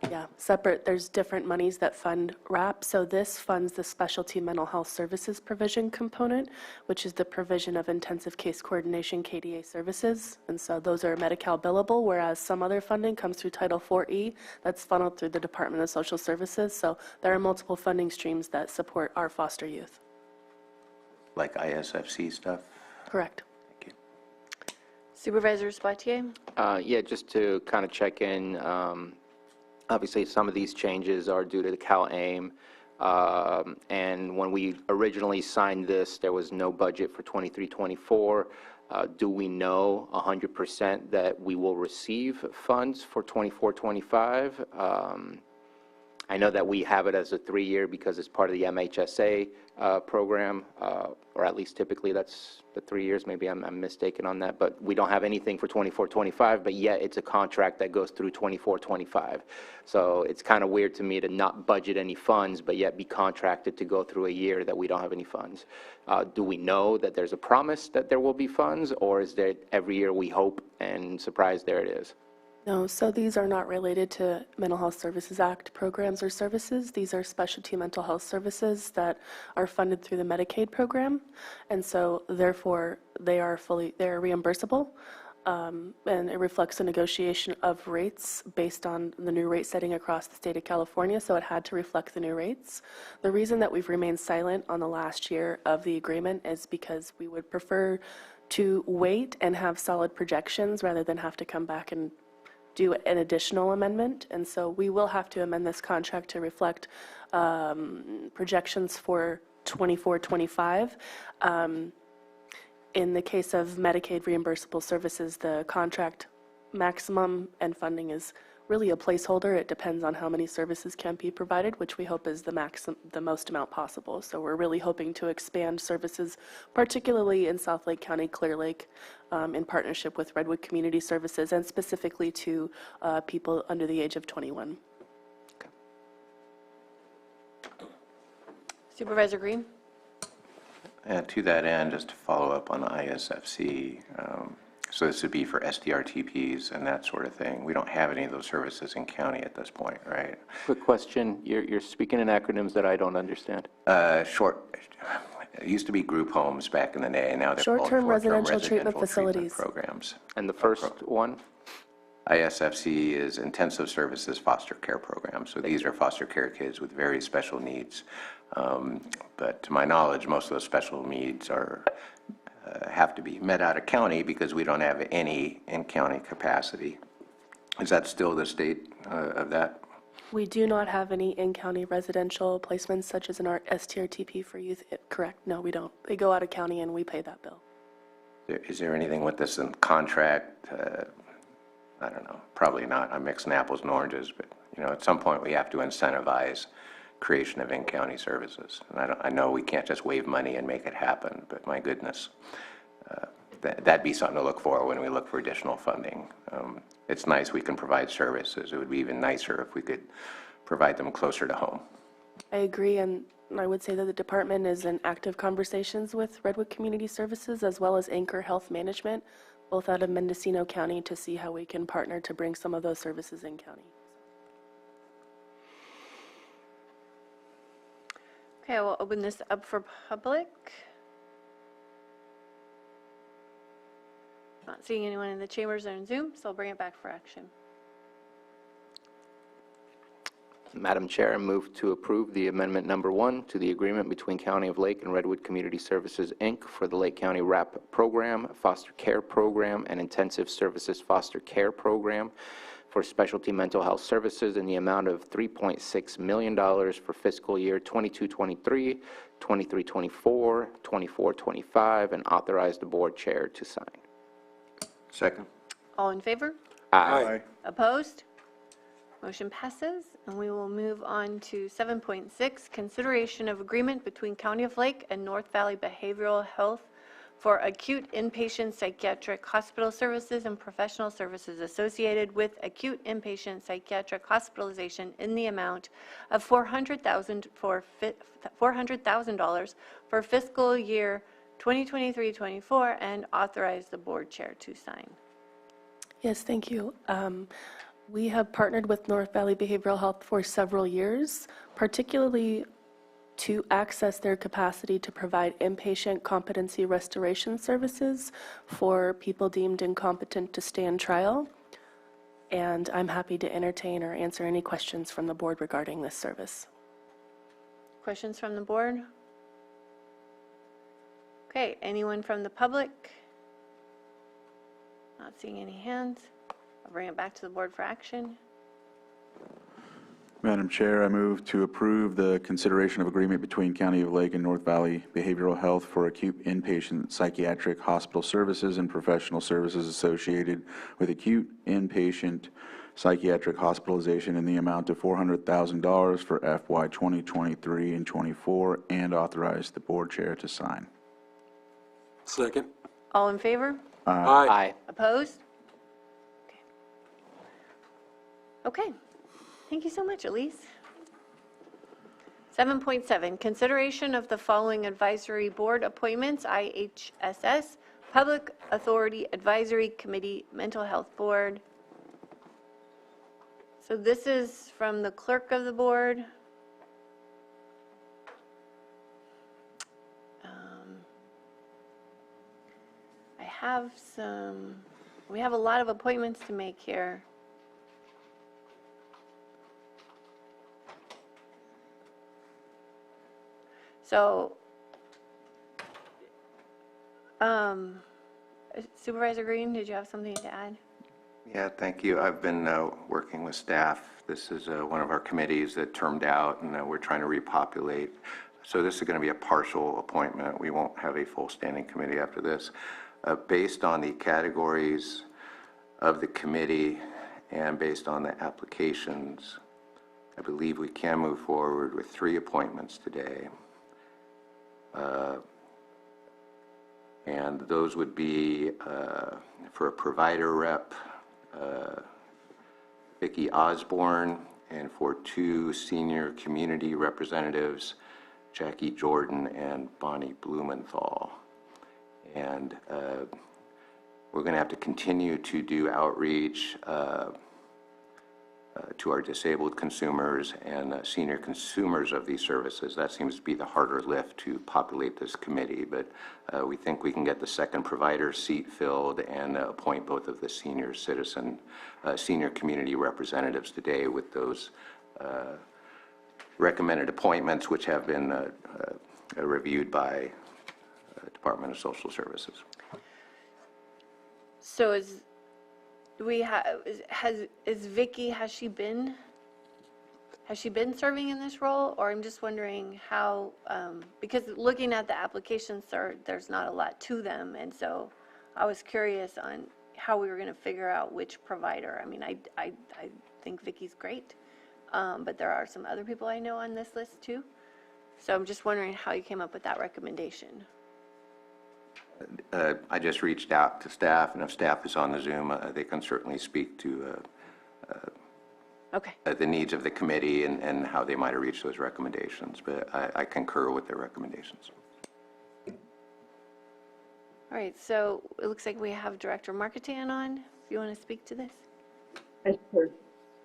Yeah, separate. There's different monies that fund RAP. So this funds the specialty mental health services provision component, which is the provision of intensive case coordination KDA services. And so those are Medi-Cal billable, whereas some other funding comes through Title 4E that's funneled through the Department of Social Services. So there are multiple funding streams that support our foster youth. Like ISFC stuff? Correct. Thank you. Supervisor Spatier? Yeah, just to kind of check in, obviously, some of these changes are due to the CalAIM, and when we originally signed this, there was no budget for 23-24. Do we know 100% that we will receive funds for 24-25? I know that we have it as a 3-year because it's part of the MHSA program, or at least typically that's the 3 years. Maybe I'm mistaken on that, but we don't have anything for 24-25, but yet it's a contract that goes through 24-25. So it's kind of weird to me to not budget any funds, but yet be contracted to go through a year that we don't have any funds. Do we know that there's a promise that there will be funds, or is there every year we hope and surprise there it is? No, so these are not related to Mental Health Services Act programs or services. These are specialty mental health services that are funded through the Medicaid program, and so therefore they are reimbursable, and it reflects a negotiation of rates based on the new rate setting across the state of California, so it had to reflect the new rates. The reason that we've remained silent on the last year of the agreement is because we would prefer to wait and have solid projections rather than have to come back and do an additional amendment, and so we will have to amend this contract to reflect projections for 24-25. In the case of Medicaid reimbursable services, the contract maximum and funding is really a placeholder. It depends on how many services can be provided, which we hope is the most amount possible. So we're really hoping to expand services, particularly in South Lake County, Clear Lake, in partnership with Redwood Community Services, and specifically to people under the age of 21. Supervisor Green? And to that end, just to follow up on ISFC, so this would be for SDRTPs and that sort of thing. We don't have any of those services in county at this point, right? Quick question. You're speaking in acronyms that I don't understand. It used to be group homes back in the day, now they're called Short-term residential treatment facilities. Programs. And the first one? ISFC is Intensive Services Foster Care Program. So these are foster care kids with very special needs. But to my knowledge, most of those special needs have to be met out of county because we don't have any in county capacity. Is that still the state of that? We do not have any in-county residential placements such as in our STRTP for youth. Correct. No, we don't. They go out of county and we pay that bill. Is there anything with this in contract? I don't know. Probably not. I'm mixing apples and oranges, but you know, at some point we have to incentivize creation of in-county services. And I know we can't just wave money and make it happen, but my goodness, that'd be something to look for when we look for additional funding. It's nice we can provide services. It would be even nicer if we could provide them closer to home. I agree, and I would say that the department is in active conversations with Redwood Community Services as well as Anchor Health Management, both out of Mendocino County, to see how we can partner to bring some of those services in county. Okay, we'll open this up for public. Not seeing anyone in the chambers or in Zoom, so I'll bring it back for action. Madam Chair, I move to approve the amendment number 1 to the agreement between County of Lake and Redwood Community Services, Inc. for the Lake County RAP Program, Foster Care Program, and Intensive Services Foster Care Program for specialty mental health services in the amount of $3.6 million for fiscal year 22-23, 23-24, 24-25, and authorize the board chair to sign. Second. All in favor? Aye. Opposed? Motion passes, and we will move on to 7.6, consideration of agreement between County of Lake and North Valley Behavioral Health for acute inpatient psychiatric hospital services and professional services associated with acute inpatient psychiatric hospitalization in the amount of $400,000 for fiscal year 2023-24, and authorize the board chair to sign. Yes, thank you. We have partnered with North Valley Behavioral Health for several years, particularly to access their capacity to provide inpatient competency restoration services for people deemed incompetent to stand trial. And I'm happy to entertain or answer any questions from the board regarding this service. Questions from the board? Okay, anyone from the public? Not seeing any hands. I'll bring it back to the board for action. Madam Chair, I move to approve the consideration of agreement between County of Lake and North Valley Behavioral Health for acute inpatient psychiatric hospital services and professional services associated with acute inpatient psychiatric hospitalization in the amount of $400,000 for FY 2023 and 24, and authorize the board chair to sign. Second. All in favor? Aye. Opposed? Okay. Thank you so much, Elise. 7.7, consideration of the following advisory board appointments: IHSS, Public Authority Advisory Committee, Mental Health Board. So this is from the clerk of the board. We have a lot of appointments to make here. So, Supervisor Green, did you have something to add? Yeah, thank you. I've been working with staff. This is one of our committees that termed out, and we're trying to repopulate. So this is going to be a partial appointment. We won't have a full standing committee after this. Based on the categories of the committee and based on the applications, I believe we can move forward with 3 appointments today. And those would be for a provider rep, Vicki Osborne, and for 2 senior community representatives, Jackie Jordan and Bonnie Blumenthal. And we're going to have to continue to do outreach to our disabled consumers and senior consumers of these services. That seems to be the harder lift to populate this committee, but we think we can get the second provider seat filled and appoint both of the senior community representatives today with those recommended appointments, which have been reviewed by Department of Social Services. So is Vicki, has she been serving in this role? Or I'm just wondering how, because looking at the applications, there's not a lot to them, and so I was curious on how we were going to figure out which provider. I mean, I think Vicki's great, but there are some other people I know on this list too. So I'm just wondering how you came up with that recommendation. I just reached out to staff, and if staff is on the Zoom, they can certainly speak to Okay. the needs of the committee and how they might have reached those recommendations, but I concur with their recommendations. All right, so it looks like we have Director Marketan on. If you want to speak to this. Sure.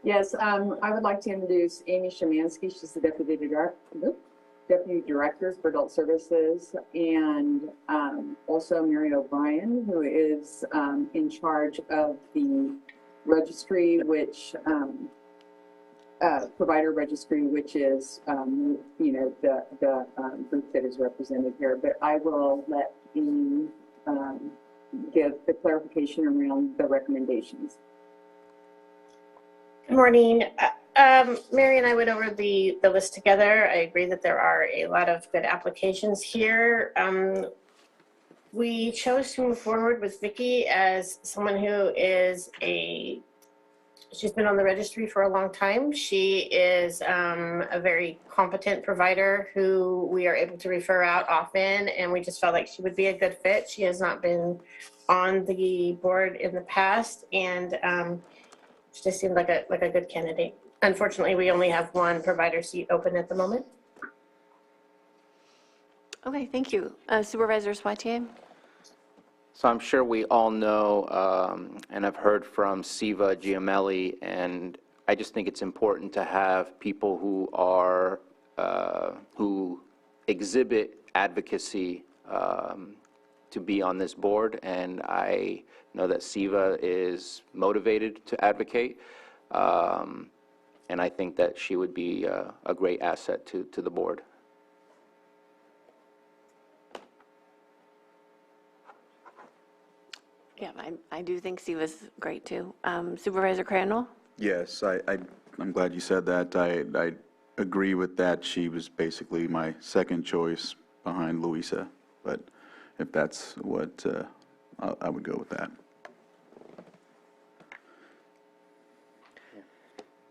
Yes, I would like to introduce Amy Shemansky. She's the Deputy Director for Adult Services, and also Mary O'Brien, who is in charge of the registry, which provider registry, which is the group that is represented here. But I will let Amy give the clarification around the recommendations. Good morning. Mary and I went over the list together. I agree that there are a lot of good applications here. We chose to move forward with Vicki as someone who is she's been on the registry for a long time. She is a very competent provider who we are able to refer out often, and we just felt like she would be a good fit. She has not been on the board in the past, and she just seemed like a good candidate. Unfortunately, we only have one provider seat open at the moment. Okay, thank you. Supervisor Swatier? So I'm sure we all know and have heard from Siva Giamelli, and I just think it's important to have people who are who exhibit advocacy to be on this board, and I know that Siva is motivated to advocate, and I think that she would be a great asset to the board. Yeah, I do think Siva's great too. Supervisor Crandall? Yes, I'm glad you said that. I agree with that. She was basically my second choice behind Louisa, but if that's what, I would go with that.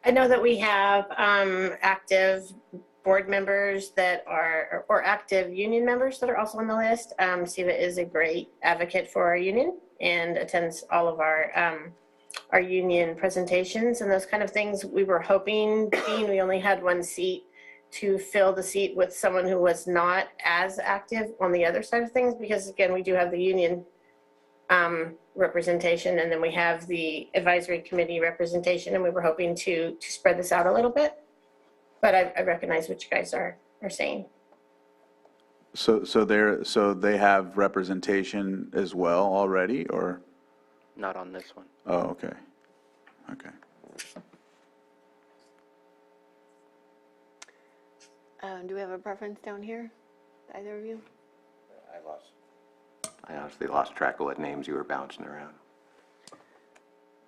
I know that we have active board members that are, or active union members that are also on the list. Siva is a great advocate for our union and attends all of our union presentations and those kind of things. We were hoping, being we only had one seat, to fill the seat with someone who was not as active on the other side of things, because again, we do have the union representation, and then we have the advisory committee representation, and we were hoping to spread this out a little bit. But I recognize what you guys are saying. So they have representation as well already, or? Not on this one. Oh, okay. Okay. Do we have a preference down here? Either of you? I honestly lost track of what names you were bouncing around.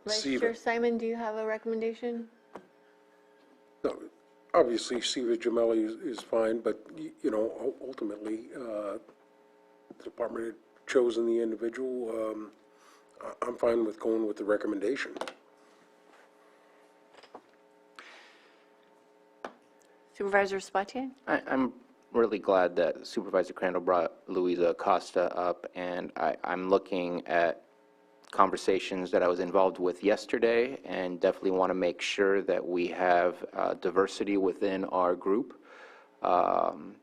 Vice Chair Simon, do you have a recommendation? No, obviously, Siva Giamelli is fine, but, you know, ultimately, the department had chosen the individual. I'm fine with going with the recommendation. Supervisor Spatier? I'm really glad that Supervisor Crandall brought Louisa Acosta up, and I'm looking at conversations that I was involved with yesterday, and definitely want to make sure that we have diversity within our group. And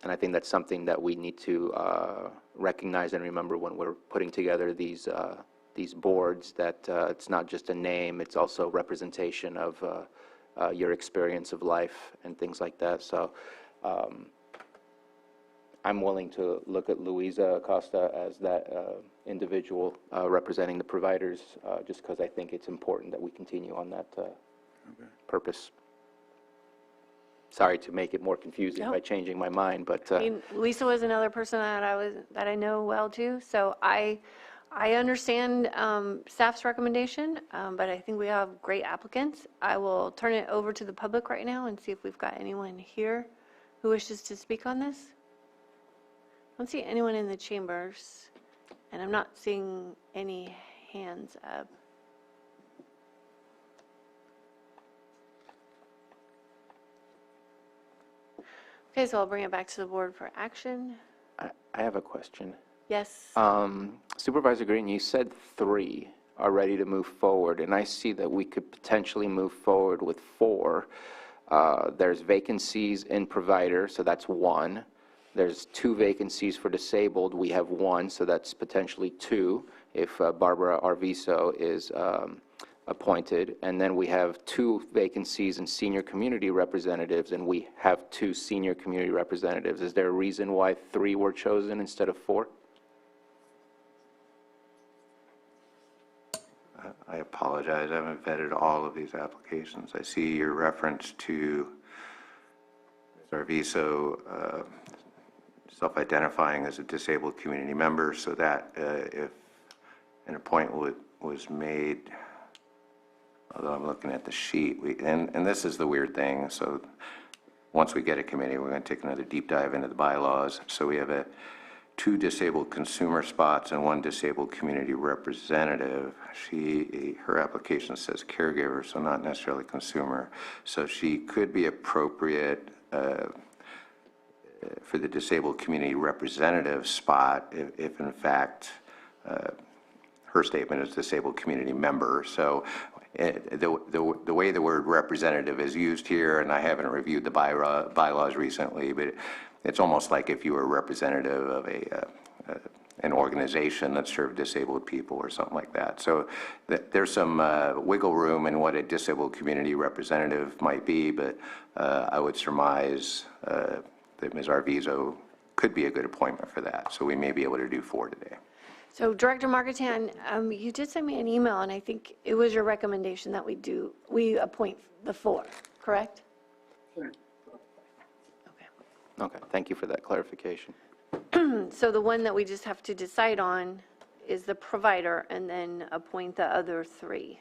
I think that's something that we need to recognize and remember when we're putting together these boards, that it's not just a name, it's also representation of your experience of life and things like that. So I'm willing to look at Louisa Acosta as that individual representing the providers, just because I think it's important that we continue on that purpose. Sorry to make it more confusing by changing my mind, but I mean, Lisa was another person that I know well too, so I understand staff's recommendation, but I think we have great applicants. I will turn it over to the public right now and see if we've got anyone here who wishes to speak on this. I don't see anyone in the chambers, and I'm not seeing any hands up. Okay, so I'll bring it back to the board for action. I have a question. Yes. Supervisor Green, you said 3 are ready to move forward, and I see that we could potentially move forward with 4. There's vacancies in provider, so that's 1. There's 2 vacancies for disabled. We have 1, so that's potentially 2 if Barbara Arviso is appointed. And then we have 2 vacancies in senior community representatives, and we have 2 senior community representatives. Is there a reason why 3 were chosen instead of 4? I apologize, I haven't vetted all of these applications. I see your reference to Arviso self-identifying as a disabled community member, so that if an appointment was made, although I'm looking at the sheet, and this is the weird thing, so once we get a committee, we're going to take another deep dive into the bylaws. So we have 2 disabled consumer spots and 1 disabled community representative. Her application says caregiver, so not necessarily consumer. So she could be appropriate for the disabled community representative spot if in fact her statement is disabled community member. So the way the word representative is used here, and I haven't reviewed the bylaws recently, but it's almost like if you were a representative of an organization that served disabled people or something like that. So there's some wiggle room in what a disabled community representative might be, but I would surmise that Ms. Arvizo could be a good appointment for that. So we may be able to do 4 today. So Director Marketan, you did send me an email, and I think it was your recommendation that we appoint the 4, correct? Sure. Okay, thank you for that clarification. So the one that we just have to decide on is the provider, and then appoint the other 3.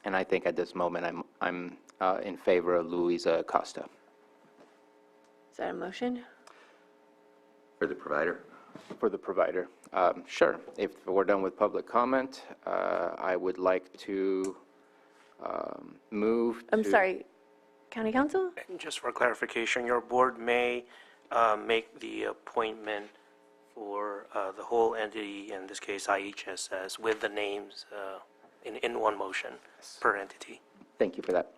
And I think at this moment, I'm in favor of Luisa Acosta. Is that a motion? For the provider? For the provider. Sure. If we're done with public comment, I would like to move I'm to- sorry, County Council? And just for clarification, your board may make the appointment for the whole entity, in this case IHSS, with the names in one motion per entity. Thank you for that.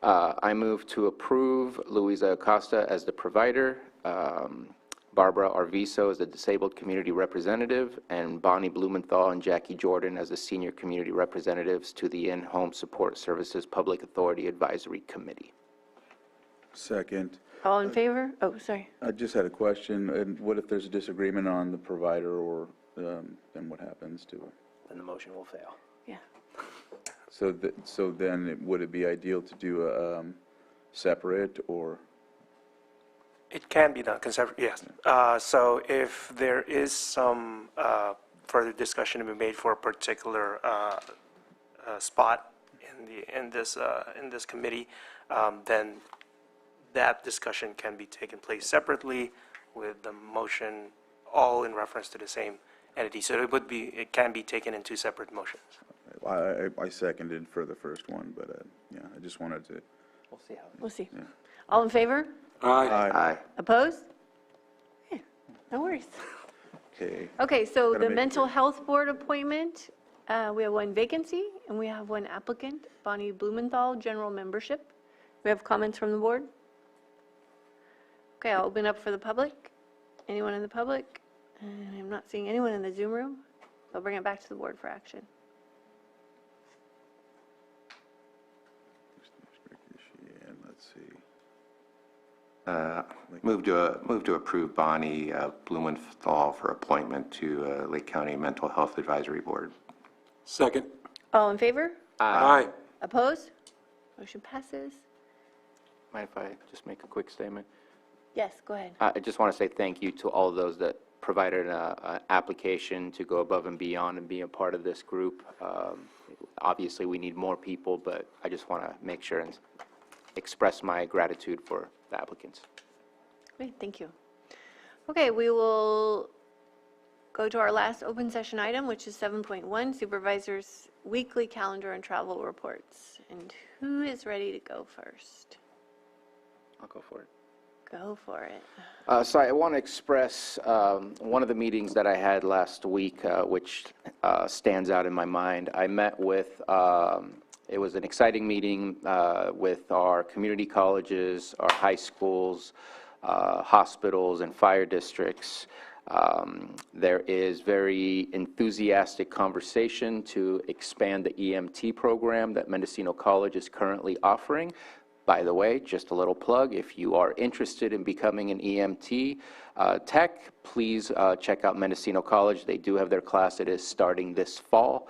I move to approve Luisa Acosta as the provider, Barbara Arviso as the disabled community representative, and Bonnie Blumenthal and Jackie Jordan as the senior community representatives to the In-Home Support Services Public Authority Advisory Committee. Second. All in favor? Oh, sorry. I just had a question. And what if there's a disagreement on the provider, or then what happens to it? Then the motion will fail. Yeah. So then would it be ideal to do a separate, or? It can be done, yes. So if there is some further discussion to be made for a particular spot in this committee, then that discussion can be taken place separately with the motion all in reference to the same entity. So it can be taken in 2 separate motions. I seconded for the first one, but yeah, I just wanted to. We'll see how. We'll see. All in favor? Aye. Opposed? Yeah, no worries. Okay. Okay, so Gotta the make Mental sure. Health Board appointment, we have 1 vacancy, and we have 1 applicant, Bonnie Blumenthal, general membership. We have comments from the board? Okay, I'll open up for the public. Anyone in the public? And I'm not seeing anyone in the Zoom room. I'll bring it back to the board for action. And let's see. Move to approve Bonnie Blumenthal for appointment to Lake County Mental Health Advisory Board. Second. All in favor? Aye. Opposed? Motion passes. Mind if I just make a quick statement? Yes, go ahead. I just want to say thank you to all of those that provided an application to go above and beyond and be a part of this group. Obviously, we need more people, but I just want to make sure and express my gratitude for the applicants. Great, thank you. Okay, we will go to our last open session item, which is 7.1, Supervisors' Weekly Calendar and Travel Reports. And who is ready to go first? I'll go for it. Go for it. So I want to express one of the meetings that I had last week, which stands out in my mind. I met with, it was an exciting meeting with our community colleges, our high schools, hospitals, and fire districts. There is very enthusiastic conversation to expand the EMT program that Mendocino College is currently offering. By the way, just a little plug, if you are interested in becoming an EMT tech, please check out Mendocino College. They do have their class. It is starting this fall.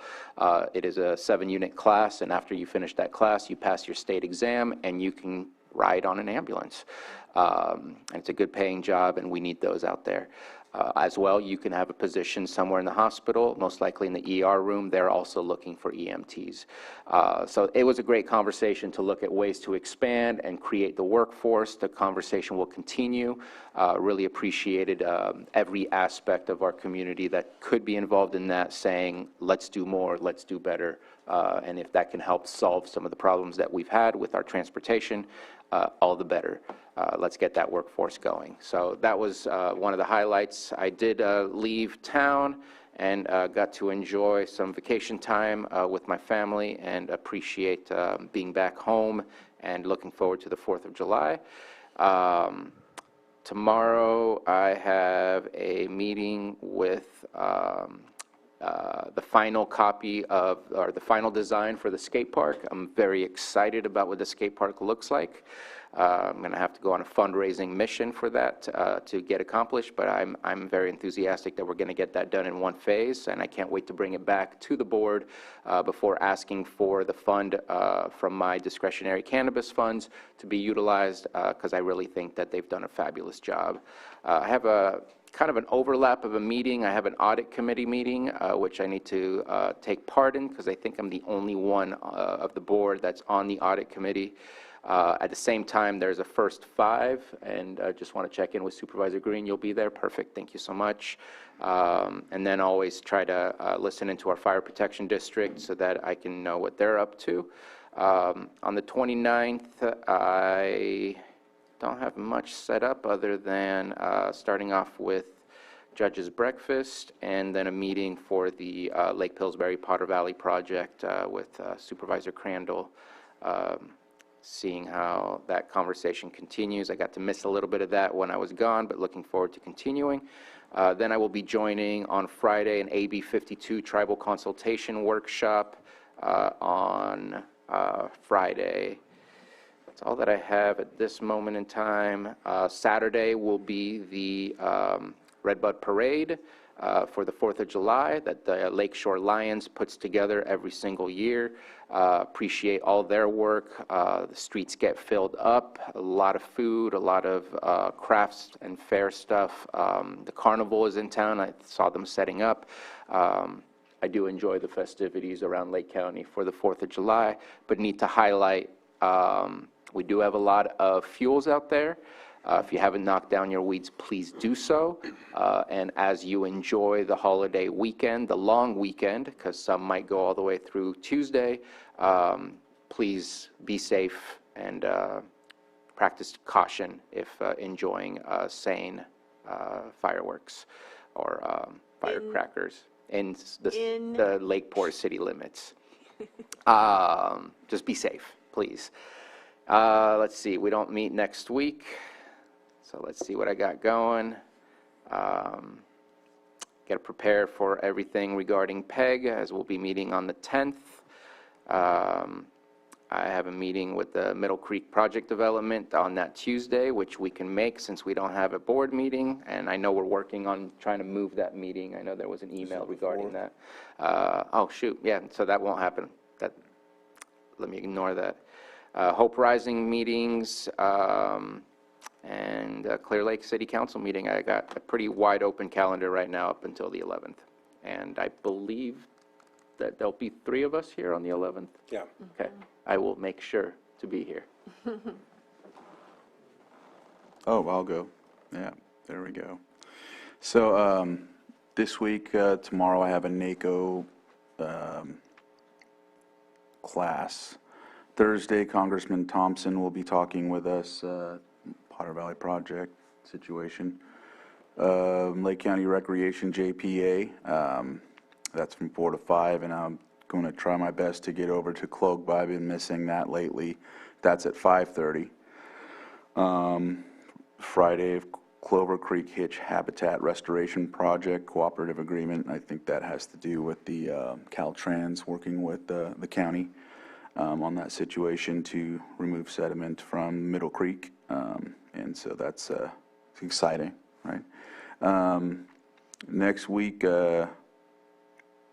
It is a 7-unit class, and after you finish that class, you pass your state exam, and you can ride on an ambulance. And it's a good paying job, and we need those out there. As well, you can have a position somewhere in the hospital, most likely in the ER room. They're also looking for EMTs. So it was a great conversation to look at ways to expand and create the workforce. The conversation will continue. Really appreciated every aspect of our community that could be involved in that, saying, let's do more, let's do better. And if that can help solve some of the problems that we've had with our transportation, all the better. Let's get that workforce going. So that was one of the highlights. I did leave town and got to enjoy some vacation time with my family and appreciate being back home and looking forward to the 4th of July. Tomorrow I have a meeting with the final copy of, or the final design for the skate park. I'm very excited about what the skate park looks like. I'm going to have to go on a fundraising mission for that to get accomplished, but I'm very enthusiastic that we're going to get that done in one phase, and I can't wait to bring it back to the board before asking for the fund from my discretionary cannabis funds to be utilized, because I really think that they've done a fabulous job. I have a kind of an overlap of a meeting. I have an audit committee meeting, which I need to take part in, because I think I'm the only one of the board that's on the audit committee. At the same time, there's a first 5, and I just want to check in with Supervisor Green. You'll be there? Perfect. Thank you so much. And then always try to listen into our fire protection district so that I can know what they're up to. On the 29th, I don't have much set up other than starting off with Judge's Breakfast and then a meeting for the Lake Pillsbury Potter Valley project with Supervisor Crandall. Seeing how that conversation continues. I got to miss a little bit of that when I was gone, but looking forward to continuing. Then I will be joining on Friday an AB 52 tribal consultation workshop on Friday. That's all that I have at this moment in time. Saturday will be the Redbud Parade for the 4th of July that the Lakeshore Lions puts together every single year. Appreciate all their work. The streets get filled up, a lot of food, a lot of crafts and fair stuff. The carnival is in town. I saw them setting up. I do enjoy the festivities around Lake County for the 4th of July, but need to highlight we do have a lot of fuels out there. If you haven't knocked down your weeds, please do so. And as you enjoy the holiday weekend, the long weekend, because some might go all the way through Tuesday, please be safe and practice caution if enjoying sane fireworks or firecrackers in the Lakeport city limits. Just be safe, please. Let's see, we don't meet next week. So let's see what I got going. Got to prepare for everything regarding PEG, as we'll be meeting on the 10th. I have a meeting with the Middle Creek Project Development on that Tuesday, which we can make since we don't have a board meeting. And I know we're working on trying to move that meeting. I know there was an email regarding that. Oh, shoot. Yeah, so that won't happen. Let me ignore that. Hope Rising meetings. And Clear Lake City Council meeting. I got a pretty wide open calendar right now up until the 11th. And I believe that there'll be 3 of us here on the 11th. Yeah. Okay. I will make sure to be here. Oh, I'll go. Yeah, there we go. So this week, tomorrow, I have a NACO class. Thursday, Congressman Thompson will be talking with us, Potter Valley project situation. Lake County Recreation JPA, that's from 4 to 5, and I'm going to try my best to get over to Cloak, but I've been missing that lately. That's at 5:30. Friday, Clover Creek Hitch Habitat Restoration Project Cooperative Agreement. I think that has to do with the Caltrans working with the county on that situation to remove sediment from Middle Creek. And so that's exciting, right? Next week,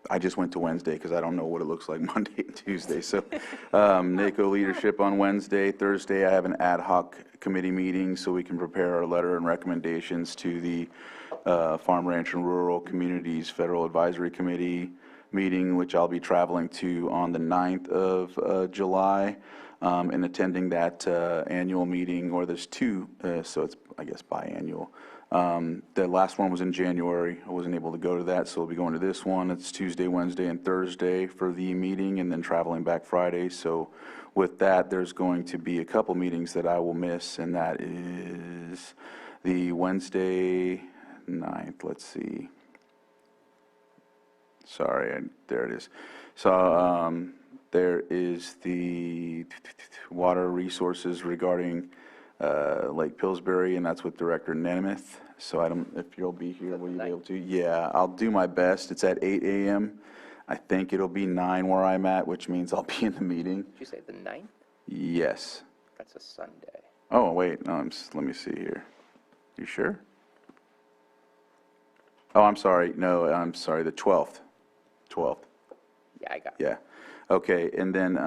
I just went to Wednesday because I don't know what it looks like Monday and Tuesday. So NACO leadership on Wednesday. Thursday, I have an ad hoc committee meeting so we can prepare our letter and recommendations to the Farm, Ranch, and Rural Communities Federal Advisory Committee meeting, which I'll be traveling to on the 9th of July and attending that annual meeting, or there's two, so it's, I guess, biannual. The last one was in January. I wasn't able to go to that, so we'll be going to this one. It's Tuesday, Wednesday, and Thursday for the meeting, and then traveling back Friday. So with that, there's going to be a couple meetings that I will miss, and that is the Wednesday 9th. Let's see. Sorry, there it is. So there is the water resources regarding Lake Pillsbury, and that's with Director Nemeth. So I don't, if you'll be here, will you be able to? Yeah, I'll do my best. It's at 8 a.m. I think it'll be 9 where I'm at, which means I'll be in the meeting. Did you say the 9th? Yes. That's a Sunday. Oh, wait, no, let me see here. You sure? Oh, I'm sorry. No, I'm sorry, the 12th. 12th. Yeah, I got it. Yeah. Okay, and then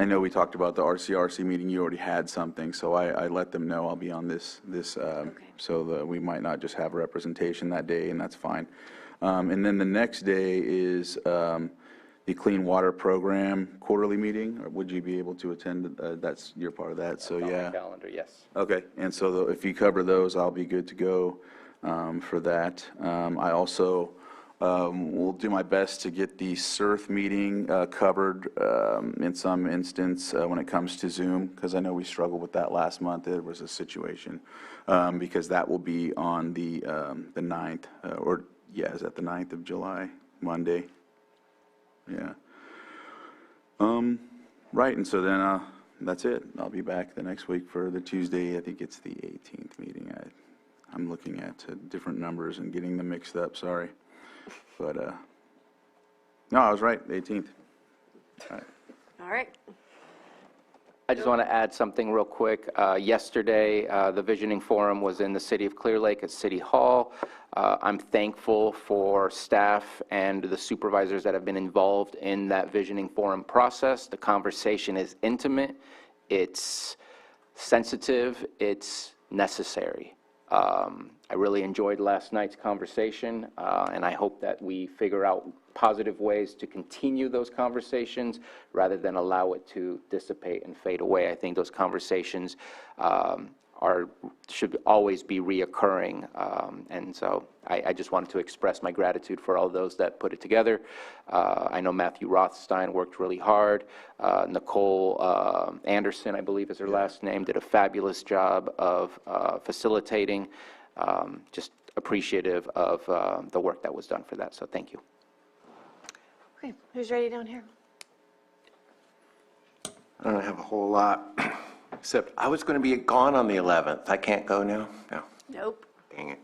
I know we talked about the RCRC meeting. You already had something, so I let them know I'll be on this, so that we might not just have representation that day, and that's fine. And then the next day is the Clean Water Program quarterly meeting. Or would you be able to attend? That's, you're part of that, so On my yeah. calendar, yes. Okay, and so if you cover those, I'll be good to go for that. I also will do my best to get the SERF meeting covered in some instance when it comes to Zoom, because I know we struggled with that last month. There was a situation, because that will be on the 9th, or yeah, is that the 9th of July, Monday? Yeah. Right, and so then that's it. I'll be back the next week for the Tuesday. I think it's the 18th meeting. I'm looking at different numbers and getting them mixed up, sorry. But, no, I was right, the 18th. All right. All right. I just want to add something real quick. Yesterday, the Visioning Forum was in the city of Clear Lake at City Hall. I'm thankful for staff and the supervisors that have been involved in that Visioning Forum process. The conversation is intimate, it's sensitive, it's necessary. I really enjoyed last night's conversation, and I hope that we figure out positive ways to continue those conversations rather than allow it to dissipate and fade away. I think those conversations should always be reoccurring, and so I just wanted to express my gratitude for all those that put it together. I know Matthew Rothstein worked really hard. Nicole Anderson, I believe is her last name, did a fabulous job of facilitating. Just appreciative of the work that was done for that, so thank you. Okay, who's ready down here? I don't have a whole lot, except I was going to be gone on the 11th. I can't go now? No. Nope. Dang it.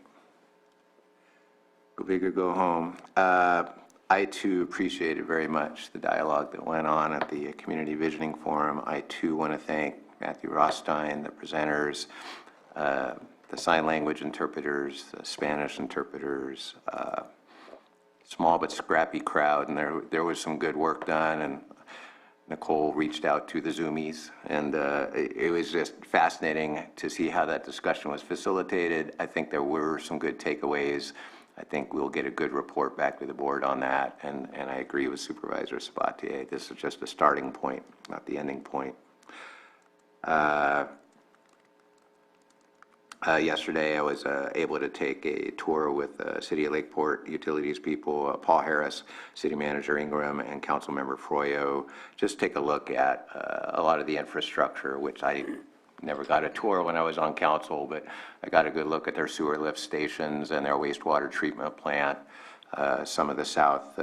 Go big or go home. I, too, appreciated very much the dialogue that went on at the Community Visioning Forum. I, too, want to thank Matthew Rothstein, the presenters, the sign language interpreters, the Spanish interpreters, small but scrappy crowd, and there was some good work done, and Nicole reached out to the Zoomies, and it was just fascinating to see how that discussion was facilitated. I think there were some good takeaways. I think we'll get a good report back to the board on that, and I agree with Supervisor Sabatier. This is just a starting point, not the ending point. Yesterday, I was able to take a tour with City of Lakeport Utilities people, Paul Harris, City Manager Ingram, and Councilmember Froyo. Just take a look at a lot of the infrastructure, which I never got a tour when I was on council, but I got a good look at their sewer lift stations and their wastewater treatment plant, some of the South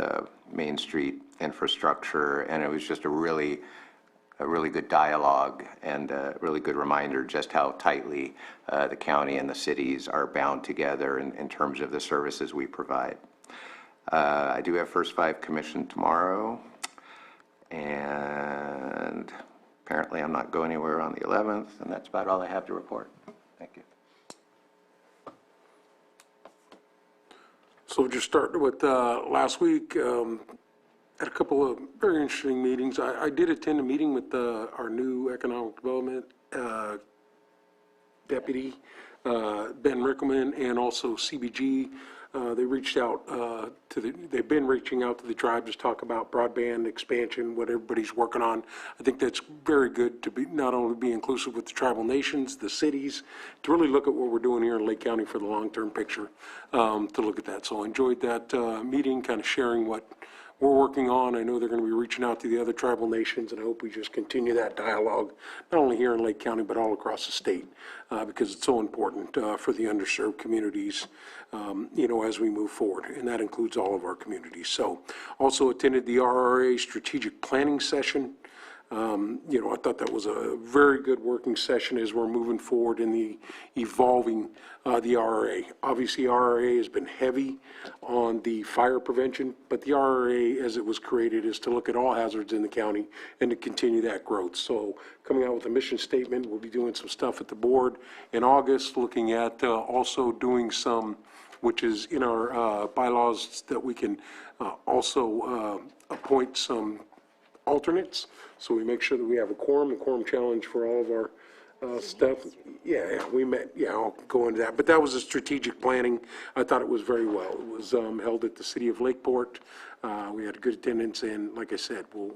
Main Street infrastructure, and it was just a really good dialogue and a really good reminder just how tightly the county and the cities are bound together in terms of the services we provide. I do have First Five Commission tomorrow, and apparently I'm not going anywhere on the 11th, and that's about all I have to report. Thank you. So just starting with last week, had a couple of very interesting meetings. I did attend a meeting with our new economic development deputy, Ben Rickelman, and also CBG. They reached out they've been reaching out to the tribes to talk about broadband expansion, what everybody's working on. I think that's very good to be not only be inclusive with the tribal nations, the cities, to really look at what we're doing here in Lake County for the long-term picture, to look at that. So I enjoyed that meeting, kind of sharing what we're working on. I know they're going to be reaching out to the other tribal nations, and I hope we just continue that dialogue, not only here in Lake County, but all across the state, because it's so important for the underserved communities, as we move forward, and that includes all of our communities. So also attended the RRA strategic planning session. I thought that was a very good working session as we're moving forward in the evolving the RRA. Obviously, RRA has been heavy on the fire prevention, but the RRA, as it was created, is to look at all hazards in the county and to continue that growth. So coming out with a mission statement, we'll be doing some stuff at the board in August, looking at also doing some, which is in our bylaws, that we can also appoint some alternates, so we make sure that we have a quorum challenge for all of our stuff. Yeah, we met, I'll go into that. But that was a strategic planning. I thought it was very well. It was held at the city of Lakeport. We had good attendance, and like I said, we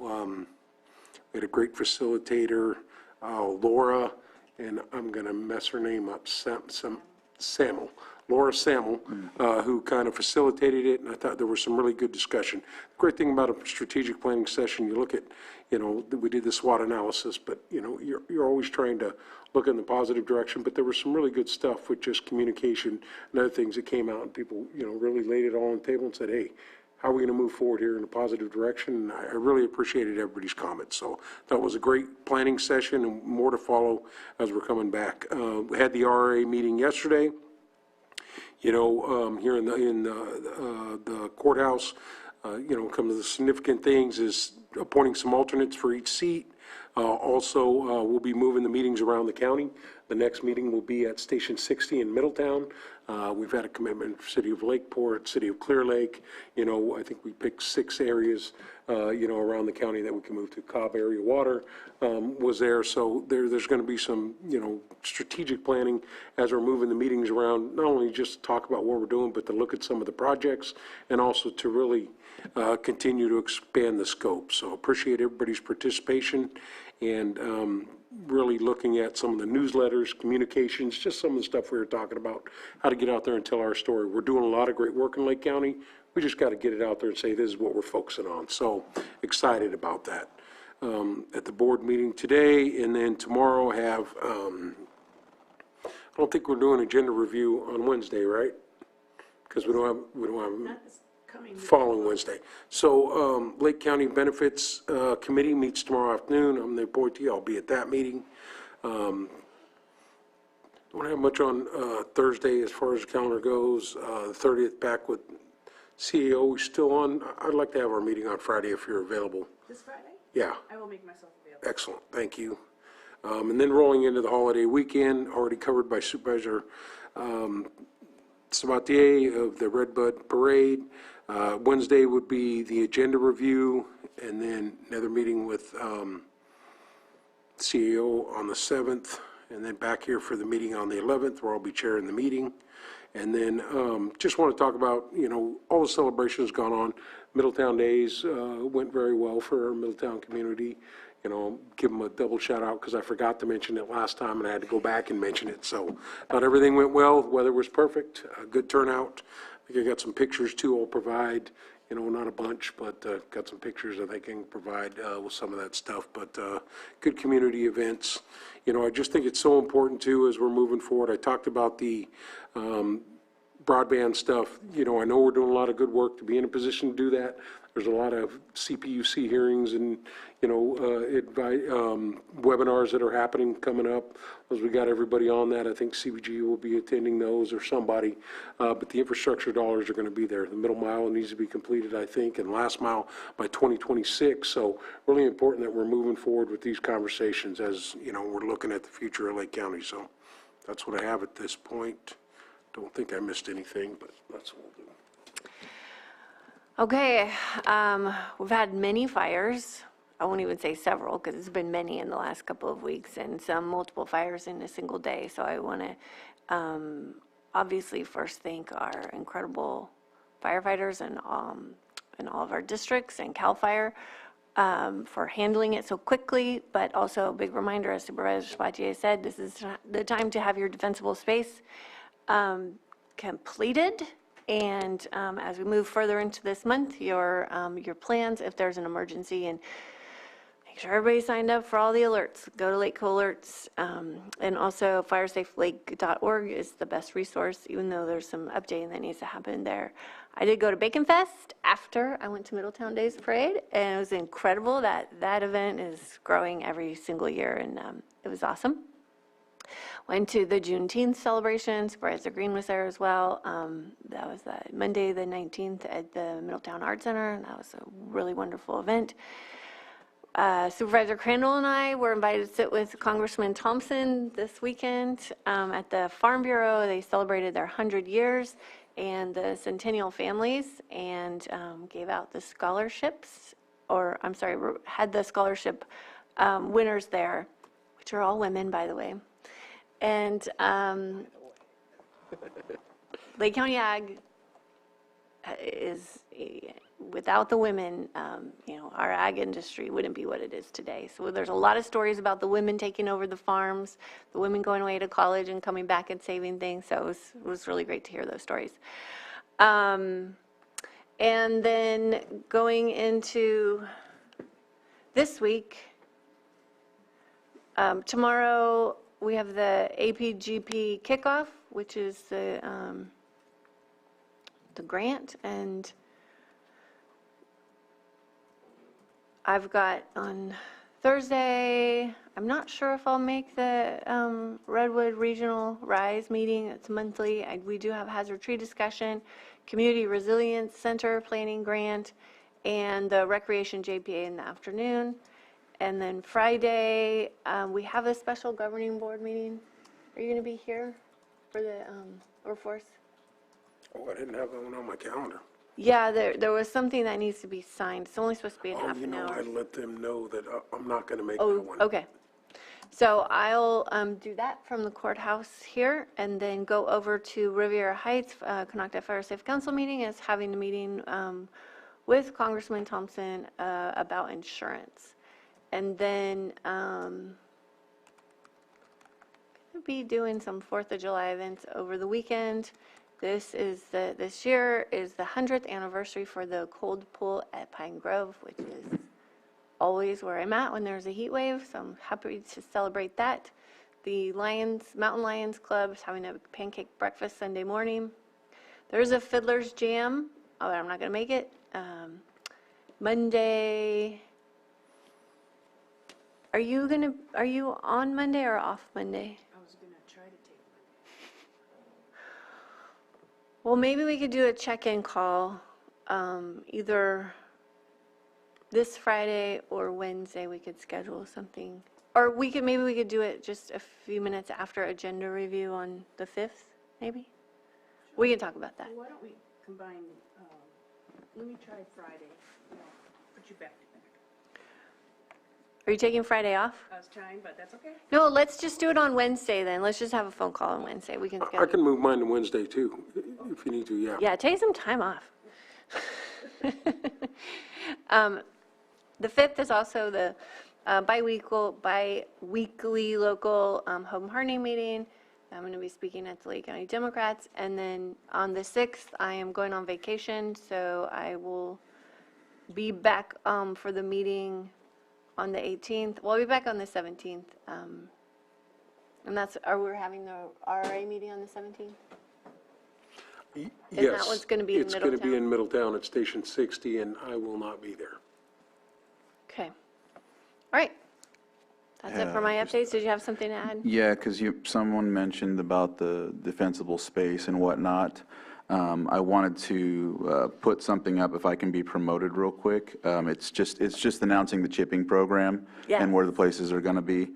had a great facilitator, Laura, and I'm going to mess her name up, Samuel. Laura Samuel, who kind of facilitated it, and I thought there was some really good discussion. The great thing about a strategic planning session, you look at, we did the SWOT analysis, but, you're always trying to look in the positive direction, but there was some really good stuff with just communication and other things that came out, and people, really laid it all on the table and said, hey, how are we going to move forward here in a positive direction? And I really appreciated everybody's comments. So that was a great planning session, and more to follow as we're coming back. We had the RRA meeting yesterday. Here in the courthouse, some of the significant things is appointing some alternates for each seat. Also, we'll be moving the meetings around the county. The next meeting will be at Station 60 in Middletown. We've had a commitment for City of Lakeport, City of Clear Lake. I think we picked 6 areas, around the county that we can move to. Cobb area water was there. So there's going to be some, strategic planning as we're moving the meetings around, not only just to talk about what we're doing, but to look at some of the projects and also to really continue to expand the scope. So appreciate everybody's participation, and really looking at some of the newsletters, communications, just some of the stuff we were talking about, how to get out there and tell our story. We're doing a lot of great work in Lake County. We just got to get it out there and say this is what we're focusing on. So excited about that. At the board meeting today, and then tomorrow have, I don't think we're doing agenda review on Wednesday, right? Because we don't have following Wednesday. So Lake County Benefits Committee meets tomorrow afternoon. I'm the appointee. I'll be at that meeting. Don't have much on Thursday as far as the calendar goes. The 30th back with CEO. Still on. I'd like to have our meeting on Friday if you're available. This Friday? Yeah. I will make myself available. Excellent. Thank you. And then rolling into the holiday weekend, already covered by Supervisor Sabatier of the Redbud Parade. Wednesday would be the agenda review, and then another meeting with CEO on the 7th, and then back here for the meeting on the 11th, where I'll be chairing the meeting. And then just want to talk about, all the celebrations gone on. Middletown Days went very well for our Middletown community. Give them a double shout out because I forgot to mention it last time and I had to go back and mention it. So not everything went well. The weather was perfect, good turnout. I think I got some pictures too I'll provide, you know, not a bunch, but got some pictures I think I can provide with some of that stuff. But good community events. You know, I just think it's so important too as we're moving forward. I talked about the broadband stuff. You know, I know we're doing a lot of good work to be in a position to do that. There's a lot of CPUC hearings and, you know, webinars that are happening coming up. As we got everybody on that, I think CBG will be attending those or somebody. But the infrastructure dollars are going to be there. The middle mile needs to be completed, I think, and last mile by 2026. So really important that we're moving forward with these conversations as, you know, we're looking at the future of Lake County. So that's what I have at this point. Don't think I missed anything, but that's what we'll do. Okay, we've had many fires. I won't even say several because it's been many in the last couple of weeks and some multiple fires in a single day. So I want to obviously first thank our incredible firefighters and all of our districts and CAL FIRE for handling it so quickly, but also a big reminder, as Supervisor Sabatier said, this is the time to have your defensible space completed. And as we move further into this month, your plans, if there's an emergency, and make sure everybody's signed up for all the alerts. Go to Lake Alerts, and also firesafelake.org is the best resource, even though there's some updating that needs to happen there. I did go to Bacon Fest after I went to Middletown Days Parade, and it was incredible. That event is growing every single year, and it was awesome. Went to the Juneteenth celebration. Supervisor Green was there as well. That was Monday the 19th at the Middletown Arts Center, and that was a really wonderful event. Supervisor Crandall and I were invited to sit with Congressman Thompson this weekend at the Farm Bureau. They celebrated their 100 years and the Centennial families, and gave out the scholarships, or I'm sorry, had the scholarship winners there, which are all women, by the way. And Lake County Ag is, without the women, you know, our ag industry wouldn't be what it is today. So there's a lot of stories about the women taking over the farms, the women going away to college and coming back and saving things. So it was really great to hear those stories. And then going into this week, tomorrow, we have the APGP kickoff, which is the grant, and I've got on Thursday, I'm not sure if I'll make the Redwood Regional RISE meeting. It's monthly. We do have hazard tree discussion, Community Resilience Center planning grant, and the Recreation JPA in the afternoon. And then Friday, we have a special governing board meeting. Are you going to be here for the workforce? Oh, I didn't have that one on my calendar. Yeah, there was something that needs to be signed. It's only supposed to be in half an hour. I let them know that I'm not going to make that one. Okay. So I'll do that from the courthouse here, and then go over to Riviera Heights. Conocta Fire Safe Council meeting is having a meeting with Congressman Thompson about insurance. And then going to be doing some 4th of July events over the weekend. This year is the 100th anniversary for the cold pool at Pine Grove, which is always where I'm at when there's a heat wave. So I'm happy to celebrate that. The Mountain Lions Club is having a pancake breakfast Sunday morning. There's a Fiddler's Jam. Oh, I'm not going to make it. Monday. Are you on Monday or off Monday? I was going to try to take Well, maybe we could do a check-in call, either this Friday or Wednesday. We could schedule something, or maybe we could do it just a few minutes after agenda review on the 5th. Maybe we can talk about that. Why don't we combine? Let me try Friday. Put you back to back. Are you taking Friday off? I was trying, but that's okay. No, let's just do it on Wednesday then. Let's just have a phone call on Wednesday. We can schedule. I can move mine to Wednesday too, if you need to, yeah. Yeah, take some time off. The 5th is also the bi-weekly local home hardening meeting. I'm going to be speaking at the Lake County Democrats. And then on the 6th, I am going on vacation, so I will be back for the meeting on the 18th. Well, I'll be back on the 17th. And that's, we having the RRA meeting on the 17th? Yes. that what's gonna be in It's going to be Middletown? in Middletown at Station 60, and I will not be there. Okay. All right. That's it for my updates. Did you have something to add? Yeah, because someone mentioned about the defensible space and whatnot. I wanted to put something up, if I can be promoted real quick. It's just announcing the chipping program Yes. and where the places are going to be.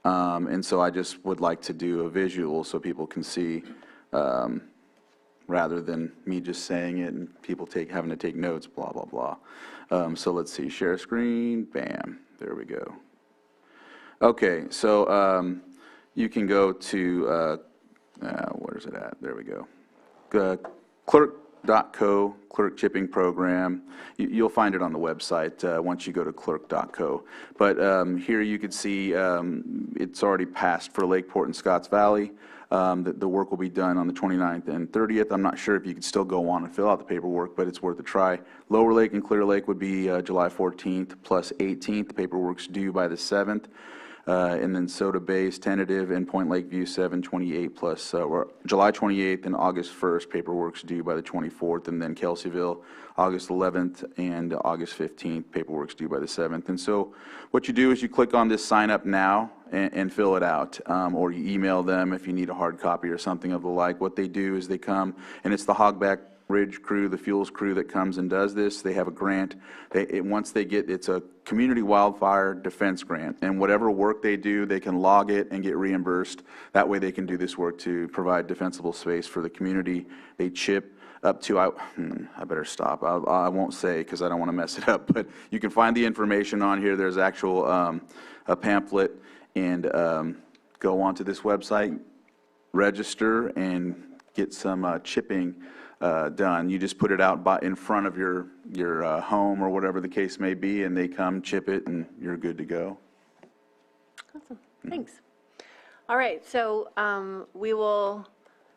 And so I just would like to do a visual so people can see, rather than me just saying it and people having to take notes, blah, blah, blah. So let's see, share screen, bam, there we go. Okay, so you can go to, where's it at? There we go. Clerk.co, clerk chipping program. You'll find it on the website once you go to clerk.co. But here you can see it's already passed for Lakeport and Scotts Valley. The work will be done on the 29th and 30th. I'm not sure if you could still go on and fill out the paperwork, but it's worth a try. Lower Lake and Clear Lake would be July 14th plus 18th. The paperwork's due by the 7th. And then Soda Bay's tentative and Point Lakeview 7/28 plus July 28th and August 1st. Paperwork's due by the 24th. And then Kelseyville, August 11th and August 15th. Paperwork's due by the 7th. And so what you do is you click on this sign up now and fill it out. Or you email them if you need a hard copy or something of the like. What they do is they come, and it's the Hogback Ridge crew, the fuels crew that comes and does this. They have a grant. Once they get, it's a community wildfire defense grant, and whatever work they do, they can log it and get reimbursed. That way they can do this work to provide defensible space for the community. They chip up to, I better stop. I won't say because I don't want to mess it up, but you can find the information on here. There's actual a pamphlet, and go onto this website, register, and get some chipping done. You just put it out in front of your home or whatever the case may be, and they come chip it, and you're good to go. Awesome. Thanks. All right, so we will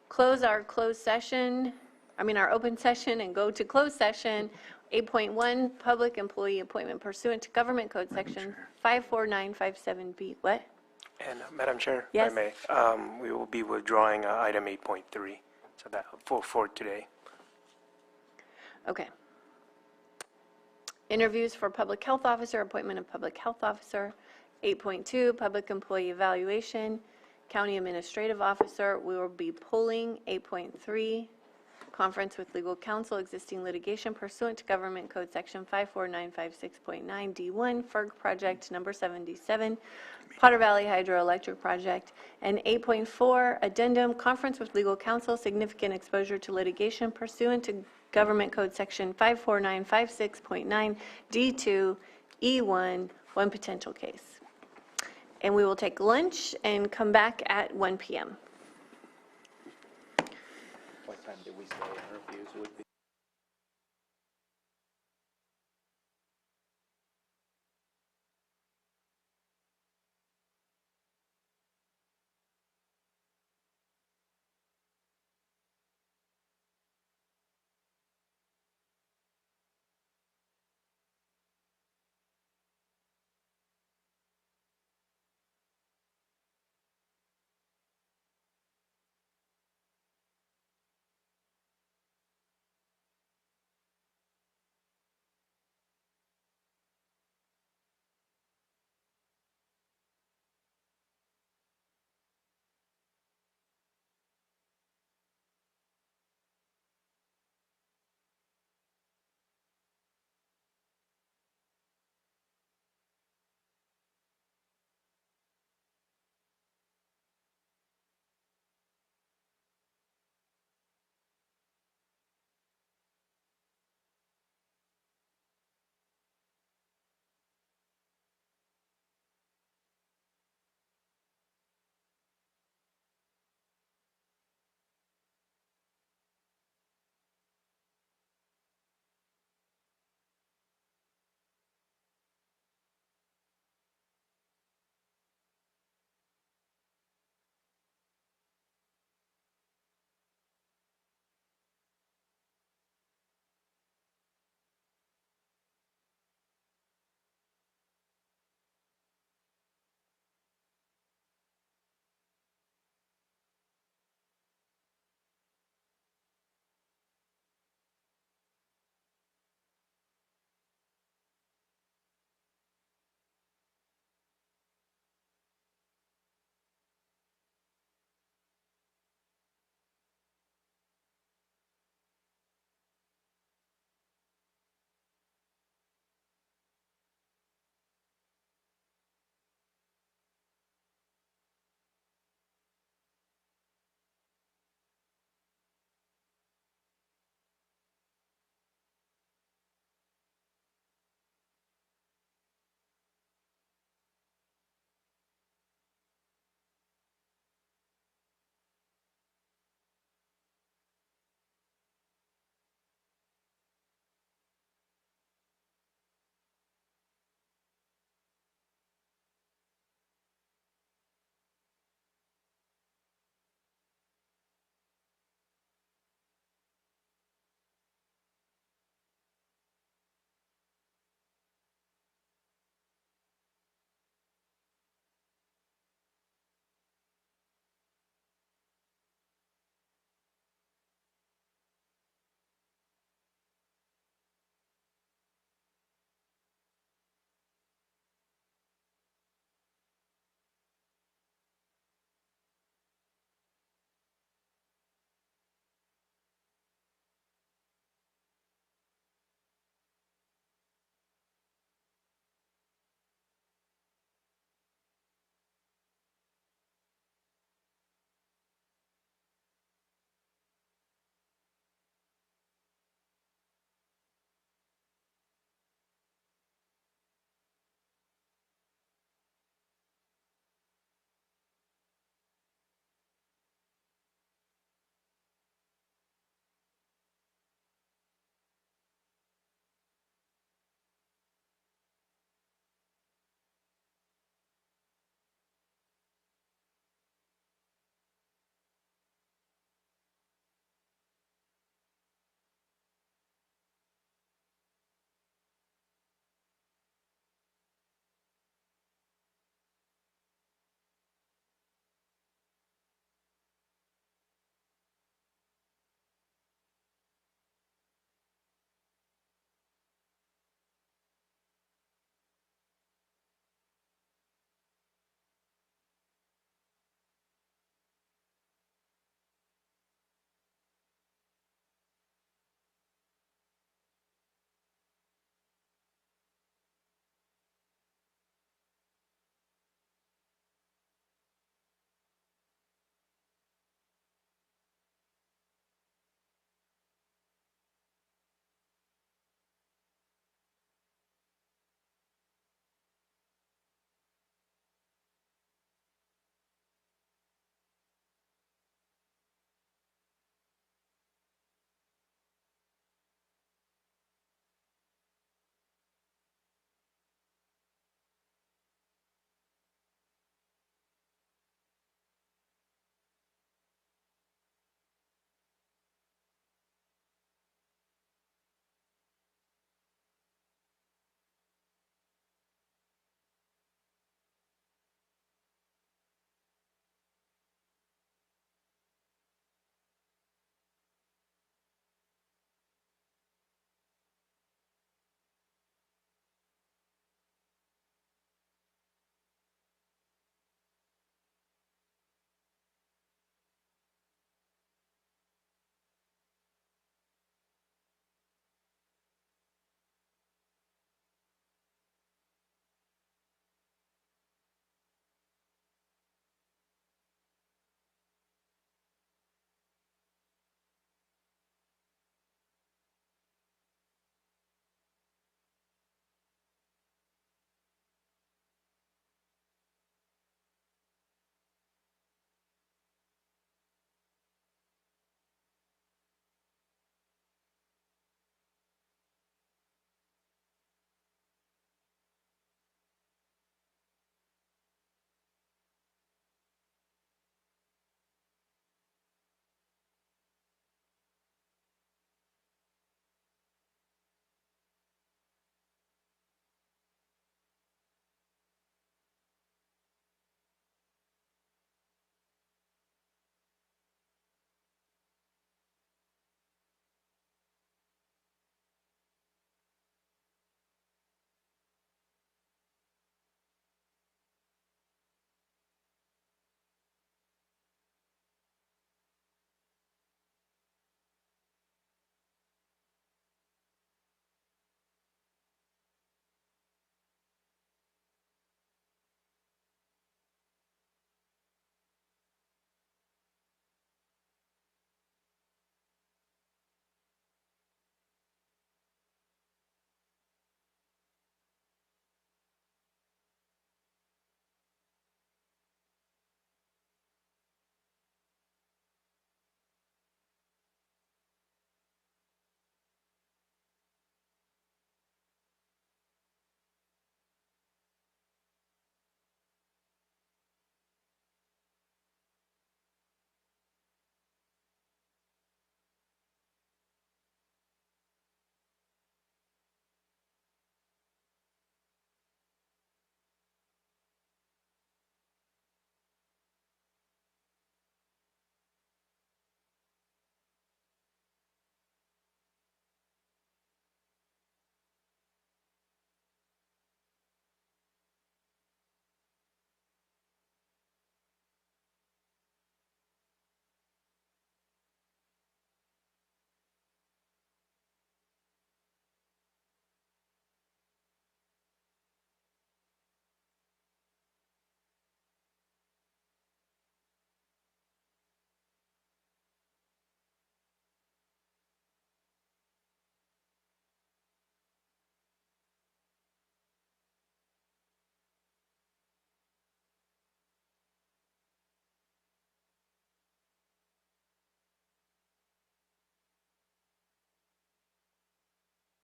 close our our open session and go to closed session. 8.1, public employee appointment pursuant to Government Code Section 54957B. What? And Madam Chair, Yes. if I may, we will be withdrawing item 8.3, so that for today. Okay. Interviews for public health officer, appointment of public health officer. 8.2, public employee evaluation, county administrative officer. We will be pulling 8.3, conference with legal counsel, existing litigation pursuant to Government Code Section 54956.9 D1, FERG project number 77, Potter Valley Hydroelectric project. And 8.4, addendum, conference with legal counsel, significant exposure to litigation pursuant to Government Code Section 54956.9 D2 E1, one potential case. And we will take lunch and come back at 1 p.m. What time did we say interviews would be?